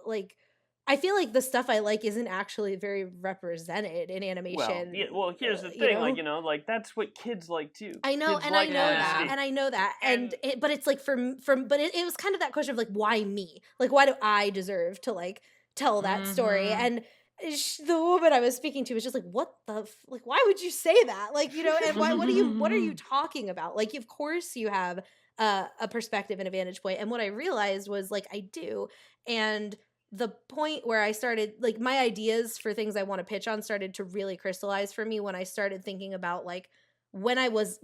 I feel like the stuff I like isn't actually very represented in well, animation, yeah, well, here's the you thing, like, know? like that's what kids like too. I know, Kids and I like know to that, Yeah. see, and I know that, and and but it's like but it was kind of that question of like, why me? Like, why do I deserve to like tell that story? Mhm. And the woman I was speaking to was just like, what the like, why would you say that? Like, and why? What are you talking about? Like, of course you have a perspective and a vantage point. And what I realized was like, I do, and the point where I started like my ideas for things I want to pitch on started to really crystallize for me when I started thinking about like when I was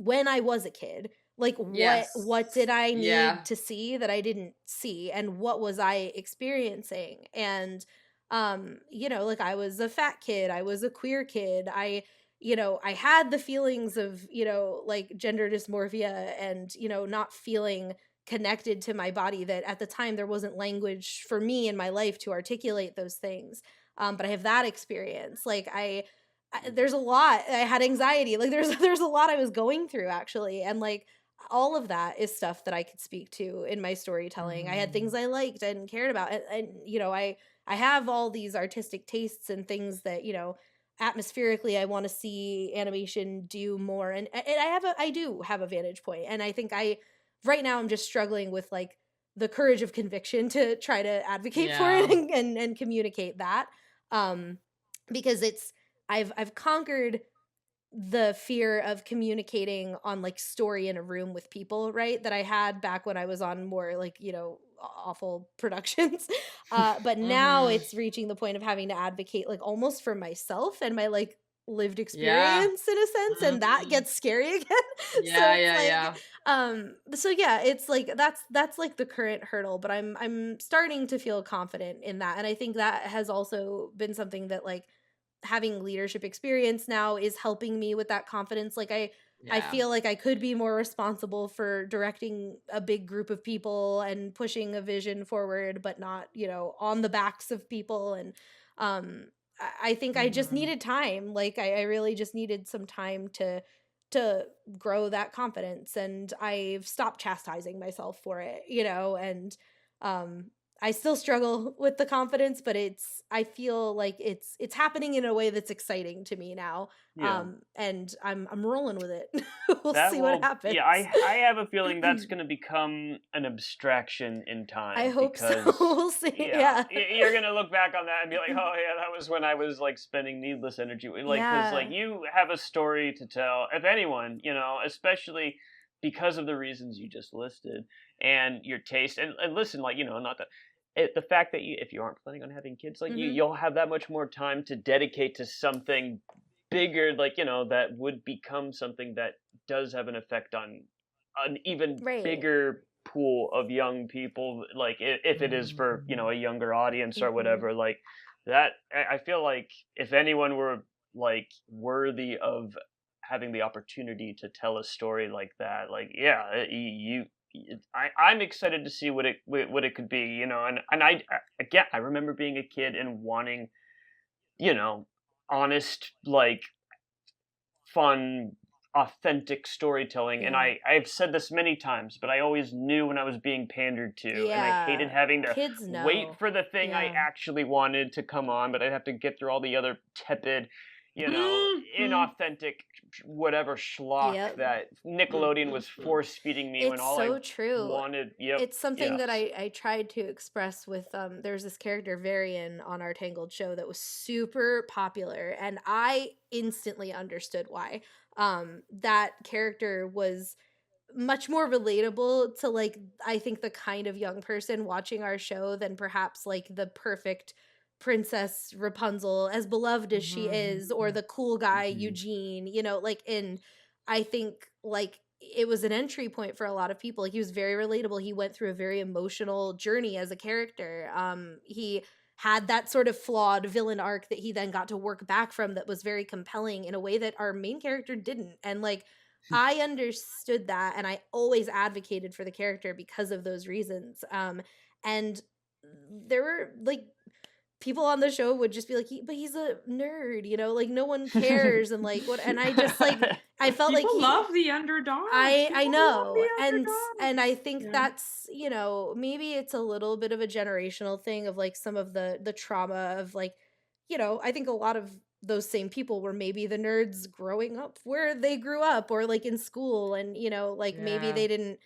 a kid, like Yes. what did I need Yeah. to see that I didn't see, and what was I experiencing? And like I was a fat kid, I was a queer kid, I had the feelings of, like gender dysmorphia and, not feeling connected to my body, that at the time there wasn't language for me in my life to articulate those things. But I have that experience. Like there's a lot. I had anxiety. Like there's a lot I was going through actually, and like all of that is stuff that I could speak to in my storytelling. I had things Mhm. I liked and cared about, and I have all these artistic tastes and things that atmospherically I want to see animation do more, and I do have a vantage point, and I think I right now I'm just struggling with like the courage of conviction to try to advocate for it Yeah. and communicate that, um because I've conquered the fear of communicating on like story in a room with people, right? That I had back when I was on more like, awful productions. But now Mhm. it's reaching the point of having to advocate like almost for myself and my like lived Yeah. experience in a sense, and that Mhm. gets scary again. So Yeah, it's yeah, like yeah. so yeah, it's like that's like the current hurdle, but I'm starting to feel confident in that. And I think that has also been something that like having leadership experience now is helping me with that confidence. Like I Yeah. feel like I could be more responsible for directing a big group of people and pushing a vision forward, but not, on the backs of people. And I think I just Mhm. needed time. Like I really just needed some time to grow that confidence, and I've stopped chastising myself for it, and um I still struggle with the confidence, but I feel like it's happening in a way that's exciting to me now. Yeah. And I'm rolling with it. We'll That see what will, happens. yeah, I have a feeling that's going to become an abstraction in I time hope so. because, We'll see. yeah, Yeah. you're going to look back on that and be like, oh yeah, that was when I was like spending needless energy, like because like Yeah. you have a story to tell. If anyone, especially because of the reasons you just listed and your taste, and listen, like not that. The fact that if you aren't planning on having kids, like Mhm. you'll have that much more time to dedicate to something bigger, like that would become something that does have an effect on an even Right. bigger pool of young people, like if it is for a younger audience or Mhm. whatever, like that. I feel like if anyone were like worthy of having the opportunity to tell a story like that, like yeah, I'm excited to see what it could be, and again, I remember being a kid and wanting, you know honest, like fun, authentic storytelling. And Yeah. I've said this many times, but I always knew when I was being pandered to, and I hated Yeah. having to Kids wait know. for the thing I Yeah. actually wanted to come on, but I'd have to get through all the other tepid, Mhm. inauthentic, whatever schlock Yep. that Nickelodeon was force feeding me when It's all I so true. wanted. Yep. It's something that Yes. I tried to express with there's this character Varian on our Tangled show that was super popular, and I instantly understood why. That character was much more relatable to, like, I think the kind of young person watching our show than perhaps like the perfect princess Rapunzel, as beloved as she Mhm. is, or the cool guy Hmm. Eugene, like, in I think like it was an entry point for a lot of people. Like, he was very relatable. He went through a very emotional journey as a character. He had that sort of flawed villain arc that he then got to work back from, that was very compelling in a way that our main character didn't. And like, I understood that, and I always advocated for the character because of those reasons. And there were like people on the show would just be like, but he's a nerd, like no one cares, and like what, and I just like, I felt like People love the underdogs. I People love know, the and underdogs. I think Yeah. that's, maybe it's a little bit of a generational thing of like some of the trauma of like, I think a lot of those same people were maybe the nerds growing up where they grew up, or like in school, and like maybe Yeah. they didn't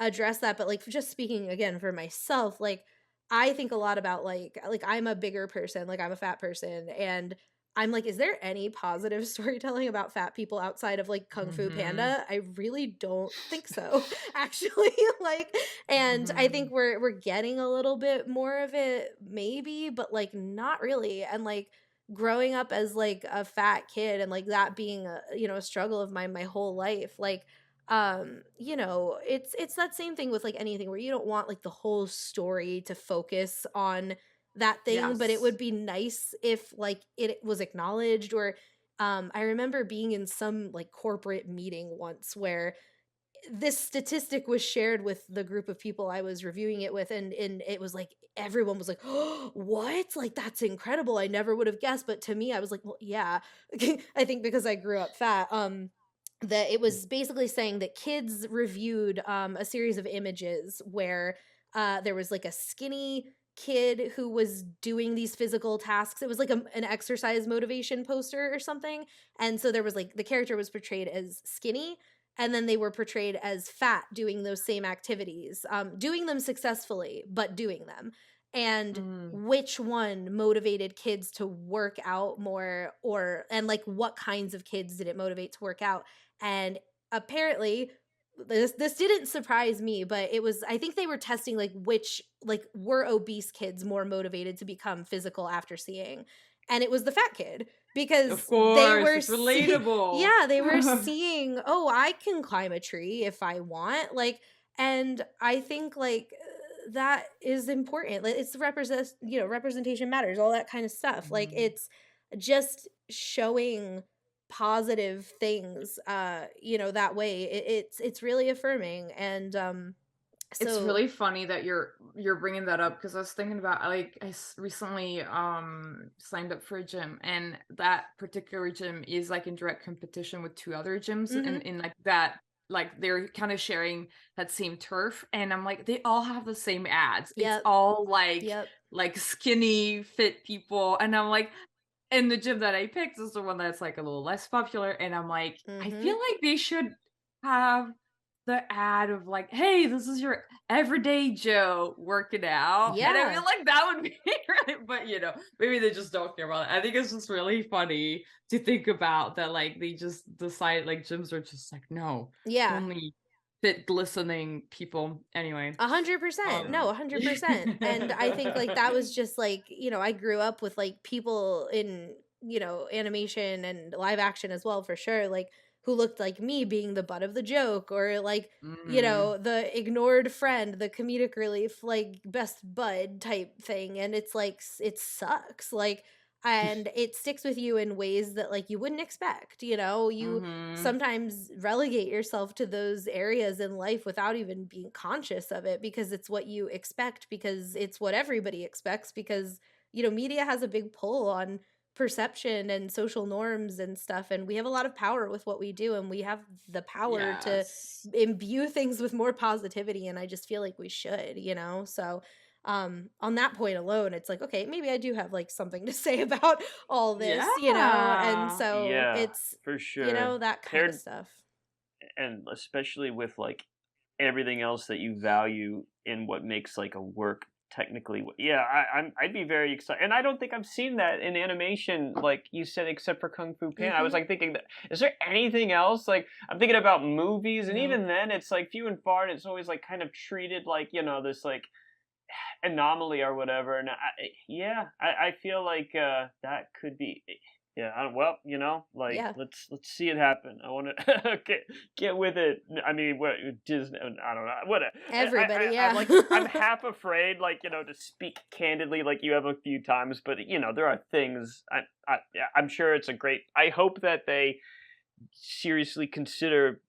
address that. But like, just speaking again for myself, like I think a lot about like I'm a bigger person, like I'm a fat person, and I'm like, is there any positive storytelling about fat people outside of like Kung Fu Mhm. Panda? I really don't think so, actually. Like, and I think Mhm. we're getting a little bit more of it, maybe, but like not really. And like growing up as like a fat kid, and like that being a struggle of mine my whole life, like it's that same thing with like anything where you don't want like the whole story to focus on that thing, but it Yes. would be nice if like it was acknowledged. Or I remember being in some like corporate meeting once where this statistic was shared with the group of people I was reviewing it with, and it was like everyone was like, "Oh, what? Like that's incredible. I never would have guessed." But to me, I was like, "Well, yeah." I think because I grew up fat, that it was basically saying that kids reviewed a series of images where there was like a skinny kid who was doing these physical tasks. It was like an exercise motivation poster or something. And so there was like the character was portrayed as skinny, and then they were portrayed as fat doing those same activities, doing them successfully, but doing them. And Mm. which one motivated kids to work out more, and like what kinds of kids did it motivate to work out? And apparently this didn't surprise me, but it was, I think they were testing like which, like, were obese kids more motivated to become physical after seeing, and it was the fat kid, Of because they course, were it's relatable. yeah, they were seeing, oh, I can climb a tree if I want, like. And I think like that is important. Like, it's representation matters, all that kind of stuff. Like, Mhm. it's just showing positive things that way. It's really affirming. And It's so really funny that you're bringing that up because I was thinking about like recently signed up for a gym, and that particular gym is like in direct competition with two other gyms mhm, in like that like they're kind of sharing that same turf, and I'm like, they all have the same ads. It's Yep. all Yep. like skinny fit people, and I'm like, and the gym that I picked is the one that's like a little less popular, and I'm like, I feel Mhm. like they should have the ad of like, hey, this is your everyday Joe working out. And I feel Yeah. like that would be right. But maybe they just don't care about it. I think it's just really funny to think about that, like they just decide like gyms are just like, no, Yeah. only fit glistening people. Anyway. 100%. No, 100%. And I think like that was just like, I grew up with like people in, animation and live action as well for sure, like who looked like me being the butt of the joke, or like, Mhm. the ignored friend, the comedic relief, like best bud type thing. And it's like it sucks. Like, and it sticks with you in ways that like you wouldn't expect, you Mhm. sometimes relegate yourself to those areas in life without even being conscious of it, because it's what you expect, because it's what everybody expects, because media has a big pull on perception and social norms and stuff, and we have a lot of power with what we do, and we have the power to Yes. imbue things with more positivity, and I just feel like we should, so on that point alone, it's like, okay, maybe I do have like something to say about all this, and Yeah. so Yeah, it's for sure. that kind of Paired stuff. and especially with like everything else that you value in what makes like a work technically yeah, I'd be very excited, and I don't think I've seen that in animation like you said, except for Kung Fu Panda. I was Mhm. like thinking that, is there anything else? Like I'm thinking about movies, and Nope. even then it's like few and far, and it's always like kind of treated like this like anomaly or whatever. And yeah, I feel like that could be. Yeah, well, like Yeah. let's see it happen. I want to get with it. I mean, what Disney? I don't know. What Everybody, I'm yeah. like I'm half afraid, like to speak candidly, like you have a few times. But there are things. Yeah, I'm sure it's a great. I hope that they seriously consider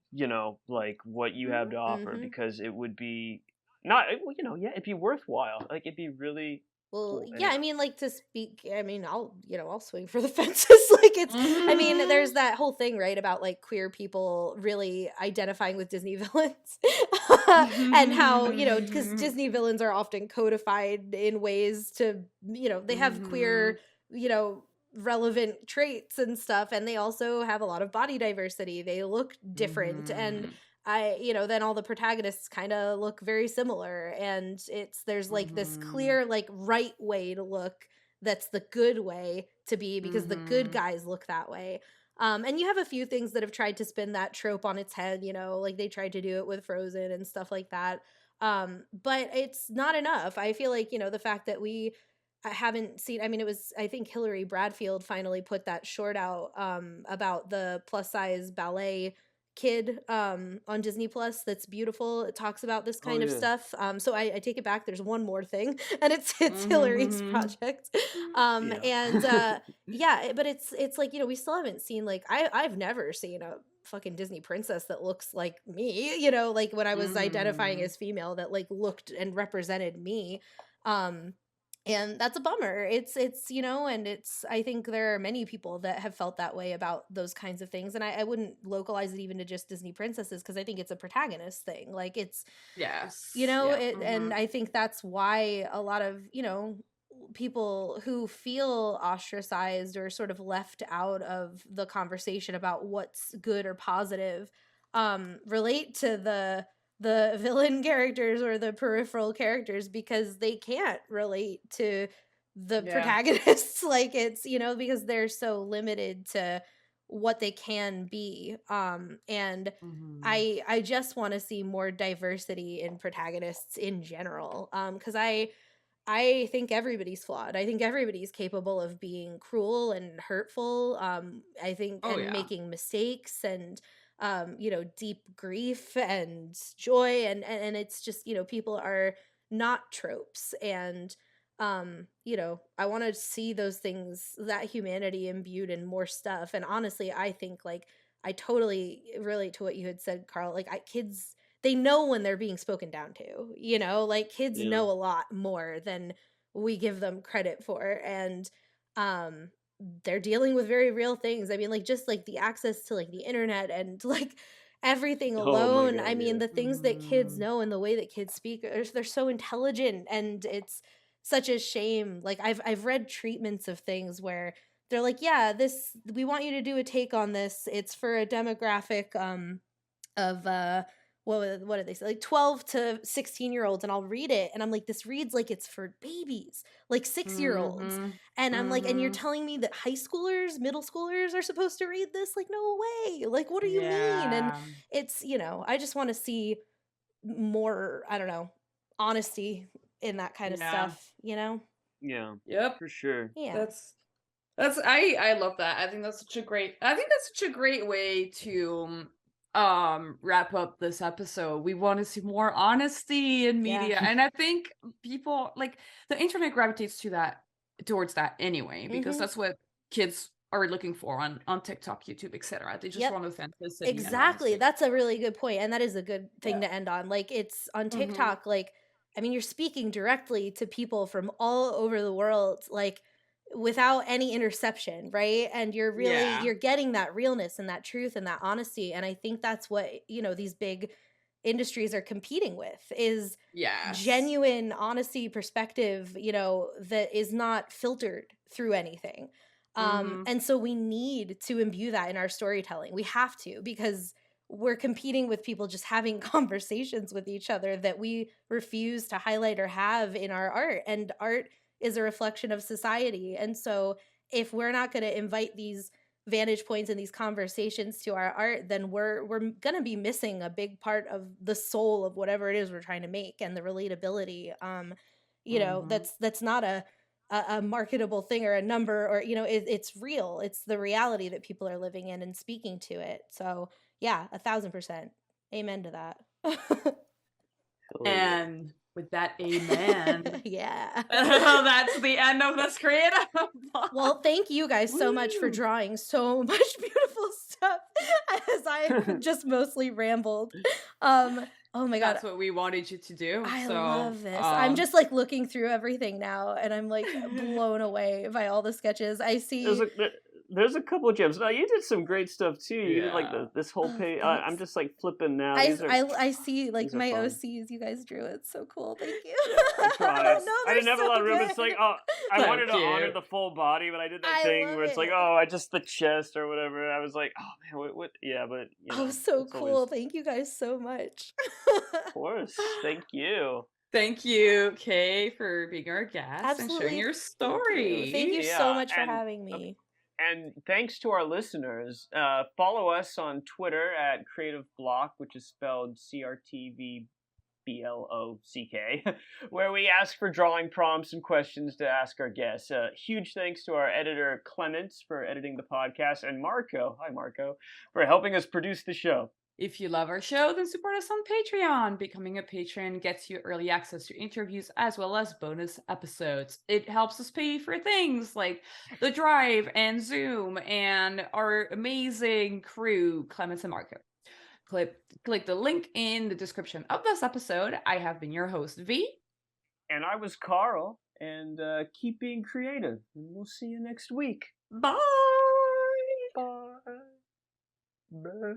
like what you have to offer, Mhm. because it would be not well, yeah, it'd be worthwhile, like it'd be really Well, cool yeah, I anyway. mean, like to speak, I mean, I'll swing for the fences. Like I mean, Mhm. there's that whole thing, right, about like queer people really identifying with Disney villains, and how, because Disney villains are often codified in ways to, they have queer, Mhm. you know, relevant traits and stuff, and they also have a lot of body diversity. They look different, and Mhm. then all the protagonists kind of look very similar, and there's like this Mhm. clear like right way to look, that's the good way to be, because the good Mhm. guys look that way. And you have a few things that have tried to spin that trope on its head, like they tried to do it with Frozen and stuff like that. But it's not enough. I feel like, the fact that we haven't seen, I mean, it was, I think Hillary Bradfield finally put that short out about the plus size ballet kid on Disney Plus, that's beautiful. It talks about this Oh kind of yeah. stuff. So I take it back. There's one more thing, and it's Hillary's Mhm. project. Yeah. And yeah, but it's like, we still haven't seen, like, I've never seen a fucking Disney princess that looks like me, like when I was identifying Mhm. as female, that like looked and represented me. Um and that's a bummer. It's and it's, I think there are many people that have felt that way about those kinds of things, and I wouldn't localize it even to just Disney princesses, because I think it's a protagonist thing. Like it's, Yes. Yeah. and Mhm. I think that's why a lot of, people who feel ostracized or sort of left out of the conversation about what's good or positive relate to the villain characters or the peripheral characters, because they can't relate to the Yeah. protagonists. Like it's, because they're so limited to what they can be. And Mhm. I just want to see more diversity in protagonists in general. Because I think everybody's flawed. I think everybody's capable of being cruel and hurtful. I think, Oh and yeah. making mistakes, and deep grief and joy, and it's just, people are not tropes, and I want to see those things, that humanity imbued in more stuff. And honestly, I think like I totally relate to what you had said, Carl. Like kids, they know when they're being spoken down to, like kids Yeah. know a lot more than we give them credit for. And um they're dealing with very real things. I mean, like just like the access to like the internet, and like everything Oh my alone. God, I mean, yeah. the things that kids Mhm. know and the way that kids speak, they're so intelligent, and it's such a shame. Like I've read treatments of things where they're like, yeah, this, we want you to do a take on this. It's for a demographic of what did they say, like 12 to 16-year-olds, and I'll read it and I'm like, this reads like it's for babies, like 6-year-olds. Mhm. And I'm like, and you're Mhm. telling me that high schoolers, middle schoolers are supposed to read this? Like, no way. Like, what do you mean? And Yeah. it's, I just want to see more, I don't know, honesty in that kind of Yeah. stuff. Yeah, Yep. for sure. Yeah. That's I love that. I think that's such a great way to wrap up this episode. We want to see more honesty in Yeah. media. And I think people like the internet gravitates towards that anyway, because Mhm. that's what kids are looking for on TikTok, YouTube, etc. They just Yep. want authenticity and Exactly. honesty. That's a really good point, and that is a good thing Yeah. to end on. Like, it's on Mhm. TikTok, like, I mean, you're speaking directly to people from all over the world, like, without any interception, right? And Yeah. you're getting that realness and that truth and that honesty, and I think that's what, these big industries are competing with, is Yes. genuine honesty, perspective, that is not filtered through anything. Mhm. And so we need to imbue that in our storytelling. We have to, because we're competing with people just having conversations with each other that we refuse to highlight or have in our art. And art is a reflection of society. And so if we're not going to invite these vantage points and these conversations to our art, then we're going to be missing a big part of the soul of whatever it is we're trying to make, and the relatability. Mhm. That's not a marketable thing or a number, or it's real. It's the reality that people are living in and speaking to it. So yeah, 1,000%, amen to that. Oh yeah. And with that amen, Yeah. that's the end of this creative Well, block. thank you guys so much for Woo! drawing so much beautiful stuff, as I just mostly rambled. Oh my god, That's what we wanted you to do. I So, love this. I'm just like looking through everything now, and I'm like blown away by all the sketches I There's see. a there's a couple of gems. No, you did some great stuff too. You did like yeah. this whole Oh, page. I'm thanks. just like flipping now. I, These s- are I see like these are my fun. OCs. You guys drew it. So cool. Thank you. Yeah, I tried. No, I they're didn't have a so lot of room. It's like, good. oh, I So wanted to honor cute. the full body, but I did that I thing love where it's like, it. oh, I just the chest or whatever. I was like, oh man, what? Yeah, but Oh, so it's always, cool. Thank you guys so much. of course. Thank you. Thank you, Kay, for being our guest and sharing Absolutely. your Thank you. Thank story. you so Yeah, much for and having of me. and thanks to our listeners. Follow us on Twitter at Creative Block, which is spelled CRTVBLOCK, where we ask for drawing prompts and questions to ask our guests. Huge thanks to our editor Clements for editing the podcast, and Marco, hi Marco, for helping us produce the show. If you love our show, then support us on Patreon. Becoming a patron gets you early access to interviews as well as bonus episodes. It helps us pay for things like the Drive and Zoom and our amazing crew, Clements and Marco. Click the link in the description of this episode. I have been your host, V. And I was Carl, and keep being creative, and we'll see you next week. Bye. Bye. Bye.